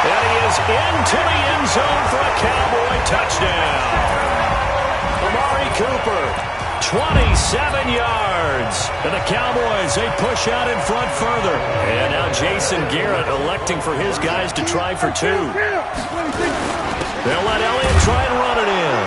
And he is into the end zone for a Cowboy touchdown. Amari Cooper, 27 yards. And the Cowboys, they push out in front further. And now Jason Garrett electing for his guys to try for 2. They'll let Elliott try and run it in.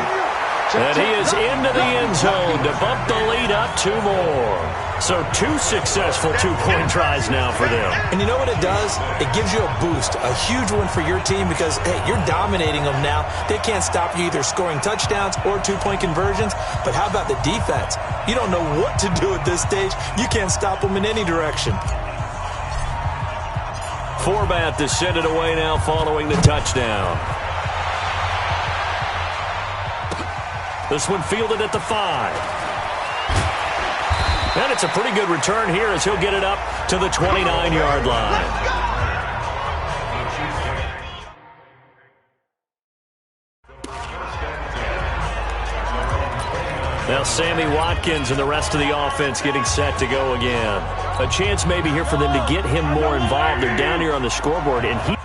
And he is into the end zone to bump the lead up 2 more. So 2 successful 2-point tries now for them. And you know what it does? It gives you a boost, a huge one for your team because, hey, you're dominating them now. They can't stop you either scoring touchdowns or 2-point conversions. But how about the defense? You don't know what to do at this stage. You can't stop them in any direction. Forbat to send it away now following the touchdown. This one fielded at the 5. And it's a pretty good return here as he'll get it up to the 29-yard line. Now Sammy Watkins and the rest of the offense getting set to go again. A chance maybe here for them to get him more involved. They're down here on the scoreboard, and he...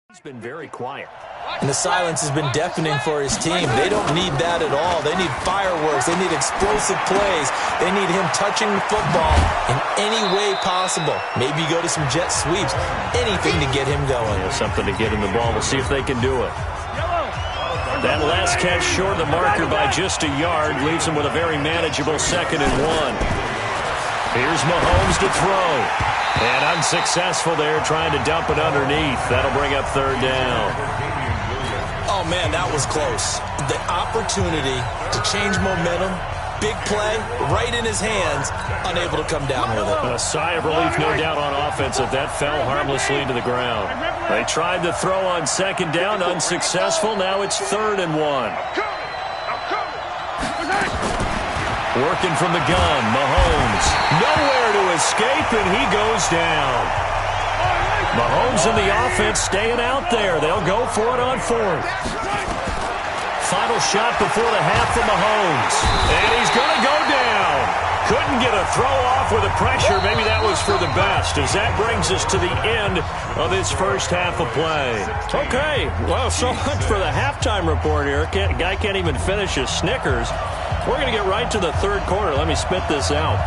He's been very quiet. And the silence has been deafening for his team. They don't need that at all. They need fireworks. They need explosive plays. They need him touching the football in any way possible. Maybe go to some jet sweeps. Anything to get him going. Something to get him the ball. We'll see if they can do it. That last catch short of the marker by just a yard leaves him with a very manageable 2nd and 1. Here's Mahomes to throw. And unsuccessful there, trying to dump it underneath. That'll bring up 3rd down. Oh, man, that was close. The opportunity to change momentum, big play, right in his hands, unable to come down with it. A sigh of relief, no doubt, on offense if that fell harmlessly to the ground. They tried to throw on 2nd down, unsuccessful. Now it's 3rd and 1. Working from the gun, Mahomes. Nowhere to escape, and he goes down. Mahomes and the offense staying out there. They'll go for it on fourth. Final shot before the half from Mahomes. And he's going to go down. Couldn't get a throw off with the pressure. Maybe that was for the best, as that brings us to the end of this first half of play. Okay, well, so much for the halftime report here. Guy can't even finish his Snickers. We're going to get right to the third quarter. Let me spit this out.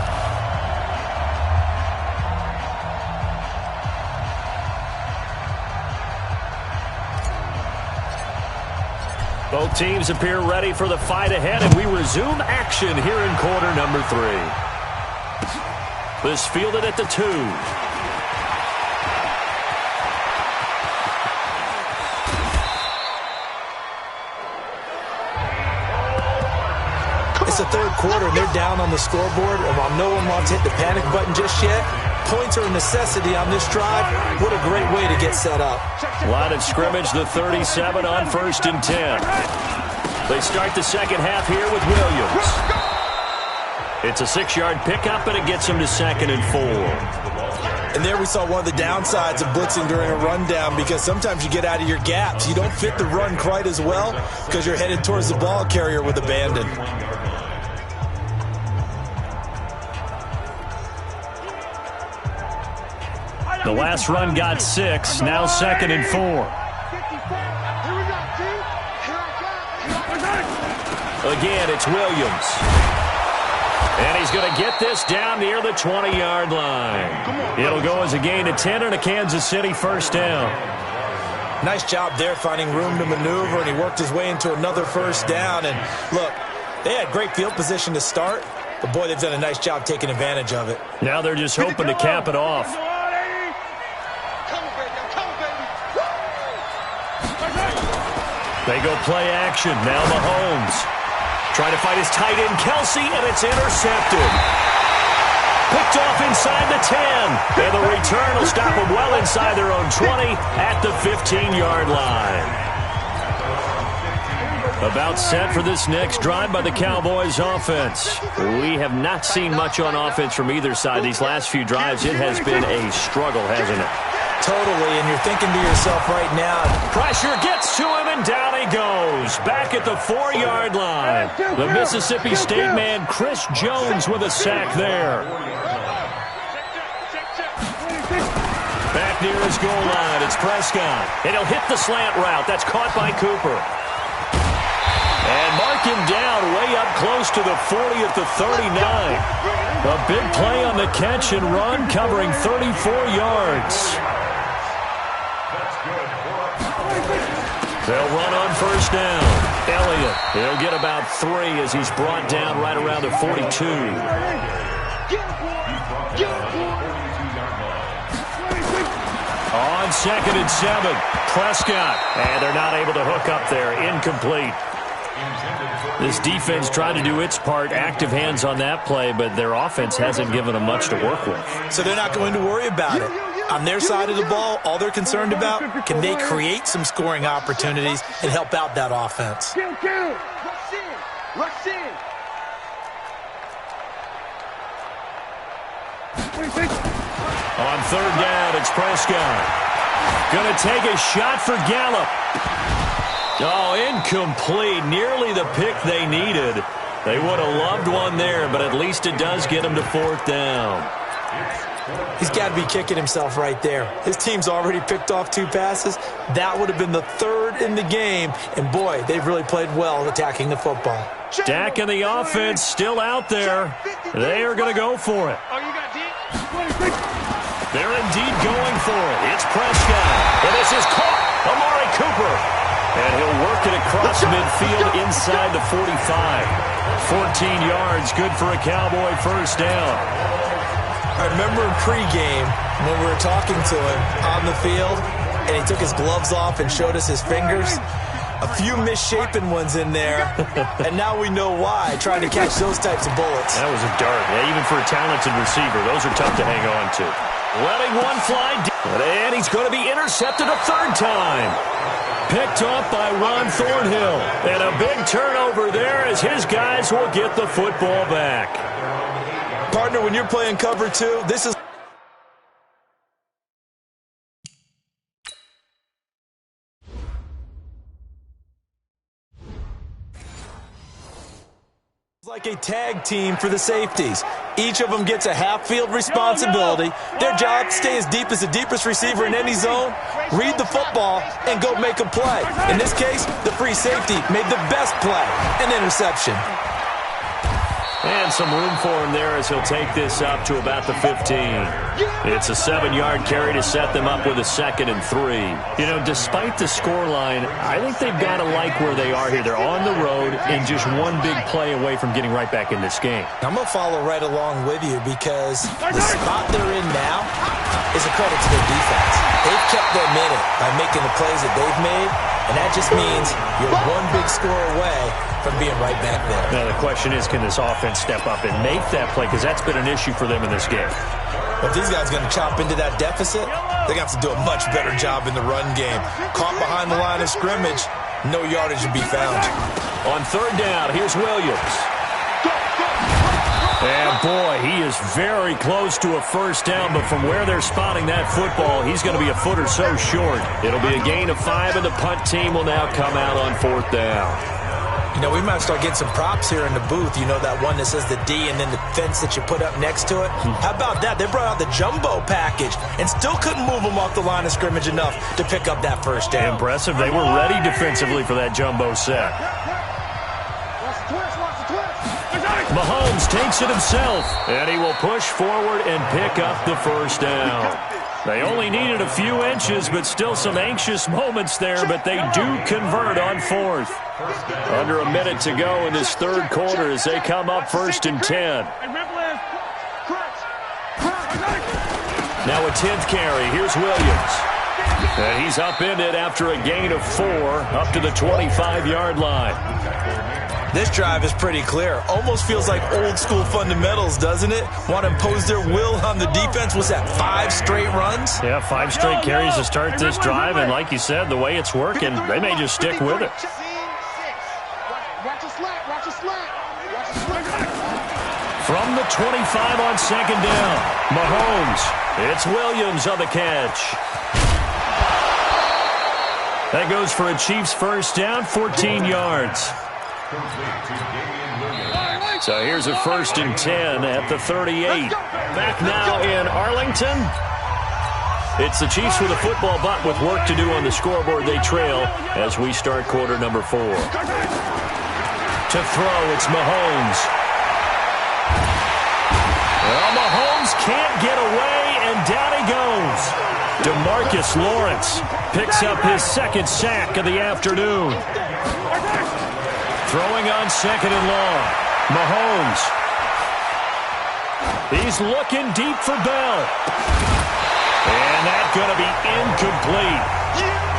Both teams appear ready for the fight ahead, and we resume action here in quarter number 3. This fielded at the 2. It's the third quarter, and they're down on the scoreboard, and while no one wants to hit the panic button just yet, points are a necessity on this drive. What a great way to get set up. Line of scrimmage, the 37 on 1st and 10. They start the second half here with Williams. It's a 6-yard pickup, and it gets him to 2nd and 4. And there we saw one of the downsides of blitzing during a rundown, because sometimes you get out of your gaps. You don't fit the run quite as well because you're headed towards the ball carrier with abandon. The last run got 6, now 2nd and 4. Again, it's Williams. And he's going to get this down near the 20-yard line. It'll go as a gain of 10 and a Kansas City first down. Nice job there finding room to maneuver, and he worked his way into another first down. And look, they had great field position to start, but boy, they've done a nice job taking advantage of it. Now they're just hoping to cap it off. They go play action. Now Mahomes. Trying to fight his tight end, Kelsey, and it's intercepted. Picked off inside the 10. And the return will stop them well inside their own 20 at the 15-yard line. About set for this next drive by the Cowboys offense. We have not seen much on offense from either side. These last few drives, it has been a struggle, hasn't it? Totally, and you're thinking to yourself right now. Pressure gets to him, and down he goes. Back at the 4-yard line. The Mississippi State man, Chris Jones, with a sack there. Back near his goal line, it's Prescott. And he'll hit the slant route. That's caught by Cooper. And mark him down way up close to the 40 at the 39. A big play on the catch and run, covering 34 yards. They'll run on first down. Elliott, he'll get about 3 as he's brought down right around the 42. On 2nd and 7, Prescott. And they're not able to hook up there. Incomplete. This defense tried to do its part, active hands on that play, but their offense hasn't given them much to work with. So they're not going to worry about it. On their side of the ball, all they're concerned about, can they create some scoring opportunities and help out that offense? Rush in. Rush in. On 3rd down, it's Prescott. Going to take a shot for Gallup. Oh, incomplete. Nearly the pick they needed. They would have loved one there, but at least it does get them to 4th down. He's got to be kicking himself right there. His team's already picked off 2 passes. That would have been the 3rd in the game. And, boy, they've really played well attacking the football. Dak and the offense still out there. They are going to go for it. They're indeed going for it. It's Prescott. And this is caught. Amari Cooper. And he'll work it across midfield inside the 45. 14 yards, good for a Cowboy first down. I remember in pregame when we were talking to him on the field, and he took his gloves off and showed us his fingers. A few misshapen ones in there, and now we know why, trying to catch those types of bullets. That was a dart. Yeah, even for a talented receiver, those are tough to hang on to. Letting one fly, and he's going to be intercepted a 3rd time. Picked off by Ron Thornhill. And a big turnover there as his guys will get the football back. Partner, when you're playing cover 2, this is like a tag team for the safeties. Each of them gets a half-field responsibility. Their job, stay as deep as the deepest receiver in any zone, read the football, and go make a play. In this case, the free safety made the best play, an interception. And some room for him there as he'll take this up to about the 15. It's a 7-yard carry to set them up with a 2nd and 3. You know, despite the scoreline, I think they've got to like where they are here. They're on the road and just one big play away from getting right back in this game. I'm going to follow right along with you because the spot they're in now is a credit to their defense. They've kept them in it by making the plays that they've made, and that just means you're one big score away from being right back there. Now, the question is, can this offense step up and make that play? Because that's been an issue for them in this game. Well, if these guys are going to chop into that deficit, they're going to have to do a much better job in the run game. Caught behind the line of scrimmage, no yardage to be found. On 3rd down, here's Williams. And, boy, he is very close to a first down, but from where they're spotting that football, he's going to be a foot or so short. It'll be a gain of 5, and the punt team will now come out on 4th down. You know, we might start getting some props here in the booth. You know, that one that says the D and then the fence that you put up next to it? How about that? They brought out the jumbo package and still couldn't move them off the line of scrimmage enough to pick up that first down. Impressive. They were ready defensively for that jumbo set. Mahomes takes it himself, and he will push forward and pick up the first down. They only needed a few inches, but still some anxious moments there, but they do convert on 4th. Under a minute to go in this 3rd quarter as they come up 1st and 10. Now a 10th carry. Here's Williams. And he's upended after a gain of 4 up to the 25-yard line. This drive is pretty clear. Almost feels like old-school fundamentals, doesn't it? Want to impose their will on the defense. Was that 5 straight runs? Yeah, 5 straight carries to start this drive, and like you said, the way it's working, they may just stick with it. From the 25 on 2nd down, Mahomes. It's Williams on the catch. That goes for a Chiefs first down, 14 yards. So here's a 1st and 10 at the 38. Back now in Arlington. It's the Chiefs with a football, but with work to do on the scoreboard. They trail as we start quarter number 4. To throw, it's Mahomes. Well, Mahomes can't get away, and down he goes. DeMarcus Lawrence picks up his 2nd sack of the afternoon. Throwing on 2nd and long. Mahomes. He's looking deep for Bell. And that's going to be incomplete.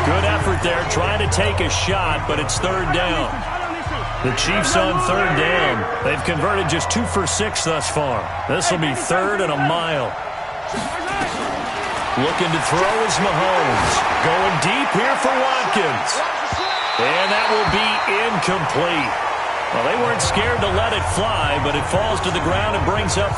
Good effort there, trying to take a shot, but it's 3rd down. The Chiefs on 3rd down. They've converted just 2 for 6 thus far. This will be 3rd and a mile. Looking to throw is Mahomes. Going deep here for Watkins. And that will be incomplete. Well, they weren't scared to let it fly, but it falls to the ground and brings up.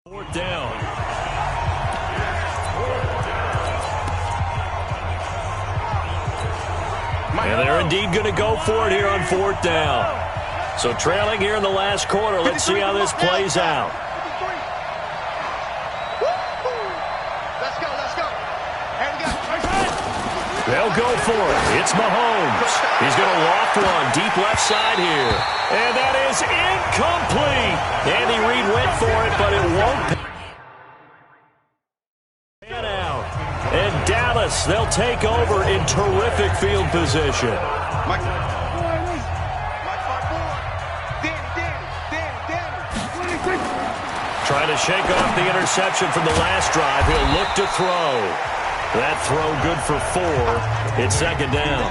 Fourth down. And they're indeed going to go for it here on 4th down. So trailing here in the last quarter. Let's see how this plays out. They'll go for it. It's Mahomes. He's going to loft one deep left side here. And that is incomplete. Andy Reid went for it, but it won't. And out. And Dallas, they'll take over in terrific field position. Trying to shake off the interception from the last drive. He'll look to throw. That throw good for 4. It's second down.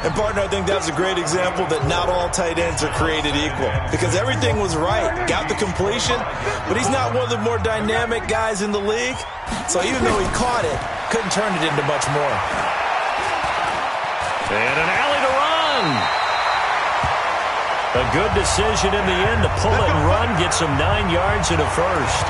And, partner, I think that's a great example that not all tight ends are created equal because everything was right. Got the completion, but he's not one of the more dynamic guys in the league. So even though he caught it, couldn't turn it into much more. And an alley to run. A good decision in the end to pull it and run, gets him 9 yards and a first.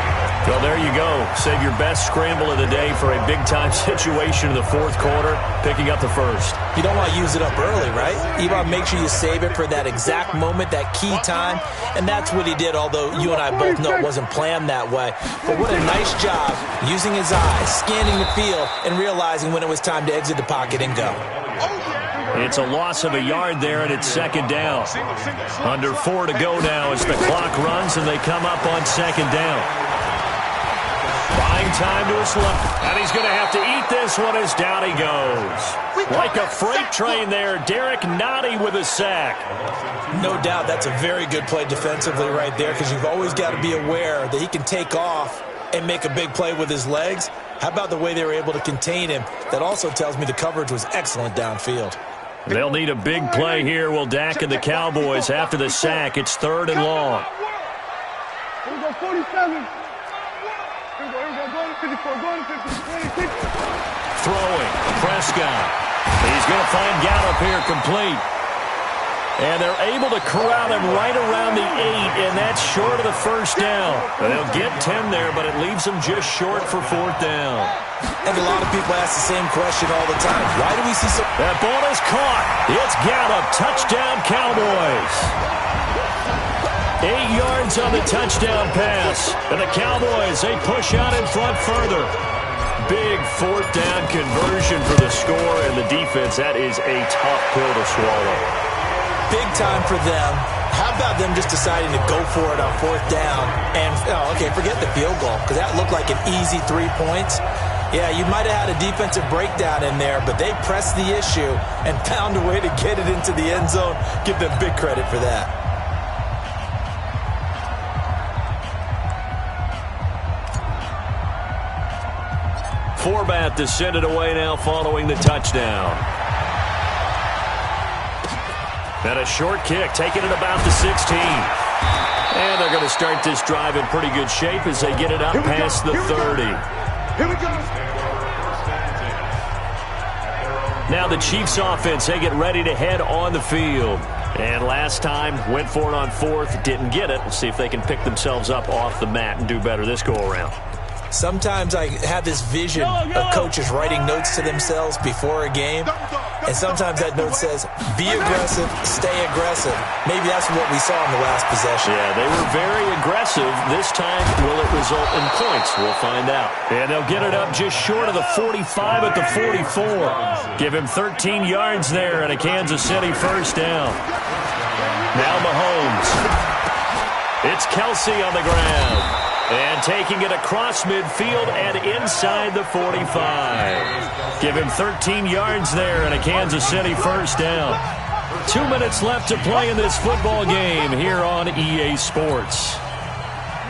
Well, there you go. Save your best scramble of the day for a big-time situation in the fourth quarter, picking up the first. You don't want to use it up early, right? You want to make sure you save it for that exact moment, that key time, and that's what he did, although you and I both know it wasn't planned that way. But what a nice job using his eyes, scanning the field, and realizing when it was time to exit the pocket and go. It's a loss of a yard there, and it's second down. Under 4 to go now as the clock runs, and they come up on second down. Buying time to his left, and he's going to have to eat this one as down he goes. Like a freight train there, Derek Nottie with a sack. No doubt that's a very good play defensively right there because you've always got to be aware that he can take off and make a big play with his legs. How about the way they were able to contain him? That also tells me the coverage was excellent downfield. They'll need a big play here, will Dak and the Cowboys after the sack. It's 3rd and long. Here we go, 47. Here we go, going to 54, going to 50, 26. Throwing, Prescott. He's going to find Gallup here complete. And they're able to corral him right around the 8, and that's short of the first down. They'll get 10 there, but it leaves them just short for 4th down. And a lot of people ask the same question all the time. Why do we see so... That ball is caught. It's Gallup. Touchdown, Cowboys. 8 yards on the touchdown pass. And the Cowboys, they push out in front further. Big 4th down conversion for the score, and the defense, that is a tough pill to swallow. Big time for them. How about them just deciding to go for it on 4th down? And, okay, forget the field goal, because that looked like an easy 3 points. Yeah, you might have had a defensive breakdown in there, but they pressed the issue and found a way to get it into the end zone. Give them big credit for that. Forbat to send it away now following the touchdown. And a short kick, taking it about the 16. And they're going to start this drive in pretty good shape as they get it up past the 30. Here we go. Now the Chiefs offense, they get ready to head on the field. And last time, went for it on 4th, didn't get it. We'll see if they can pick themselves up off the mat and do better this go-around. Sometimes I have this vision of coaches writing notes to themselves before a game, and sometimes that note says, be aggressive, stay aggressive. Maybe that's what we saw in the last possession. Yeah, they were very aggressive. This time, will it result in points? We'll find out. And they'll get it up just short of the 45 at the 44. Give him 13 yards there and a Kansas City first down. Now Mahomes. It's Kelsey on the ground. And taking it across midfield and inside the 45. Give him 13 yards there and a Kansas City first down. 2 minutes left to play in this football game here on EA Sports.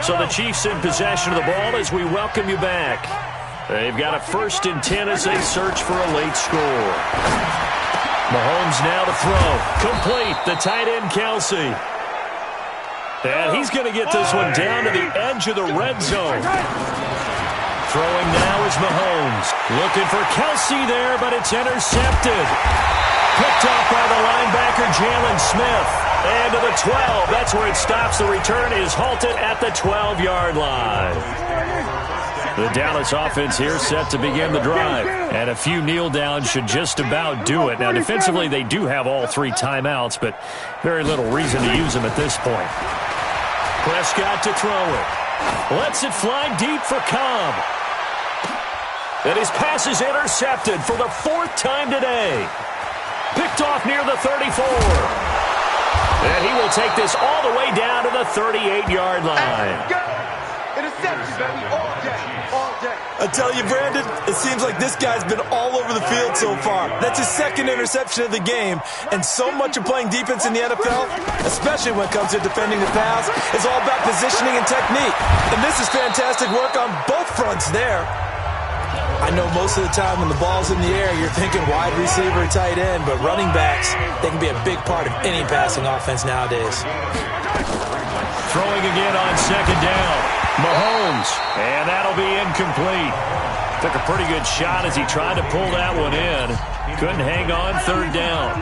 So the Chiefs in possession of the ball as we welcome you back. They've got a 1st and 10 as they search for a late score. Mahomes now to throw. Complete. The tight end, Kelsey. And he's going to get this one down to the edge of the red zone. Throwing now is Mahomes. Looking for Kelsey there, but it's intercepted. Picked off by the linebacker, Jalen Smith. And to the 12. That's where it stops. The return is halted at the 12-yard line. The Dallas offense here set to begin the drive. And a few kneel downs should just about do it. Now, defensively, they do have all 3 timeouts, but very little reason to use them at this point. Prescott to throw it. Lets it fly deep for Cobb. And his pass is intercepted for the 4th time today. Picked off near the 34. And he will take this all the way down to the 38-yard line. Interception, baby, all day, all day. I tell you, Brandon, it seems like this guy's been all over the field so far. That's his 2nd interception of the game, and so much of playing defense in the NFL, especially when it comes to defending the pass, is all about positioning and technique. And this is fantastic work on both fronts there. I know most of the time when the ball's in the air, you're thinking wide receiver, tight end, but running backs, they can be a big part of any passing offense nowadays. Throwing again on second down. Mahomes, and that'll be incomplete. Took a pretty good shot as he tried to pull that one in. Couldn't hang on, third down.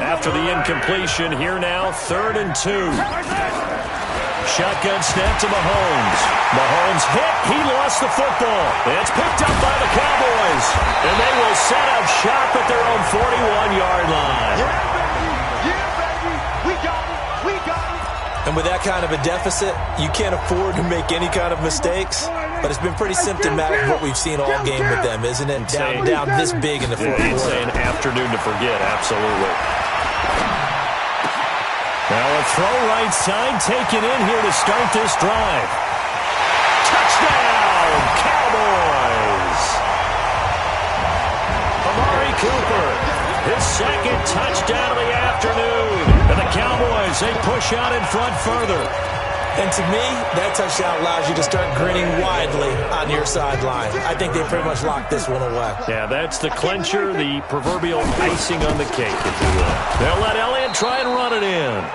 After the incompletion, here now, 3rd and 2. Shotgun snap to Mahomes. Mahomes hit. He lost the football. It's picked up by the Cowboys. And they will set up shop at their own 41-yard line. Yeah, baby. We got it. We got it. And with that kind of a deficit, you can't afford to make any kind of mistakes. But it's been pretty symptomatic of what we've seen all game with them, isn't it? Down this big in the fourth quarter. It's an afternoon to forget, absolutely. Now a throw right side taken in here to start this drive. Touchdown, Cowboys! Amari Cooper, his second touchdown of the afternoon. And the Cowboys, they push out in front further. And to me, that touchdown allows you to start grinning widely on your sideline. I think they pretty much locked this one away. Yeah, that's the clincher, the proverbial icing on the cake, if you will. They'll let Elliott try and run it in.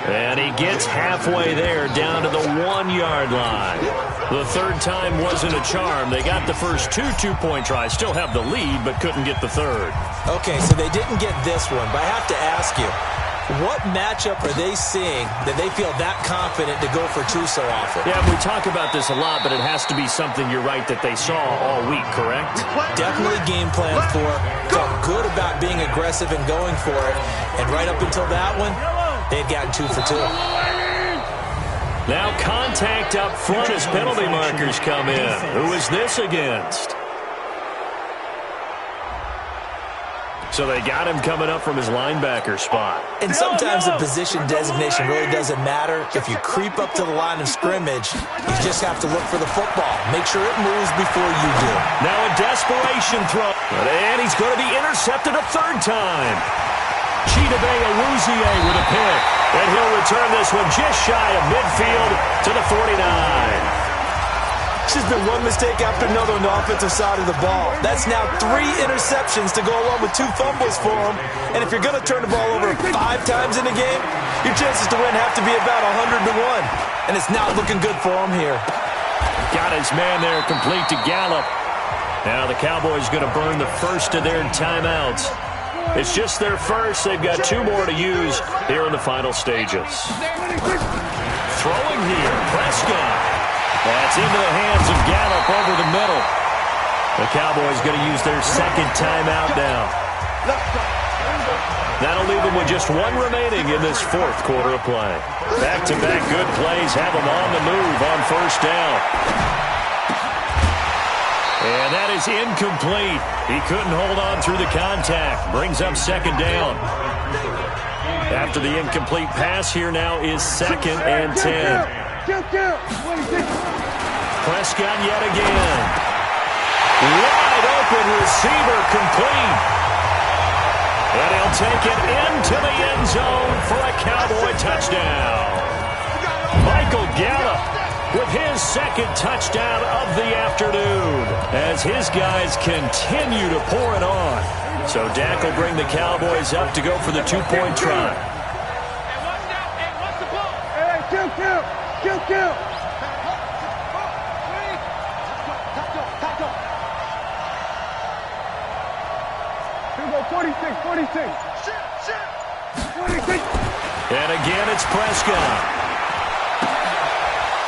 And he gets halfway there, down to the 1-yard line. The third time wasn't a charm. They got the first 2 two-point tries. Still have the lead, but couldn't get the third. Okay, so they didn't get this one, but I have to ask you, what matchup are they seeing that they feel that confident to go for 2 so often? Yeah, we talk about this a lot, but it has to be something, you're right, that they saw all week, correct? Definitely game plan for. Felt good about being aggressive and going for it. And right up until that one, they had gotten 2 for 2. Now contact up front as penalty markers come in. Who is this against? So they got him coming up from his linebacker spot. And sometimes the position designation really doesn't matter. If you creep up to the line of scrimmage, you just have to look for the football. Make sure it moves before you do. Now a desperation throw. And he's going to be intercepted a third time. Chidobe Awuzie with a pick. And he'll return this one just shy of midfield to the 49. It's just been one mistake after another on the offensive side of the ball. That's now 3 interceptions to go along with 2 fumbles for him. And if you're going to turn the ball over 5 times in a game, your chances to win have to be about 100 to 1. And it's not looking good for him here. Got his man there complete to Gallup. Now the Cowboys going to burn the first of their timeouts. It's just their first. They've got 2 more to use here in the final stages. Throwing here, Prescott. That's into the hands of Gallup over the middle. The Cowboys going to use their second timeout now. That'll leave them with just 1 remaining in this 4th quarter of play. Back-to-back good plays have them on the move on first down. And that is incomplete. He couldn't hold on through the contact. Brings up second down. After the incomplete pass, here now is 2nd and 10. Prescott yet again. Wide open receiver complete. And he'll take it into the end zone for a Cowboy touchdown. Michael Gallup with his 2nd touchdown of the afternoon as his guys continue to pour it on. So Dak will bring the Cowboys up to go for the 2-point try. Kill. Here we go, 46. And again, it's Prescott.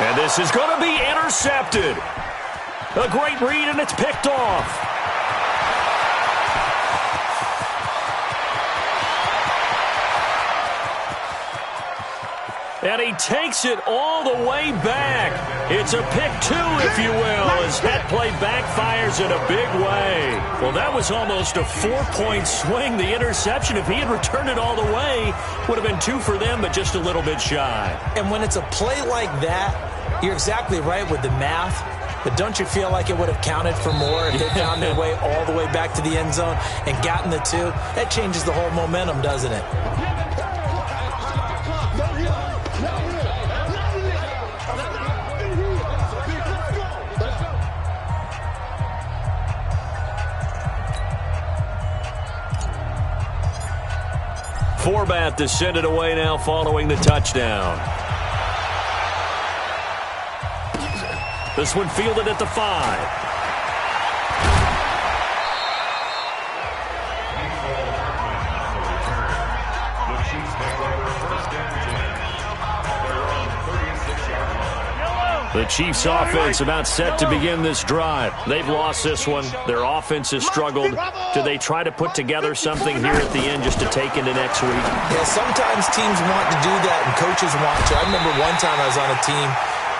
And this is going to be intercepted. A great read, and it's picked off. And he takes it all the way back. It's a pick 2, if you will, as that play backfires in a big way. Well, that was almost a 4-point swing, the interception. If he had returned it all the way, would have been 2 for them, but just a little bit shy. And when it's a play like that, you're exactly right with the math. But don't you feel like it would have counted for more if they found their way all the way back to the end zone and gotten the 2? That changes the whole momentum, doesn't it? to send it away now following the touchdown. This one fielded at the 5. The Chiefs' offense about set to begin this drive. They've lost this one. Their offense has struggled. Do they try to put together something here at the end just to take into next week? Yeah, sometimes teams want to do that and coaches want to. I remember one time I was on a team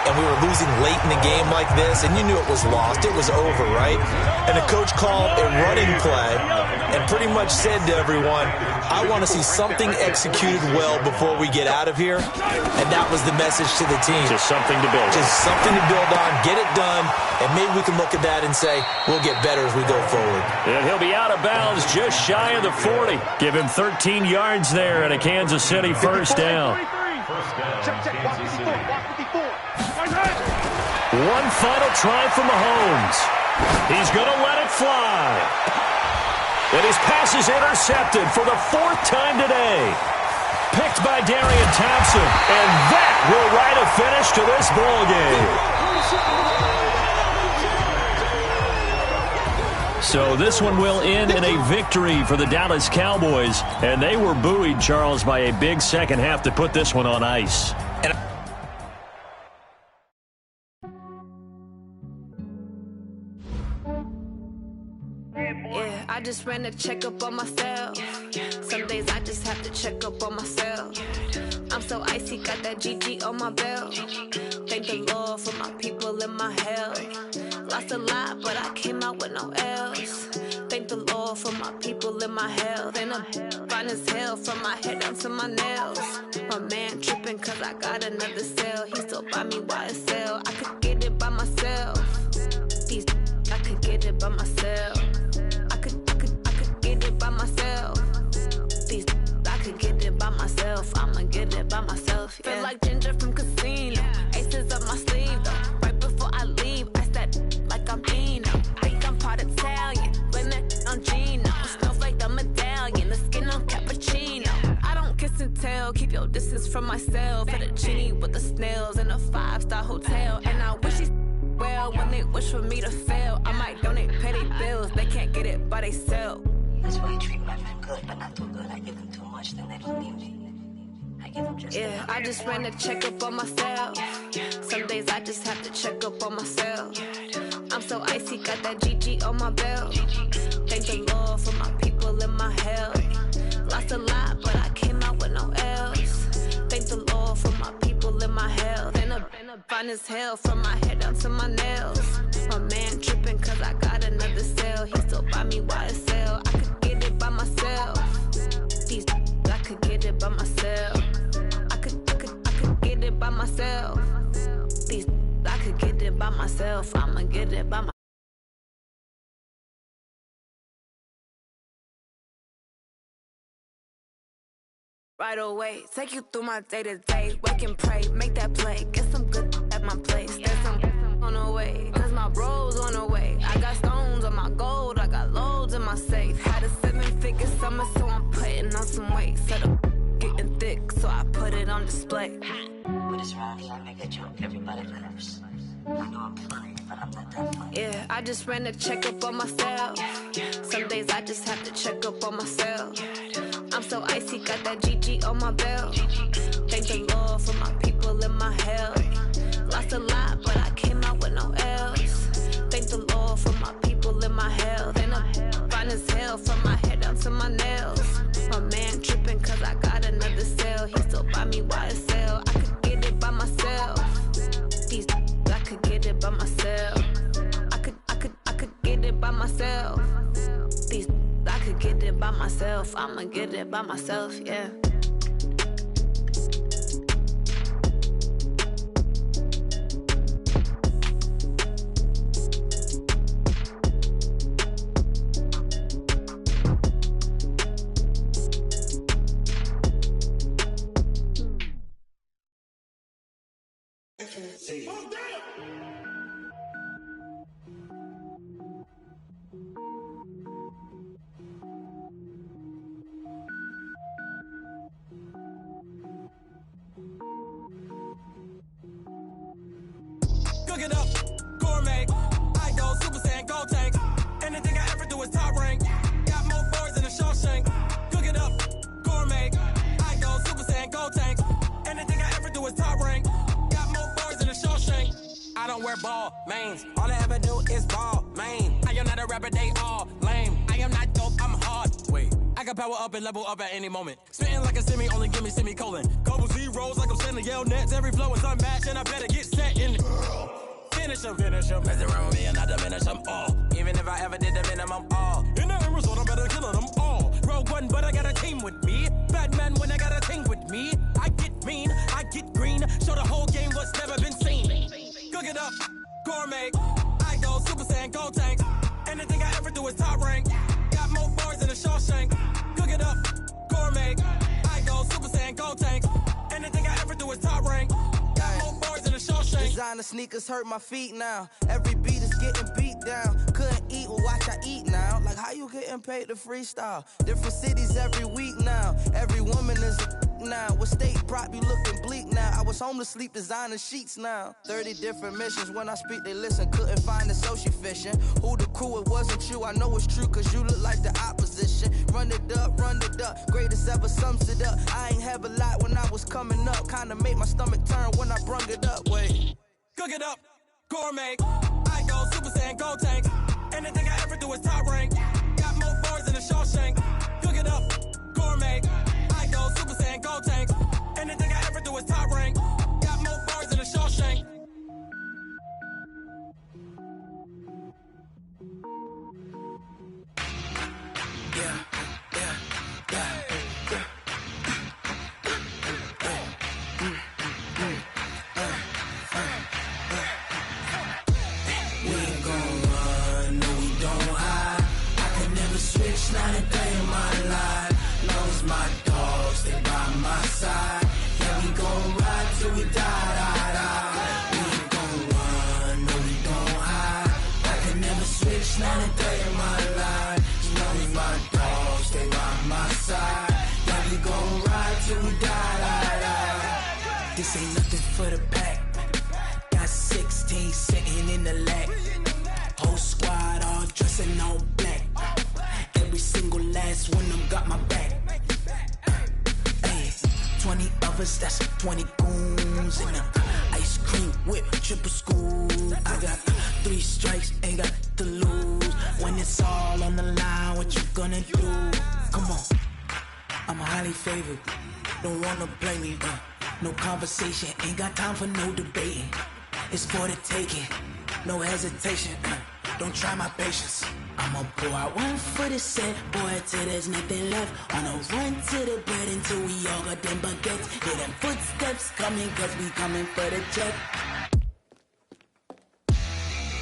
and we were losing late in the game like this, and you knew it was lost. It was over, right? And the coach called a running play and pretty much said to everyone, I want to see something executed well before we get out of here. And that was the message to the team. Just something to build on. Just something to build on, get it done, and maybe we can look at that and say, we'll get better as we go forward. And he'll be out of bounds just shy of the 40. Give him 13 yards there and a Kansas City first down. One final try from Mahomes. He's going to let it fly. And his pass is intercepted for the 4th time today. Picked by Darian Thompson. And that will write a finish to this ball game. So this one will end in a victory for the Dallas Cowboys. And they were buoyed, Charles, by a big second half to put this one on ice. I just ran a checkup on myself. Some days I just have to check up on myself. I'm so icy, got that GG on my belt. Thank the Lord for my people and my health. Lost a lot, but I came out with no L's. Thank the Lord for my people and my health. And I'm fine as hell from my head down to my nails. My man tripping cause I got another cell. He still buy me YSL. I could get it by myself. These I could get it by myself. By myself. These I could get it by myself. I'ma get it by myself. Yeah. Feel like Ginger from Casino. Aces up my sleeve though. Right before I leave, I said like I'm Dino. Think I'm part Italian. Blame that on Gino. Smells like the medallion. The skin on cappuccino. I don't kiss and tell. Keep your distance from myself. At a genie with the snails in a 5-star hotel. And I wish he's well when they wish for me to fail. I might donate petty bills. They can't get it by themselves. That's why you treat my men good, but not too good. I give them too much, then they don't need me. I give them just enough. I just ran a checkup on myself. Some days I just have to check up on myself. I'm so icy, got that GG on my belt. Thank the Lord for my people and my health. Lost a lot, but I came out with no L's. Thank the Lord for my people and my health. And I'm fine as hell from my head down to my nails. My man tripping cause I got another cell. He still buy me YSL. I could get it by myself. These I could get it by myself. I could get it by myself. These I could get it by myself. I'ma get it by myself. Right away, take you through my day-to-day. Wake and pray, make that play. Get some good at my place. There's some on the way, cause my bro's on the way. I got stones on my gold, I got loads in my safe. Had a 7-figure summer, so I'm putting on some weight. Set up getting thick, so I put it on display. But it's round here, I make a joke, everybody laughs. I know I'm funny, but I'm not that funny. Yeah, I just ran a checkup on myself. Some days I just have to check up on myself. I'm so icy, got that GG on my belt. Thank the Lord for my people and my health. Lost a lot, but I came out with no L's. Thank the Lord for my people and my health. And I'm fine as hell from my head down to my nails. My man tripping cause I got another cell. He still buy me YSL. I could get it by myself. These I could get it by myself. I could get it by myself. These I could get it by myself. I'ma get it by myself, yeah. don't wear ball mains. All I ever do is ball main. I am not a rapper, they all lame. I am not dope, I'm hard. Wait, I can power up and level up at any moment. Spitting like a semi, only give me semicolon. Couple zeros like I'm sending yell nets. Every flow is unmatched and I better get set in. Finish them. Mess around with me and I diminish them all. Even if I ever did the minimum all. In the end result, I'm better killing them all. Rogue One, but I got a team with me. Batman when I got a team with me. I get mean, I get green. Show the whole game what's never been seen. Cook it up, gourmet. I go Super Saiyan, go tank. Anything I ever do is top rank. Got more bars than a Shawshank. Cook it up, gourmet. I go Super Saiyan, go tank. Anything I ever do is top rank. Got more bars than a Shawshank. Designer sneakers hurt my feet now. Every beat is getting beat down. Couldn't eat, well watch I eat now. Like how you getting paid to freestyle? Different cities every week now. Every woman is a now. What state prop you looking bleak now? I was home to sleep designer sheets now. 30 different missions. When I speak they listen. Couldn't find the social fishing. Who the crew? It wasn't you. I know it's true cause you look like the opposition. Run it up. Greatest ever sums it up. I ain't have a lot when I was coming up. Kinda made my stomach turn when I brung it up. Wait. Cook it up, gourmet. I go Super Saiyan, go tank. Anything I ever do is top rank. Got more bars than a Shawshank. Cook it up, gourmet. I go Super Saiyan, go tank. Anything I ever do is top rank. Got more bars than a Shawshank. Yeah. Not a day in my life. Long as my dogs, they by my side. Yeah, we gon' ride till we die. We ain't gon' run, no we don't hide. I can never switch, not a day in my life. Long as my dogs, they by my side. Yeah, we gon' ride till we die. This ain't nothing for the pack. Got 16 sitting in the lap. Whole squad all dressing all black. Every single last one of them got my back. Hey, 20 of us, that's 20 goons. And ice cream whip, triple school. I got 3 strikes, ain't got to lose. When it's all on the line, what you gonna do? Come on, I'm highly favored. Don't wanna blame me, no conversation. Ain't got time for no debating. It's for the taking, no hesitation. Don't try my patience. I'ma pour out one for the set, boy, till there's nothing left. On a run to the bread until we all got them baguettes. Hear them footsteps coming, cause we coming for the check.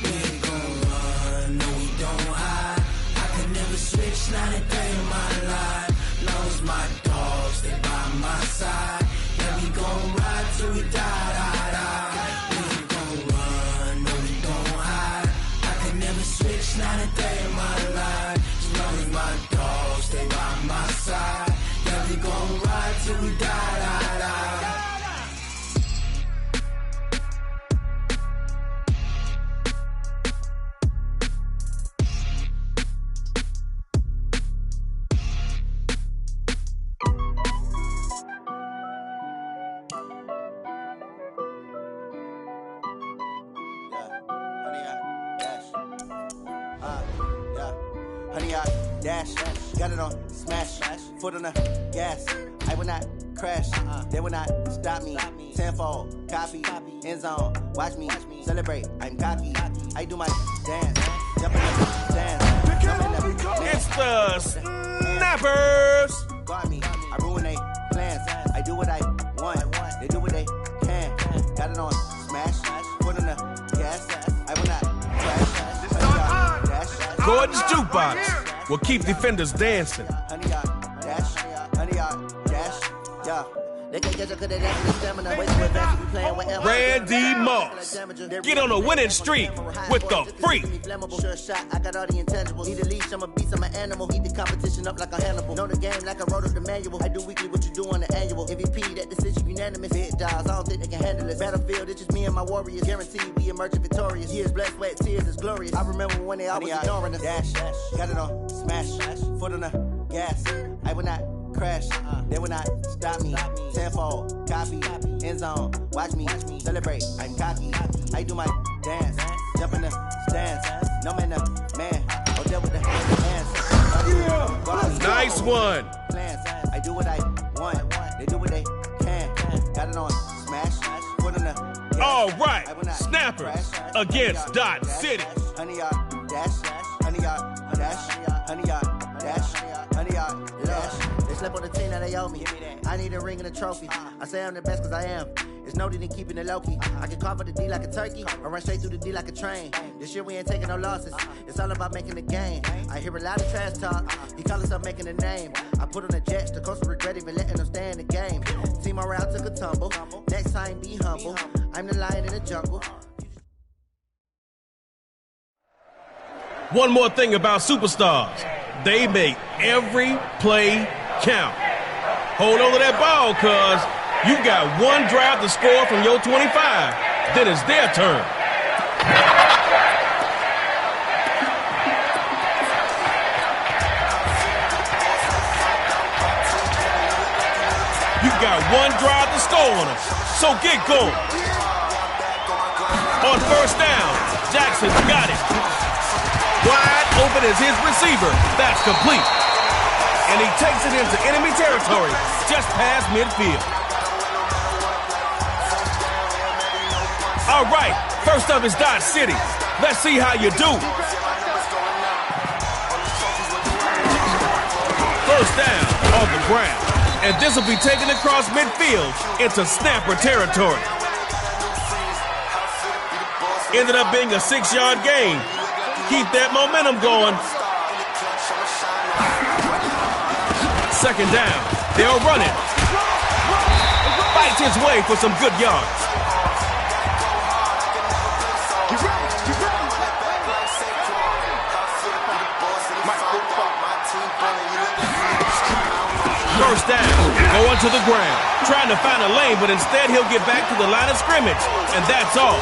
We ain't gon' run, no we don't hide. I can never switch, not a day in my life. Long as my dogs, they by my side. Yeah, we gon' ride till we die. We ain't gon' run, no we don't hide. I can never switch, not a day in my life. As long as my dogs stay by my side. Yeah, we gon' ride till we die. Dash, got it on smash, foot on the gas. I will not crash, they will not stop me. Tenfold, copy, end zone, watch me celebrate. I'm cocky, I do my dance, jump in the dance. It's the Snappers. Guard me, I ruin they plans. I do what I want, they do what they can. Got it on smash, foot on the gas. I will not crash. Gordon's Jukebox will keep defenders dancing. Honey dash, yeah. They can't catch up 'cause they lack the stamina. Wait till advance, we playing whatever. Randy Moss, get on a winning streak with the freak. Sure shot, I got all the intangibles. Need a leash, I'm a beast, I'm an animal. Heat the competition up like a Hannibal. Know the game like I wrote up the manual. I do weekly what you do on the annual. MVP, that decision unanimous. Hit dials, I don't think they can handle it. Battlefield, it's just me and my warriors. Guaranteed we emerging victorious. Years, blood, sweat, tears, it's glorious. I remember when they always ignoring us. Dash, got it on smash, foot on the gas. I will not crash, they will not stop me. Tenfold, copy, end zone, watch me celebrate. I'm cocky, I do my dance. Jump in the stands. No man, the man. Oh, deal with the hands. Nice one. Plans. I do what I want. They do what they can. Got it on smash. Put on the. All right. Snappers against Dot City. Honey yard dash. Honey yard dash. Honey yard dash. Honey yard dash. They slept on the team that they owe me. I need a ring and a trophy. I say I'm the best cause I am. It's noted in keeping it low-key. I can carve up the D like a turkey or run straight through the D like a train. This year we ain't taking no losses. It's all about making the game. I hear a lot of trash talk. He call himself making a name. I put on the Jets. The coach will regret even letting them stay in the game. Team morale took a tumble. Next time be humble. I'm the lion in the jungle. One more thing about superstars. They make every play count. Hold on to that ball, cuz you got one drive to score from your 25. Then it's their turn. You got one drive to score on them, so get going. On first down, Jackson got it. Wide open is his receiver. That's complete. And he takes it into enemy territory just past midfield. All right, first up is Dodge City. Let's see how you do. First down on the ground. And this will be taken across midfield into snapper territory. Ended up being a 6-yard gain. Keep that momentum going. Second down. They'll run it. Fights his way for some good yards. First down, going to the ground. Trying to find a lane, but instead he'll get back to the line of scrimmage. And that's all.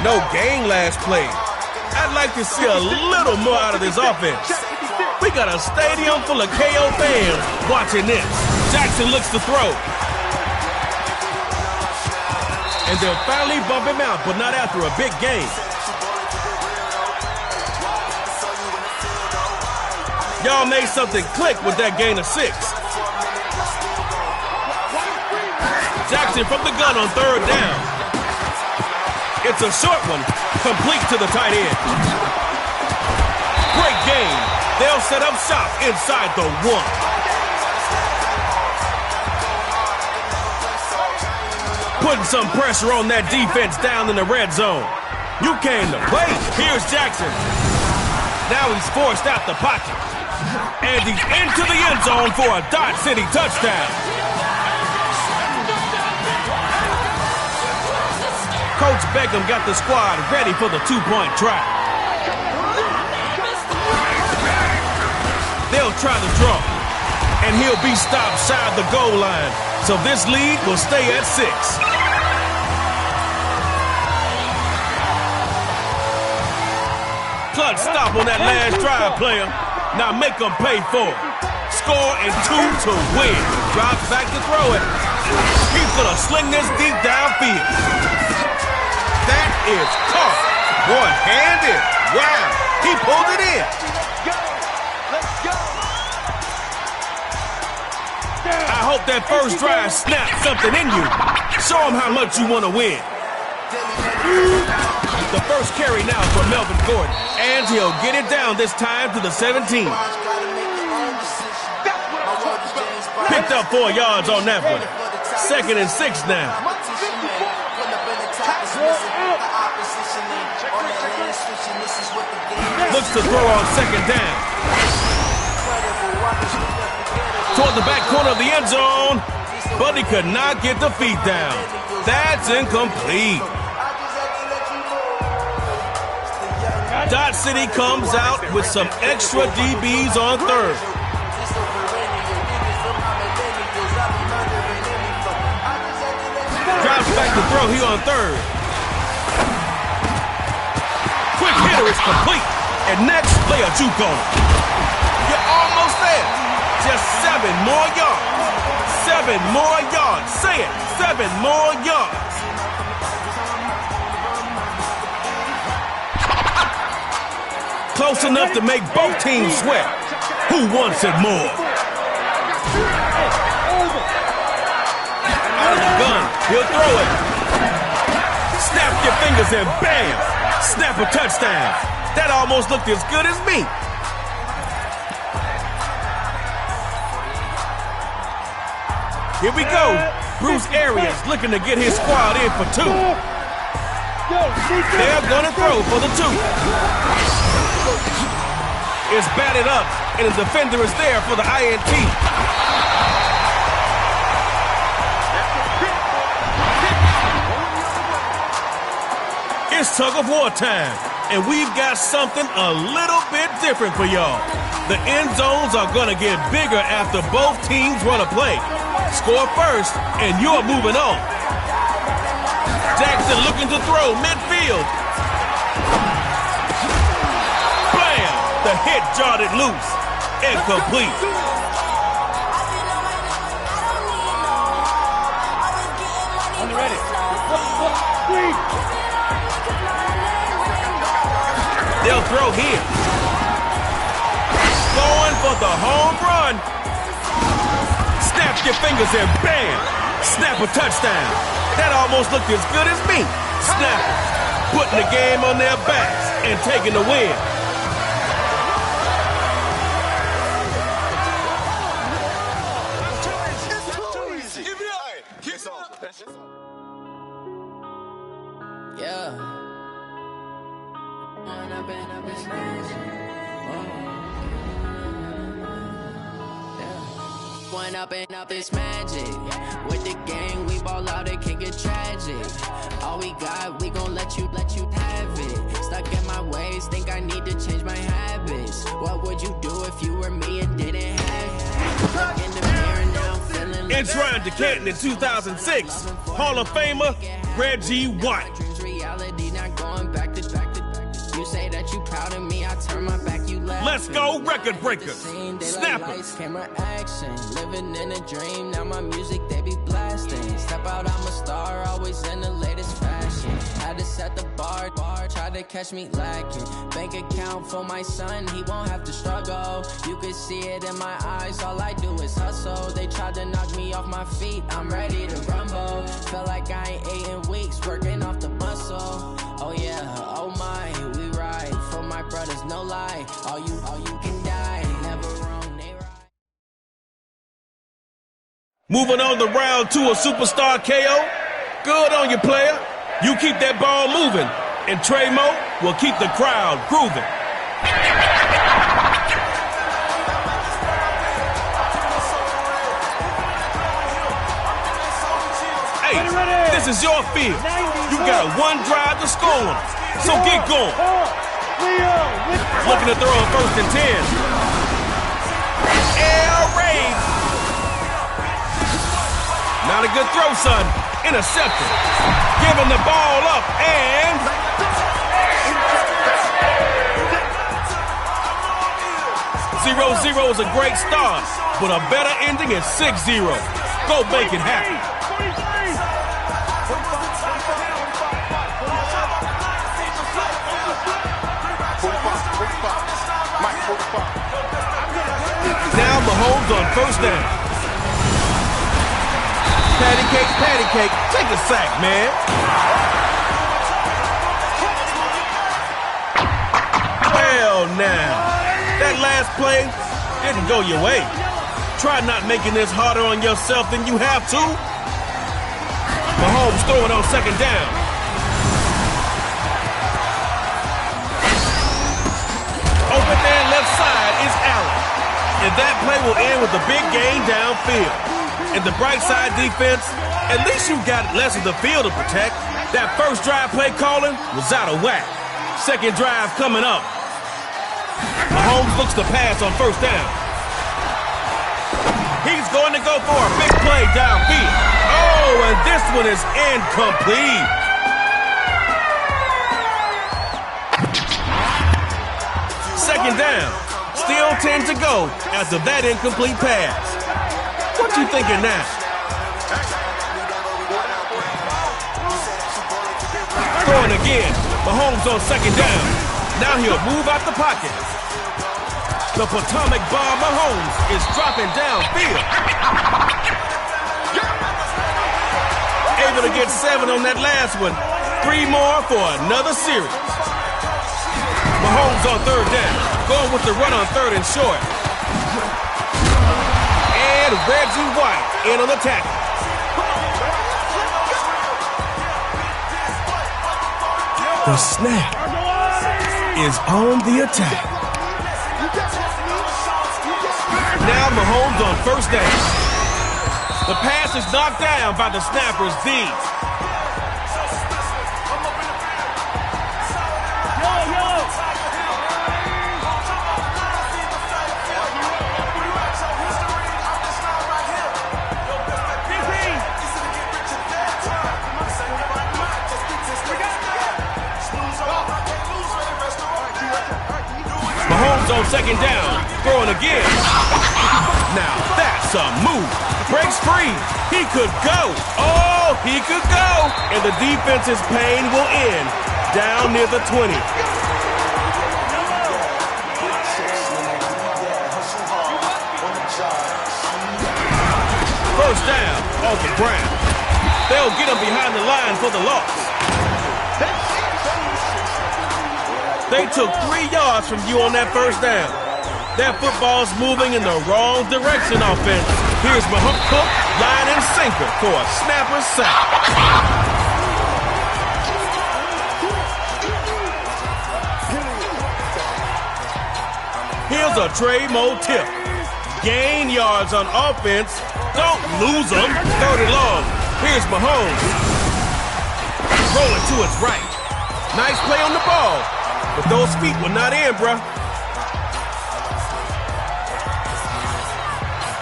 No gain last play. I'd like to see a little more out of this offense. We got a stadium full of KO fans watching this. Jackson looks to throw. And they'll finally bump him out, but not after a big gain. Y'all made something click with that gain of 6. Jackson from the gun on third down. It's a short one, complete to the tight end. Great game. They'll set up shop inside the 1. Putting some pressure on that defense down in the red zone. You came to play. Here's Jackson. Now he's forced out the pocket. And he's into the end zone for a Dodge City touchdown. Coach Beckham got the squad ready for the 2-point try. They'll try to draw, and he'll be stopped shy of the goal line. So this lead will stay at 6. Clutch stop on that last drive, player. Now make them pay for it. Score and 2 to win. Drops back to throw it. He's gonna sling this deep downfield. That is caught. One-handed. Wow. He pulled it in. Let's go. I hope that first drive snapped something in you. Show him how much you want to win. The first carry now for Melvin Gordon. And he'll get it down this time to the 17. Picked up 4 yards on that one. 2nd and 6 now. Looks to throw on 2nd down. Toward the back corner of the end zone, but he could not get the feet down. That's incomplete. Dodge City comes out with some extra DBs on third. Drops back to throw here on third. Quick hitter is complete. And next, lay a juke on it. You're almost there. Just 7 more yards. 7 more yards. Say it. 7 more yards. Close enough to make both teams sweat. Who wants it more? Out of the gun, he'll throw it. Snap your fingers and bam! Snap a touchdown. That almost looked as good as me. Here we go. Bruce Arians looking to get his squad in for 2. They're gonna throw for the 2. It's batted up, and the defender is there for the INT. It's tug-of-war time, and we've got something a little bit different for y'all. The end zones are gonna get bigger after both teams run a play. Score first, and you're moving on. Jackson looking to throw midfield. Bam! The hit jarred it loose. Incomplete. I'm ready. They'll throw here. Going for the home run. Snap your fingers and bam! Snap a touchdown. That almost looked as good as me. Snap it. Putting the game on their backs and taking the win. Yeah. One up and up is magic. With the gang, we ball out, it can get tragic. All we got, we gon' let you have it. Stuck in my ways, think I need to change my habits. What would you do if you were me and didn't have it? Look in the mirror now, I'm feeling like Enshrined to Canton in 2006, Hall of Famer Reggie White. dreams reality, not going back to. You say that you proud of me, I turn my back, you laugh. Let's go, record breaker. Snapper. Lights, camera action, living in a dream. Now my music they be blasting. Step out, I'm a star, always in the latest fashion. Had to set the bar, try to catch me lacking. Bank account for my son, he won't have to struggle. You can see it in my eyes, all I do is hustle. They tried to knock me off my feet, I'm ready to rumble. Feel like I ain't ate in weeks, working off the muscle. Oh yeah, oh my, we ride for my brothers, no lie. All you can die, never wrong, they right. Moving on to round 2 of Superstar KO. Good on you, player. You keep that ball moving, and Trey Mo will keep the crowd grooving. Hey, this is your field. You got one drive to score on, so get going. Looking to throw a 1st and 10. Air raid. Not a good throw, son. Intercepted. Giving the ball up, and 0-0 is a great start, but a better ending is 6-0. Go make it happen. Now Mahomes on 1st down. Patty cake, take a sack, man. Well, now, that last play didn't go your way. Try not making this harder on yourself than you have to. Mahomes throwing on 2nd down. Open there left side is Allen. And that play will end with a big gain downfield. And the bright side defense, at least you got less of the field to protect. That first drive play calling was out of whack. 2nd drive coming up. Mahomes looks to pass on 1st down. He's going to go for a big play downfield. Oh, and this one is incomplete. Second down. Still 10 to go after that incomplete pass. What you thinking now? Throwing again. Mahomes on 2nd down. Now he'll move out the pocket. The Potomac bomb Mahomes is dropping downfield. Able to get 7 on that last one. 3 more for another series. Mahomes on 3rd down. Going with the run on 3rd and short. And Reggie White in on the tackle. The snap is on the attack. Now Mahomes on 1st down. The pass is knocked down by the snapper's D. Mahomes on 2nd down, throwing again. Now that's a move. Breaks free. He could go. Oh, he could go. And the defense's pain will end down near the 20. First down off the ground. They'll get him behind the line for the loss. They took 3 yards from you on that 1st down. That football's moving in the wrong direction offense. Here's Mahomes Cook, line and sinker for a snapper sack. Here's a Trey Moe tip. Gain yards on offense. Don't lose them. 3rd and long. Here's Mahomes. Rolling to his right. Nice play on the ball. But those feet were not in, bruh.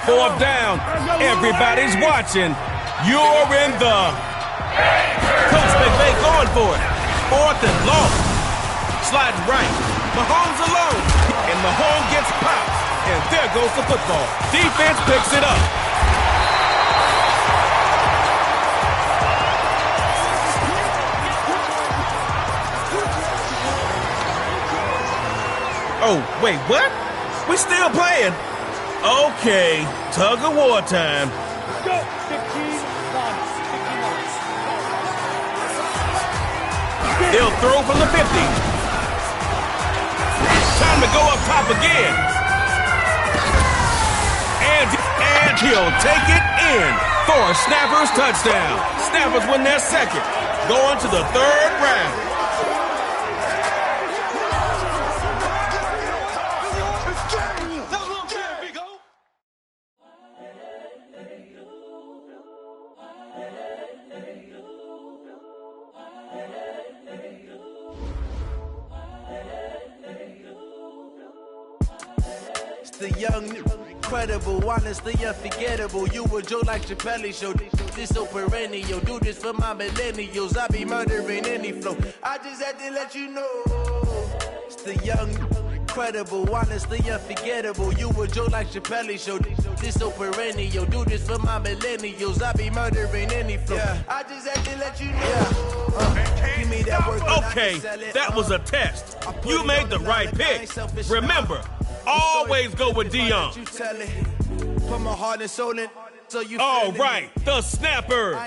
4th down. Everybody's watching. You're in the... Coach McVay going for it. 4th and long. Sliding right. Mahomes alone. And Mahomes gets popped. And there goes the football. Defense picks it up. Oh, wait, what? We still playing? Okay, tug of war time. Go, 15 lines. They'll throw from the 50. Time to go up top again. And he'll take it in for a Snappers touchdown. Snappers win their 2nd, going to the 3rd round. The young, incredible, honestly unforgettable. You were Joe like Chappelle show. This so perennial. Do this for my millennials. I be murdering any flow. I just had to let you know. It's the young, incredible, honestly unforgettable. You were Joe like Chappelle show. This so perennial. Do this for my millennials. I be murdering any flow. Yeah. I just had to let you know. Give me that work. Okay, that was a test. You made the right pick. Remember, always go with Dion. Put my heart and soul in, so you. All right, the Snappers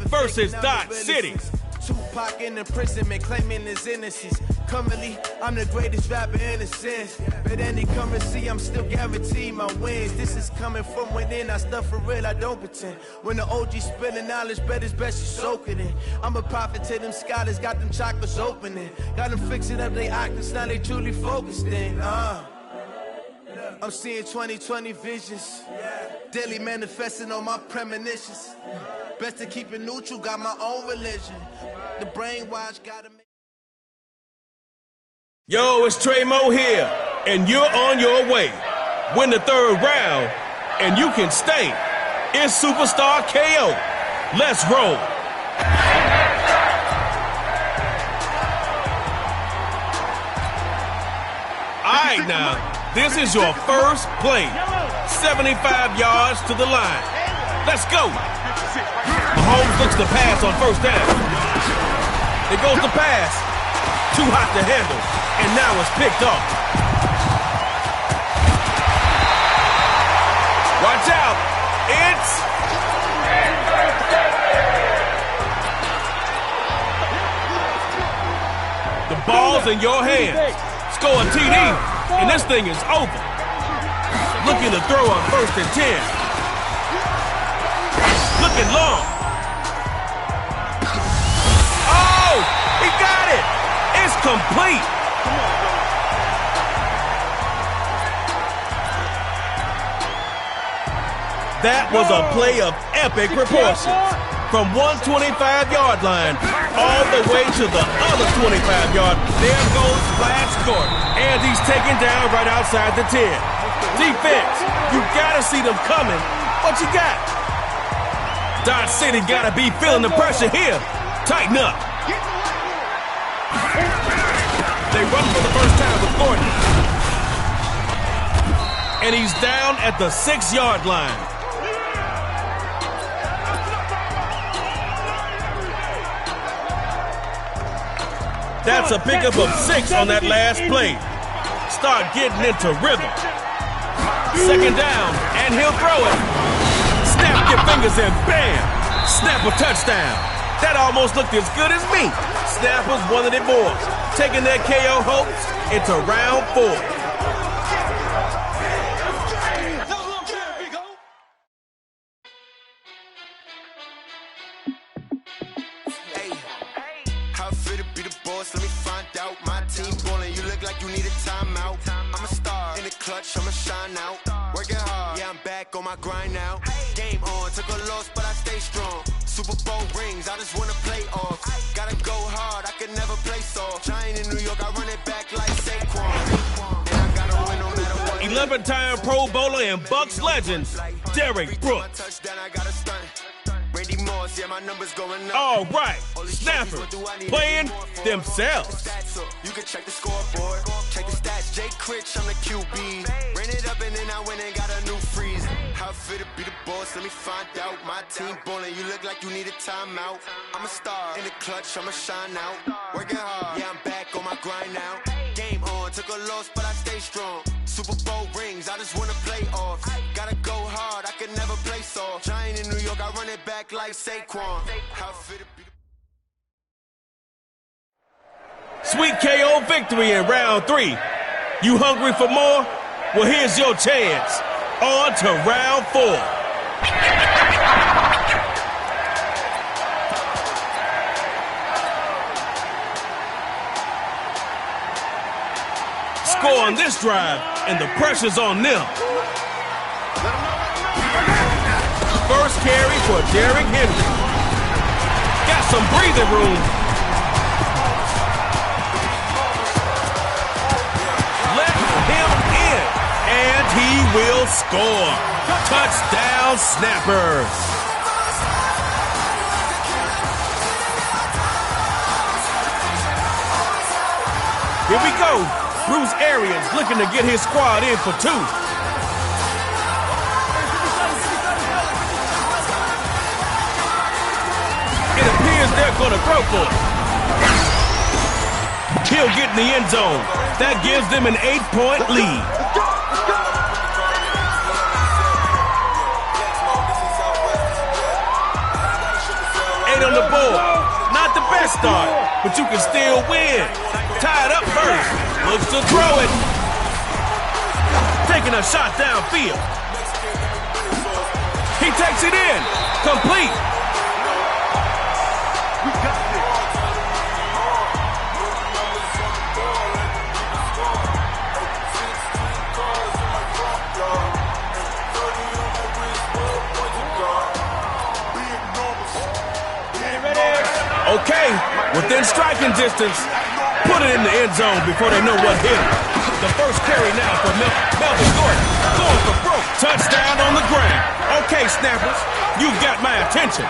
versus Dot City. Tupac in imprisonment, claiming his innocence. Currently, I'm the greatest rapper in a sense. But any currency, I'm still guaranteed my wins. This is coming from within. I stuff for real, I don't pretend. When the OG spilling knowledge, bet it's best you soak it in. I'm a prophet to them scholars, got them chakras opening. Got them fixing up they octaves, now they truly focused in. I'm seeing 2020 visions. Daily manifesting on my premonitions. Best to keep it neutral, got my own religion. The brainwash gotta make. Yo, it's Trey Moe here, and you're on your way. Win the 3rd round, and you can stay. It's Superstar KO. Let's roll. All right, now, this is your first play. 75 yards to the line. Let's go. Mahomes looks to pass on 1st down. It goes to pass. Too hot to handle. and now it's picked off. Watch out. It's... The ball's in your hands. Score a TD, and this thing is over. Looking to throw on 1st and 10. Looking long. Oh, he got it. It's complete. That was a play of epic proportions. From 125-yard line all the way to the other 25-yard. There goes Flash Gordon. And he's taken down right outside the 10. Defense, you gotta see them coming. What you got? Dodge City gotta be feeling the pressure here. Tighten up. They run for the first time with Gordon. And he's down at the 6-yard line. That's a pickup of 6 on that last play. Start getting into rhythm. 2nd down, and he'll throw it. Snap your fingers and bam! Snap a touchdown. That almost looked as good as me. Snap was one of the boys, taking their KO hopes into round 4. I'ma shine out, working hard, yeah, I'm back on my grind now. Game on, took a loss, but I stay strong. Super Bowl rings, I just wanna play off. Gotta go hard, I can never play soft. Giant in New York, I run it back like Saquon. And I gotta win no matter what. 11-time Pro Bowler and Bucs legend, Derrick Brooks. Yeah, my numbers going up. All right, snappers playing themselves. You can check the scoreboard, check the stats. Jay Critch, I'm the QB. Ran it up and then I went and got a new freeze. How fit to be the boss? Let me find out. My team ballin', you look like you need a timeout. I'm a star in the clutch, I'ma shine out. Working hard, yeah, I'm back on my grind now. Game on, took a loss, but I stay strong. Super Bowl rings, I just wanna play off. Gotta go hard, I can never play soft. Giant in New York, I run it back like Saquon. How fit to be the Sweet KO victory in round 3. You hungry for more? Well, here's your chance. On to round 4. Score on this drive, and the pressure's on them. First carry for Derrick Henry. Got some breathing room. Let him in, and he will score. Touchdown, Snappers. Here we go. Bruce Arians looking to get his squad in for 2. It appears they're going to throw for it. He'll get in the end zone. That gives them an 8-point lead. 8 on the board. Not the best start, but you can still win. Tied up first. Looks to throw it. Taking a shot downfield. He takes it in. Complete. Okay, within striking distance. Put it in the end zone before they know what hit him. The first carry now for Melvin Gordon. Going for broke. Touchdown on the ground. Okay, Snappers, you've got my attention.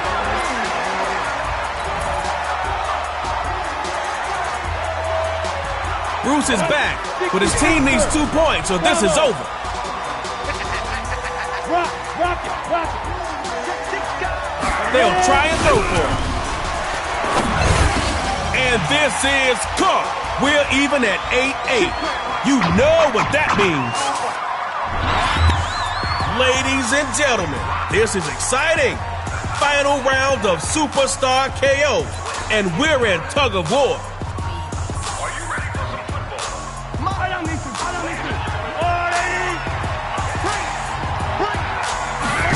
Bruce is back, but his team needs 2 points, so this is over. They'll try and throw for it. And this is caught. We're even at 8-8. You know what that means. Ladies and gentlemen, this is exciting. Final round of Superstar KO, and we're in tug of war.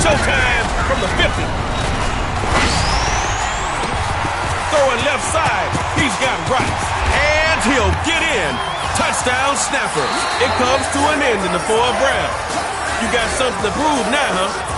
Showtime from the 50. Throwing left side, he's got rights, and he'll get in. Touchdown snapper. It comes to an end in the fourth round. You got something to prove now, huh?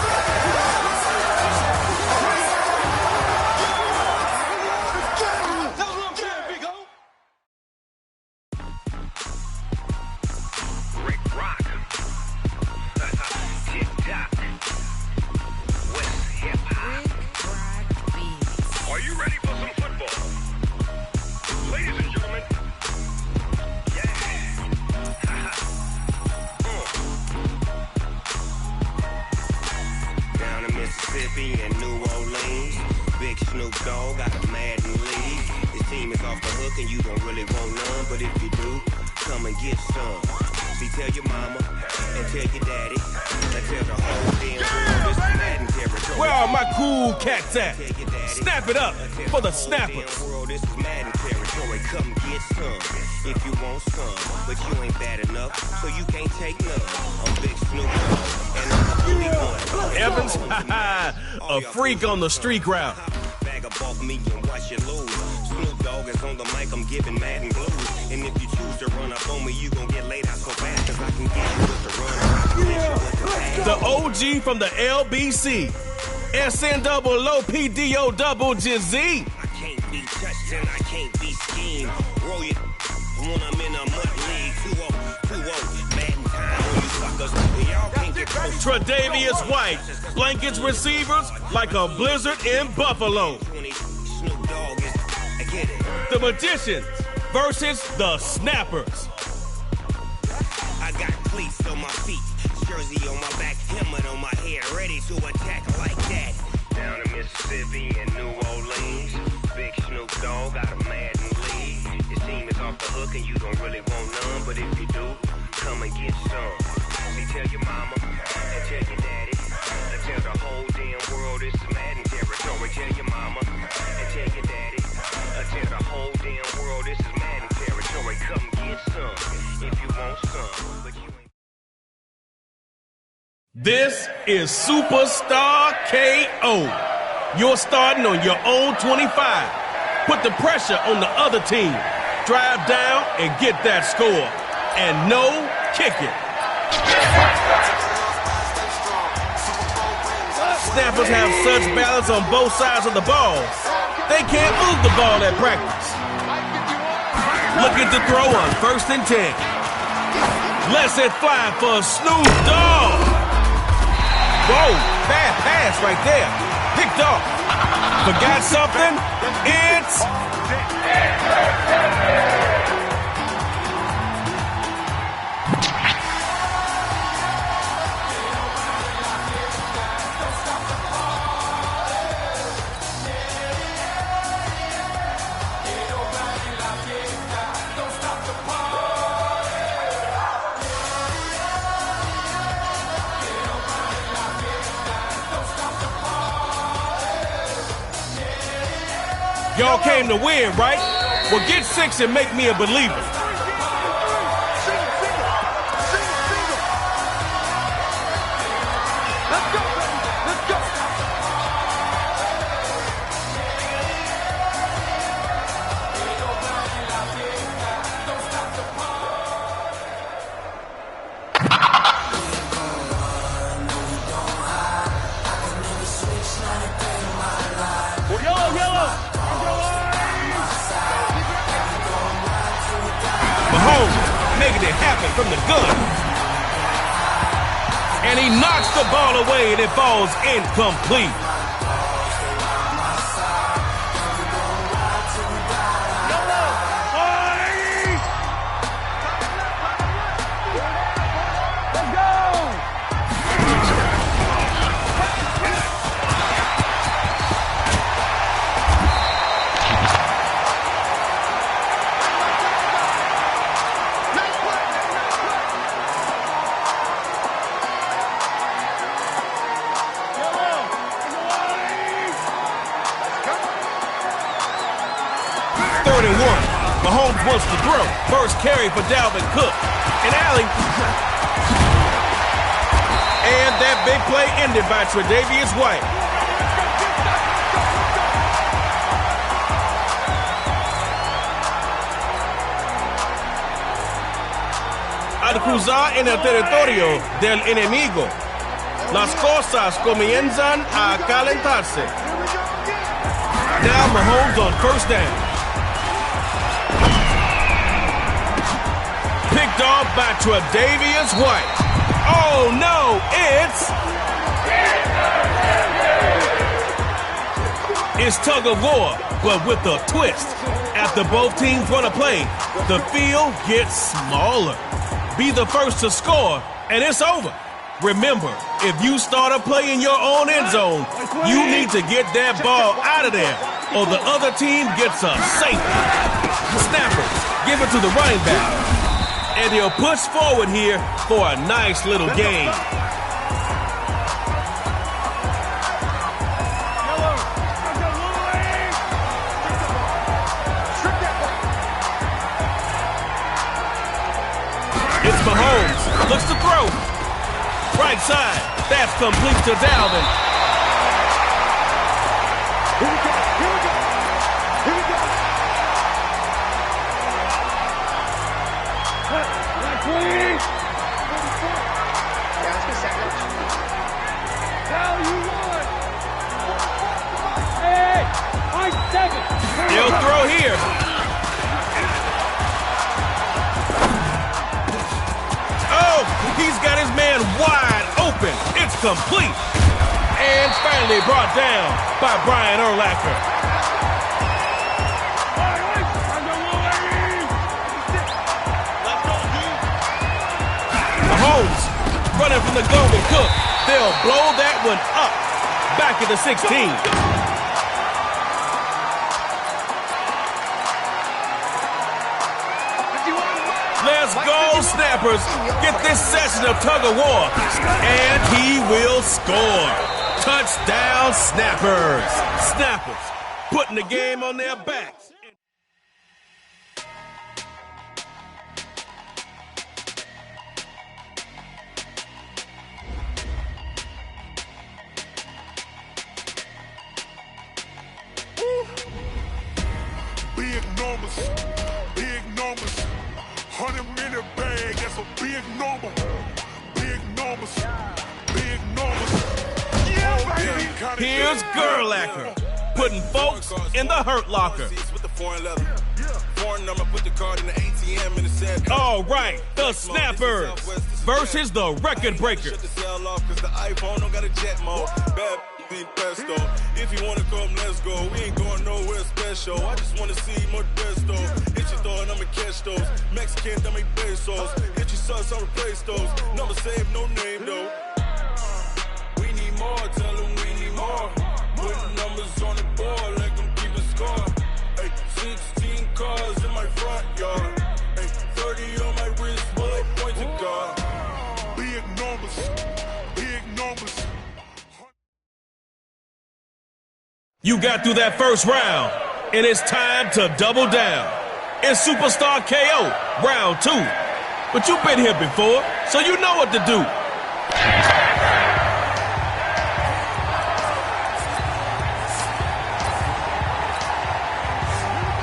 And New Orleans, Big Snoop Dogg got a Madden league. His team is off the hook and you don't really want none, but if you do, come and get some. See, tell your mama and tell your daddy and tell the whole damn world this is Madden territory. Where are my cool cats at? Snap it up for the snappers. This is Madden territory. Come get some if you want some, but you ain't bad enough, so you can't take none. I'm Big Snoop Dogg and I'm the only one. Evans, a freak on the street route. Bag up off me and watch you lose. Snoop Dogg is on the mic, I'm giving Madden blues. And if you choose to run up on me, you gon' get laid out so fast, cause I can get you with the run. The OG from the LBC. SNOOPDO double Jizzy. I can't be touched and I can't be schemed. Roll you when I'm in a mud league. 2-0, Madden time on you suckers. Y'all can't get close. Tre'Davious White blankets receivers like a blizzard in Buffalo. Snoop Dogg is, I get it. The Magicians versus the Snappers. I got cleats on my feet, jersey on my back, helmet on my head, ready to attack like that. Down in Mississippi and New Orleans, Big Snoop Dogg got a Madden league. His team is off the hook and you don't really want none, but if you do, come and get some. See, tell your mama and tell your daddy, and tell the whole damn world this is Madden territory. Tell your mama and tell your daddy, and tell the whole damn world this is Madden territory. Come get some if you want some, but you ain't. This is Superstar KO. You're starting on your own 25. Put the pressure on the other team. Drive down and get that score. And no kicking. Snappers have such balance on both sides of the ball. They can't move the ball at practice. Looking to throw on 1st and 10. Lets it fly for Snoop Dogg. Whoa, bad pass right there. Picked off. Forgot something? It's... Y'all came to win, right? Well, get 6 and make me a believer. Making it happen from the gun. And he knocks the ball away and it falls incomplete. Mahomes wants to throw. First carry for Dalvin Cook. An alley. And that big play ended by Tre'Davious White. Al cruzar en el territorio del enemigo, las cosas comienzan a calentarse. Now Mahomes on first down. Picked off by Tre'Davious White. Oh no, it's tug of war, but with a twist. After both teams run a play, the field gets smaller. Be the first to score, and it's over. Remember, if you start a play in your own end zone, you need to get that ball out of there, or the other team gets a safety. Snappers give it to the running back. And he'll push forward here for a nice little gain. It's Mahomes. Looks to throw. Right side. That's complete to Dalvin. Here we go. Here we go. Here we go. Please. Hell you want. Hey, 5 seconds. He'll throw here. Oh, he's got his man wide open. It's complete. And finally brought down by Brian Urlacher. Mahomes running from the Golden Cook. They'll blow that one up. Back at the 16. Let's go, Snappers. Get this session of tug of war. And he will score. Touchdown, Snappers. Snappers putting the game on their backs. Big numbers, 100-minute bag, that's a big number. Big numbers. Yeah, baby. Here's Urlacher, putting folks in the hurt locker. All right, the Snappers versus the Record Breakers. If you wanna come, let's go. We ain't going nowhere special. I just wanna see more Desto. Hit your thought, I'ma catch those. Mexican, that make pesos. Hit your sus, I'll replace those. Number save, no name though. We need more, tell them we need more. Putting numbers on the board, like them keeping score. Hey, 16 cars in my front yard. Hey, 30 on my wrist, while I point to God. Big numbers. You got through that first round, and it's time to double down. It's Superstar KO, round 2. But you've been here before, so you know what to do.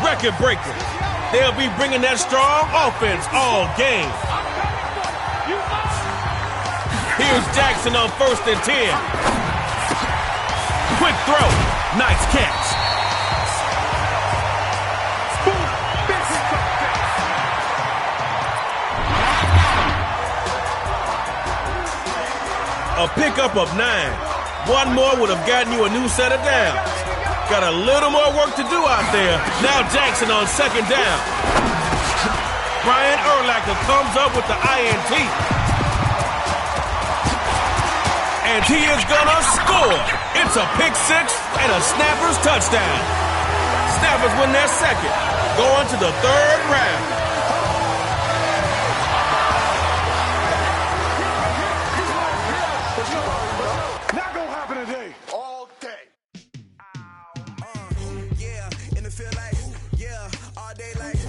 Record breakers. They'll be bringing that strong offense all game. Here's Jackson on 1st and 10. Quick throw. Nice catch. A pickup of 9. One more would have gotten you a new set of downs. Got a little more work to do out there. Now Jackson on 2nd down. Brian Urlacher comes up with the INT. And he is gonna score. It's a pick 6 and a Snappers touchdown. Snappers win their second, going to the 3rd round. Not gonna happen today. All day. Yeah, in the feel like, yeah, all day like,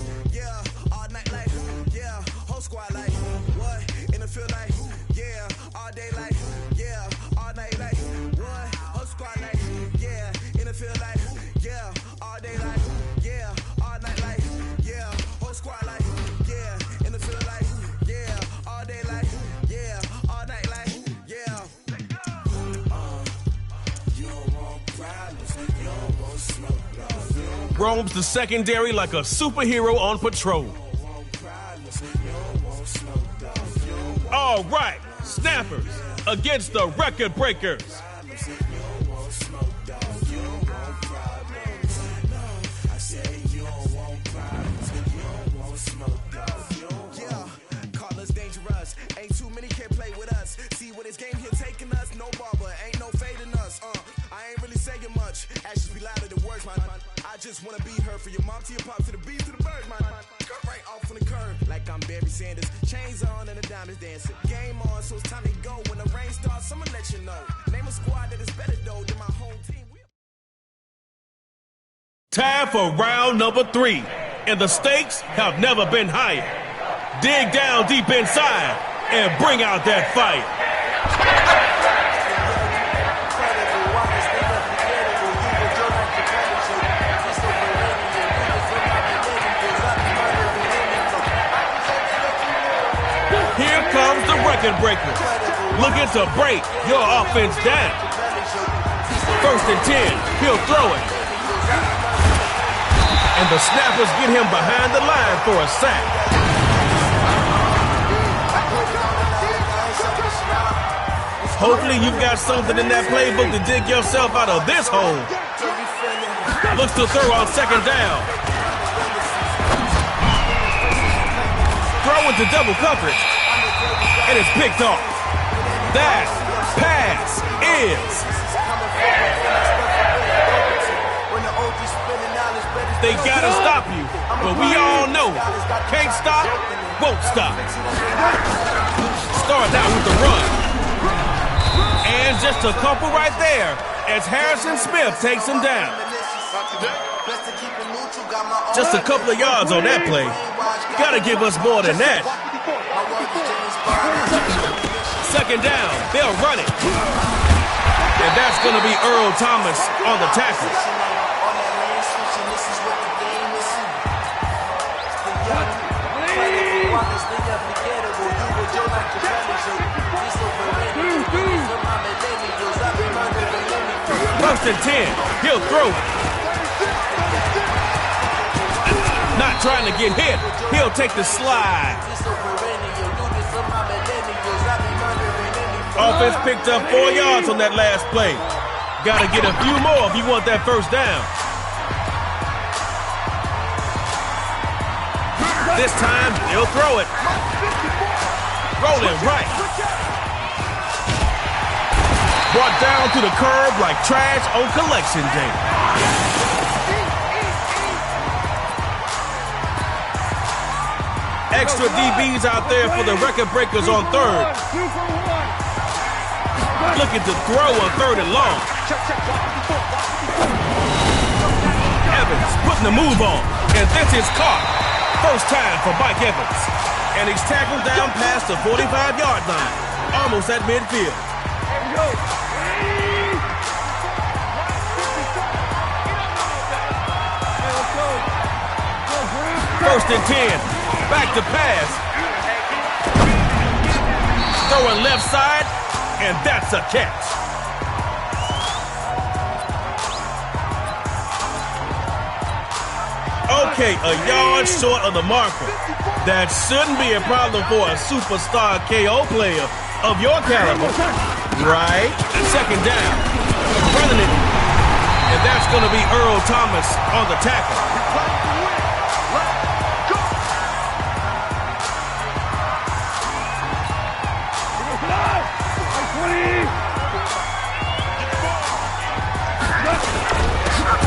Roams the secondary like a superhero on patrol. All right, snappers against the record breakers. Ain't too many can play with us. See what this game here taking us. No barber, ain't no fading us. I ain't really saying much. Actions be louder than words, man. I just wanna be heard from your mom to your pop to the beat to the birds, man. Cut right off on the curb like I'm Barry Sanders. Chains on and the diamonds dancing. Game on, so it's time to go. When the rain starts, I'ma let you know. Name a squad that is better though than my home team. Time for round number 3, and the stakes have never been higher. Dig down deep inside and bring out that fire. Here comes the record breaker, looking to break your offense down. 1st and 10, he'll throw it. And the snappers get him behind the line for a sack. Hopefully you've got something in that playbook to dig yourself out of this hole. Looks to throw on 2nd down. Throw into double coverage. And it's picked off. That pass is. They gotta stop you, but we all know can't stop, won't stop. Start out with the run. And just a couple right there as Harrison Smith takes him down. Just a couple of yards on that play. Gotta give us more than that. 2nd down, they'll run it. And that's gonna be Earl Thomas on the tackle. First and 10, he'll throw it. Not trying to get hit, he'll take the slide. Offense picked up 4 yards on that last play. Gotta get a few more if you want that 1st down. This time, he'll throw it. Rolling right. Brought down to the curb like trash on collection day. Extra DBs out there for the record breakers on 3rd. Looking to throw on 3rd and long. Evans putting the move on, and this is caught. First time for Mike Evans. And he's tackled down past the 45-yard line, almost at midfield. First and 10, back to pass. Throwing left side, and that's a catch. Okay, a yard short of the marker. That shouldn't be a problem for a superstar KO player of your caliber. Right? 2nd down. Running it. And that's going to be Earl Thomas on the tackle.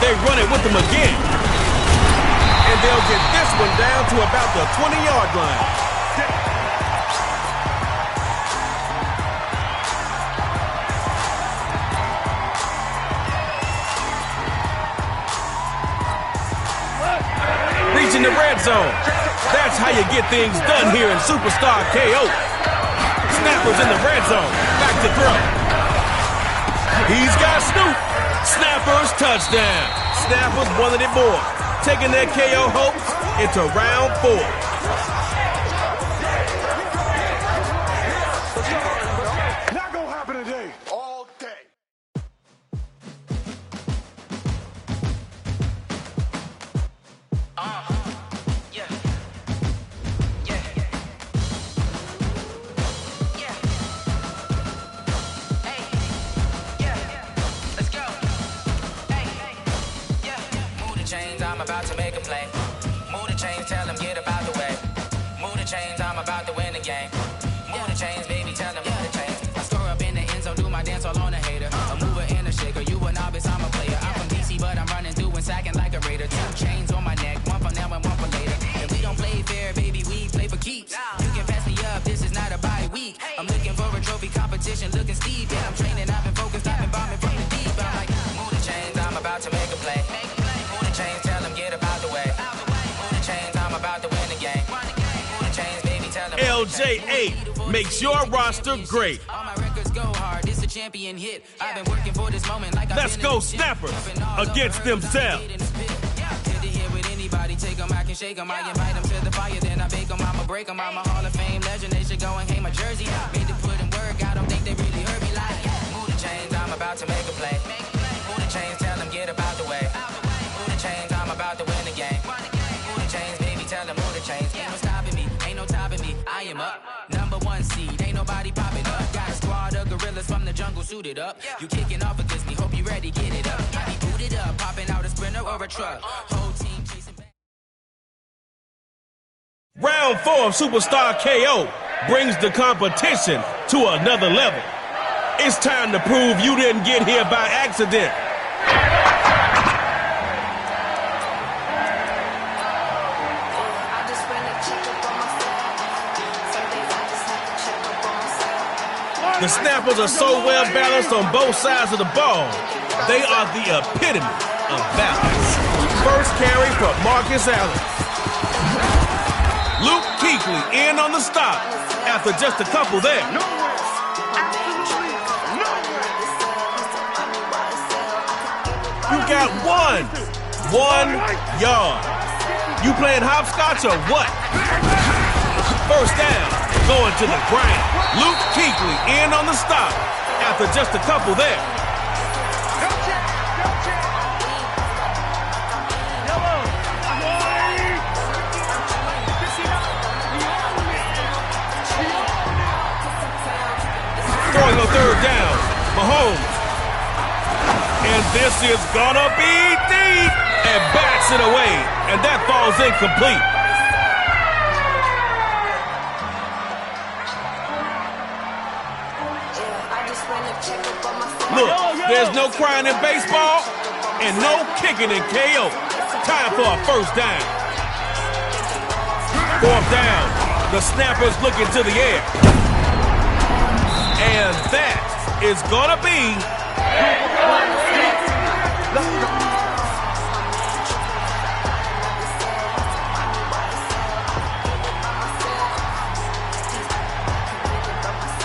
They run it with them again. And they'll get this one down to about the 20-yard line. Reaching the red zone. That's how you get things done here in Superstar KO. Snappers in the red zone. Back to throw. He's got Snoop. Snappers touchdown. Snappers wanted it more, taking their KO hopes into round 4. Not gonna happen today. All day. about to make a play. Move the chains, tell them get about the way. Move the chains, I'm about to win the game. Move the chains, baby, tell them move the chains. I score up in the end zone, do my dance all on a hater. A mover and a shaker, you a novice, I'm a player. I'm from DC, but I'm running through and sacking like a raider. 2 chains on my neck, one for now and one for later. If we don't play fair, baby, we play for keeps. You can pass me up, this is not a bye week. I'm looking for a trophy competition, looking steep. Yeah, I'm training, I've been focused, I've been bombing from the deep. I'm like, move the chains, I'm about to make a play. Move the chains, tell them get about the way. Move the chains, I'm about to win the game. Move the chains, baby, tell them. LJ8 makes your roster great. All my records go hard, this a champion hit. I've been working for this moment like Let's go Snappers against themselves. Take them, I can shake them, I invite them to the fire, then I bake them, I'ma break them, I'm a Hall of Fame legend, they should go and hang my jersey, made to put in work, I don't think they really heard me like, move the chains, I'm about to make a play, move the chains, tell them get about the way, move the chains, I'm about to win the game, move the chains, baby, tell them move the chains, ain't no stopping me, ain't no topping me, I am up, #1 seed, ain't nobody popping up, got a squad of gorillas from the jungle suited up, you kicking off against me, hope you ready, get it up, I be booted up, popping out a sprinter or a truck, whole team chasing back. Round 4 of Superstar KO brings the competition to another level. It's time to prove you didn't get here by accident. The Snappers are so well balanced on both sides of the ball. They are the epitome of balance. First carry for Marcus Allen. Luke Kuechly in on the stop after just a couple there. You got 1 yard. You playing hopscotch or what? First down, going to the ground. Luke Kuechly in on the stop after just a couple there. Throwing on third down, Mahomes. And this is gonna be deep. And bats it away. And that falls incomplete. Look, there's no crying in baseball and no kicking in KO. Time for a first down. Fourth down. The Snappers looking to the air. And that is gonna be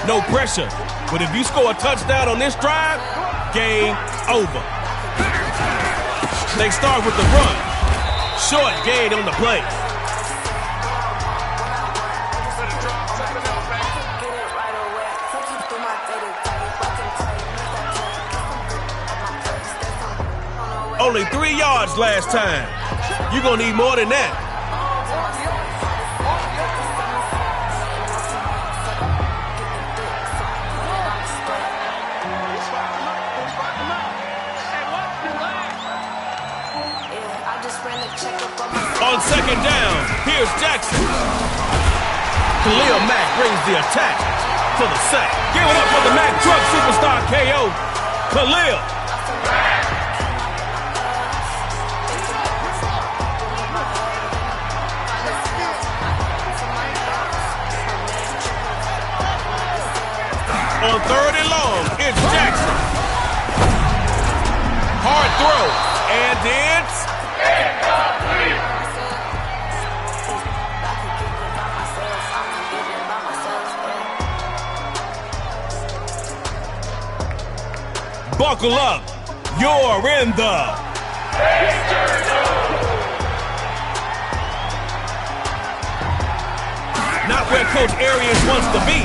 no pressure. But if you score a touchdown on this drive, game over. They start with the run. Short gain on the play. Only 3 yards last time. You're going to need more than that. On second down, here's Jackson. Khalil Mack brings the attack to the sack. Give it up for the Mack Truck Superstar KO. Khalil. On third and long, it's Jackson. Hard throw, and it's incomplete. Buckle up, you're in the not where Coach Arians wants to be.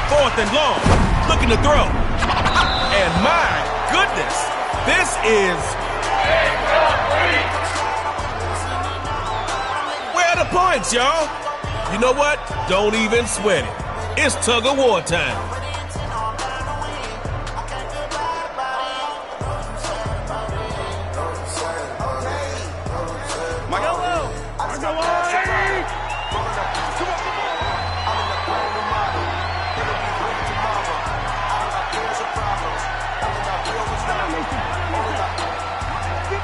Fourth and long. Looking to throw. And my goodness, this is... Where are the points, y'all? You know what? Don't even sweat it. It's tug of war time.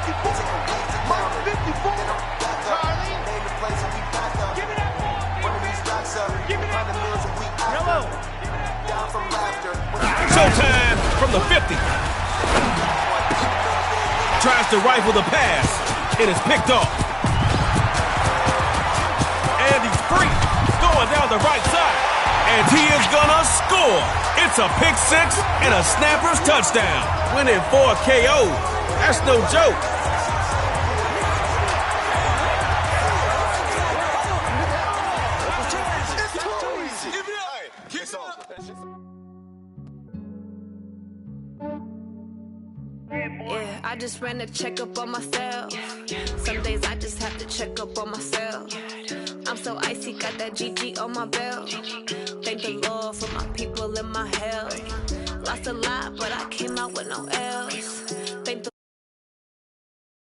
Mark 54. Charlie. Give me that ball. Give me that ball. Yellow. Showtime from the 50. Tries to rifle the pass. It is picked off. And he's free. Going down the right side. And he is gonna score. It's a pick six and a snapper's touchdown. Winning 4 KO. That's no joke. Yeah, I just ran a checkup on myself. Some days I just have to check up on myself. I'm so icy, got that GG on my belt. Thank the Lord for my people in my hell. Lost a lot, but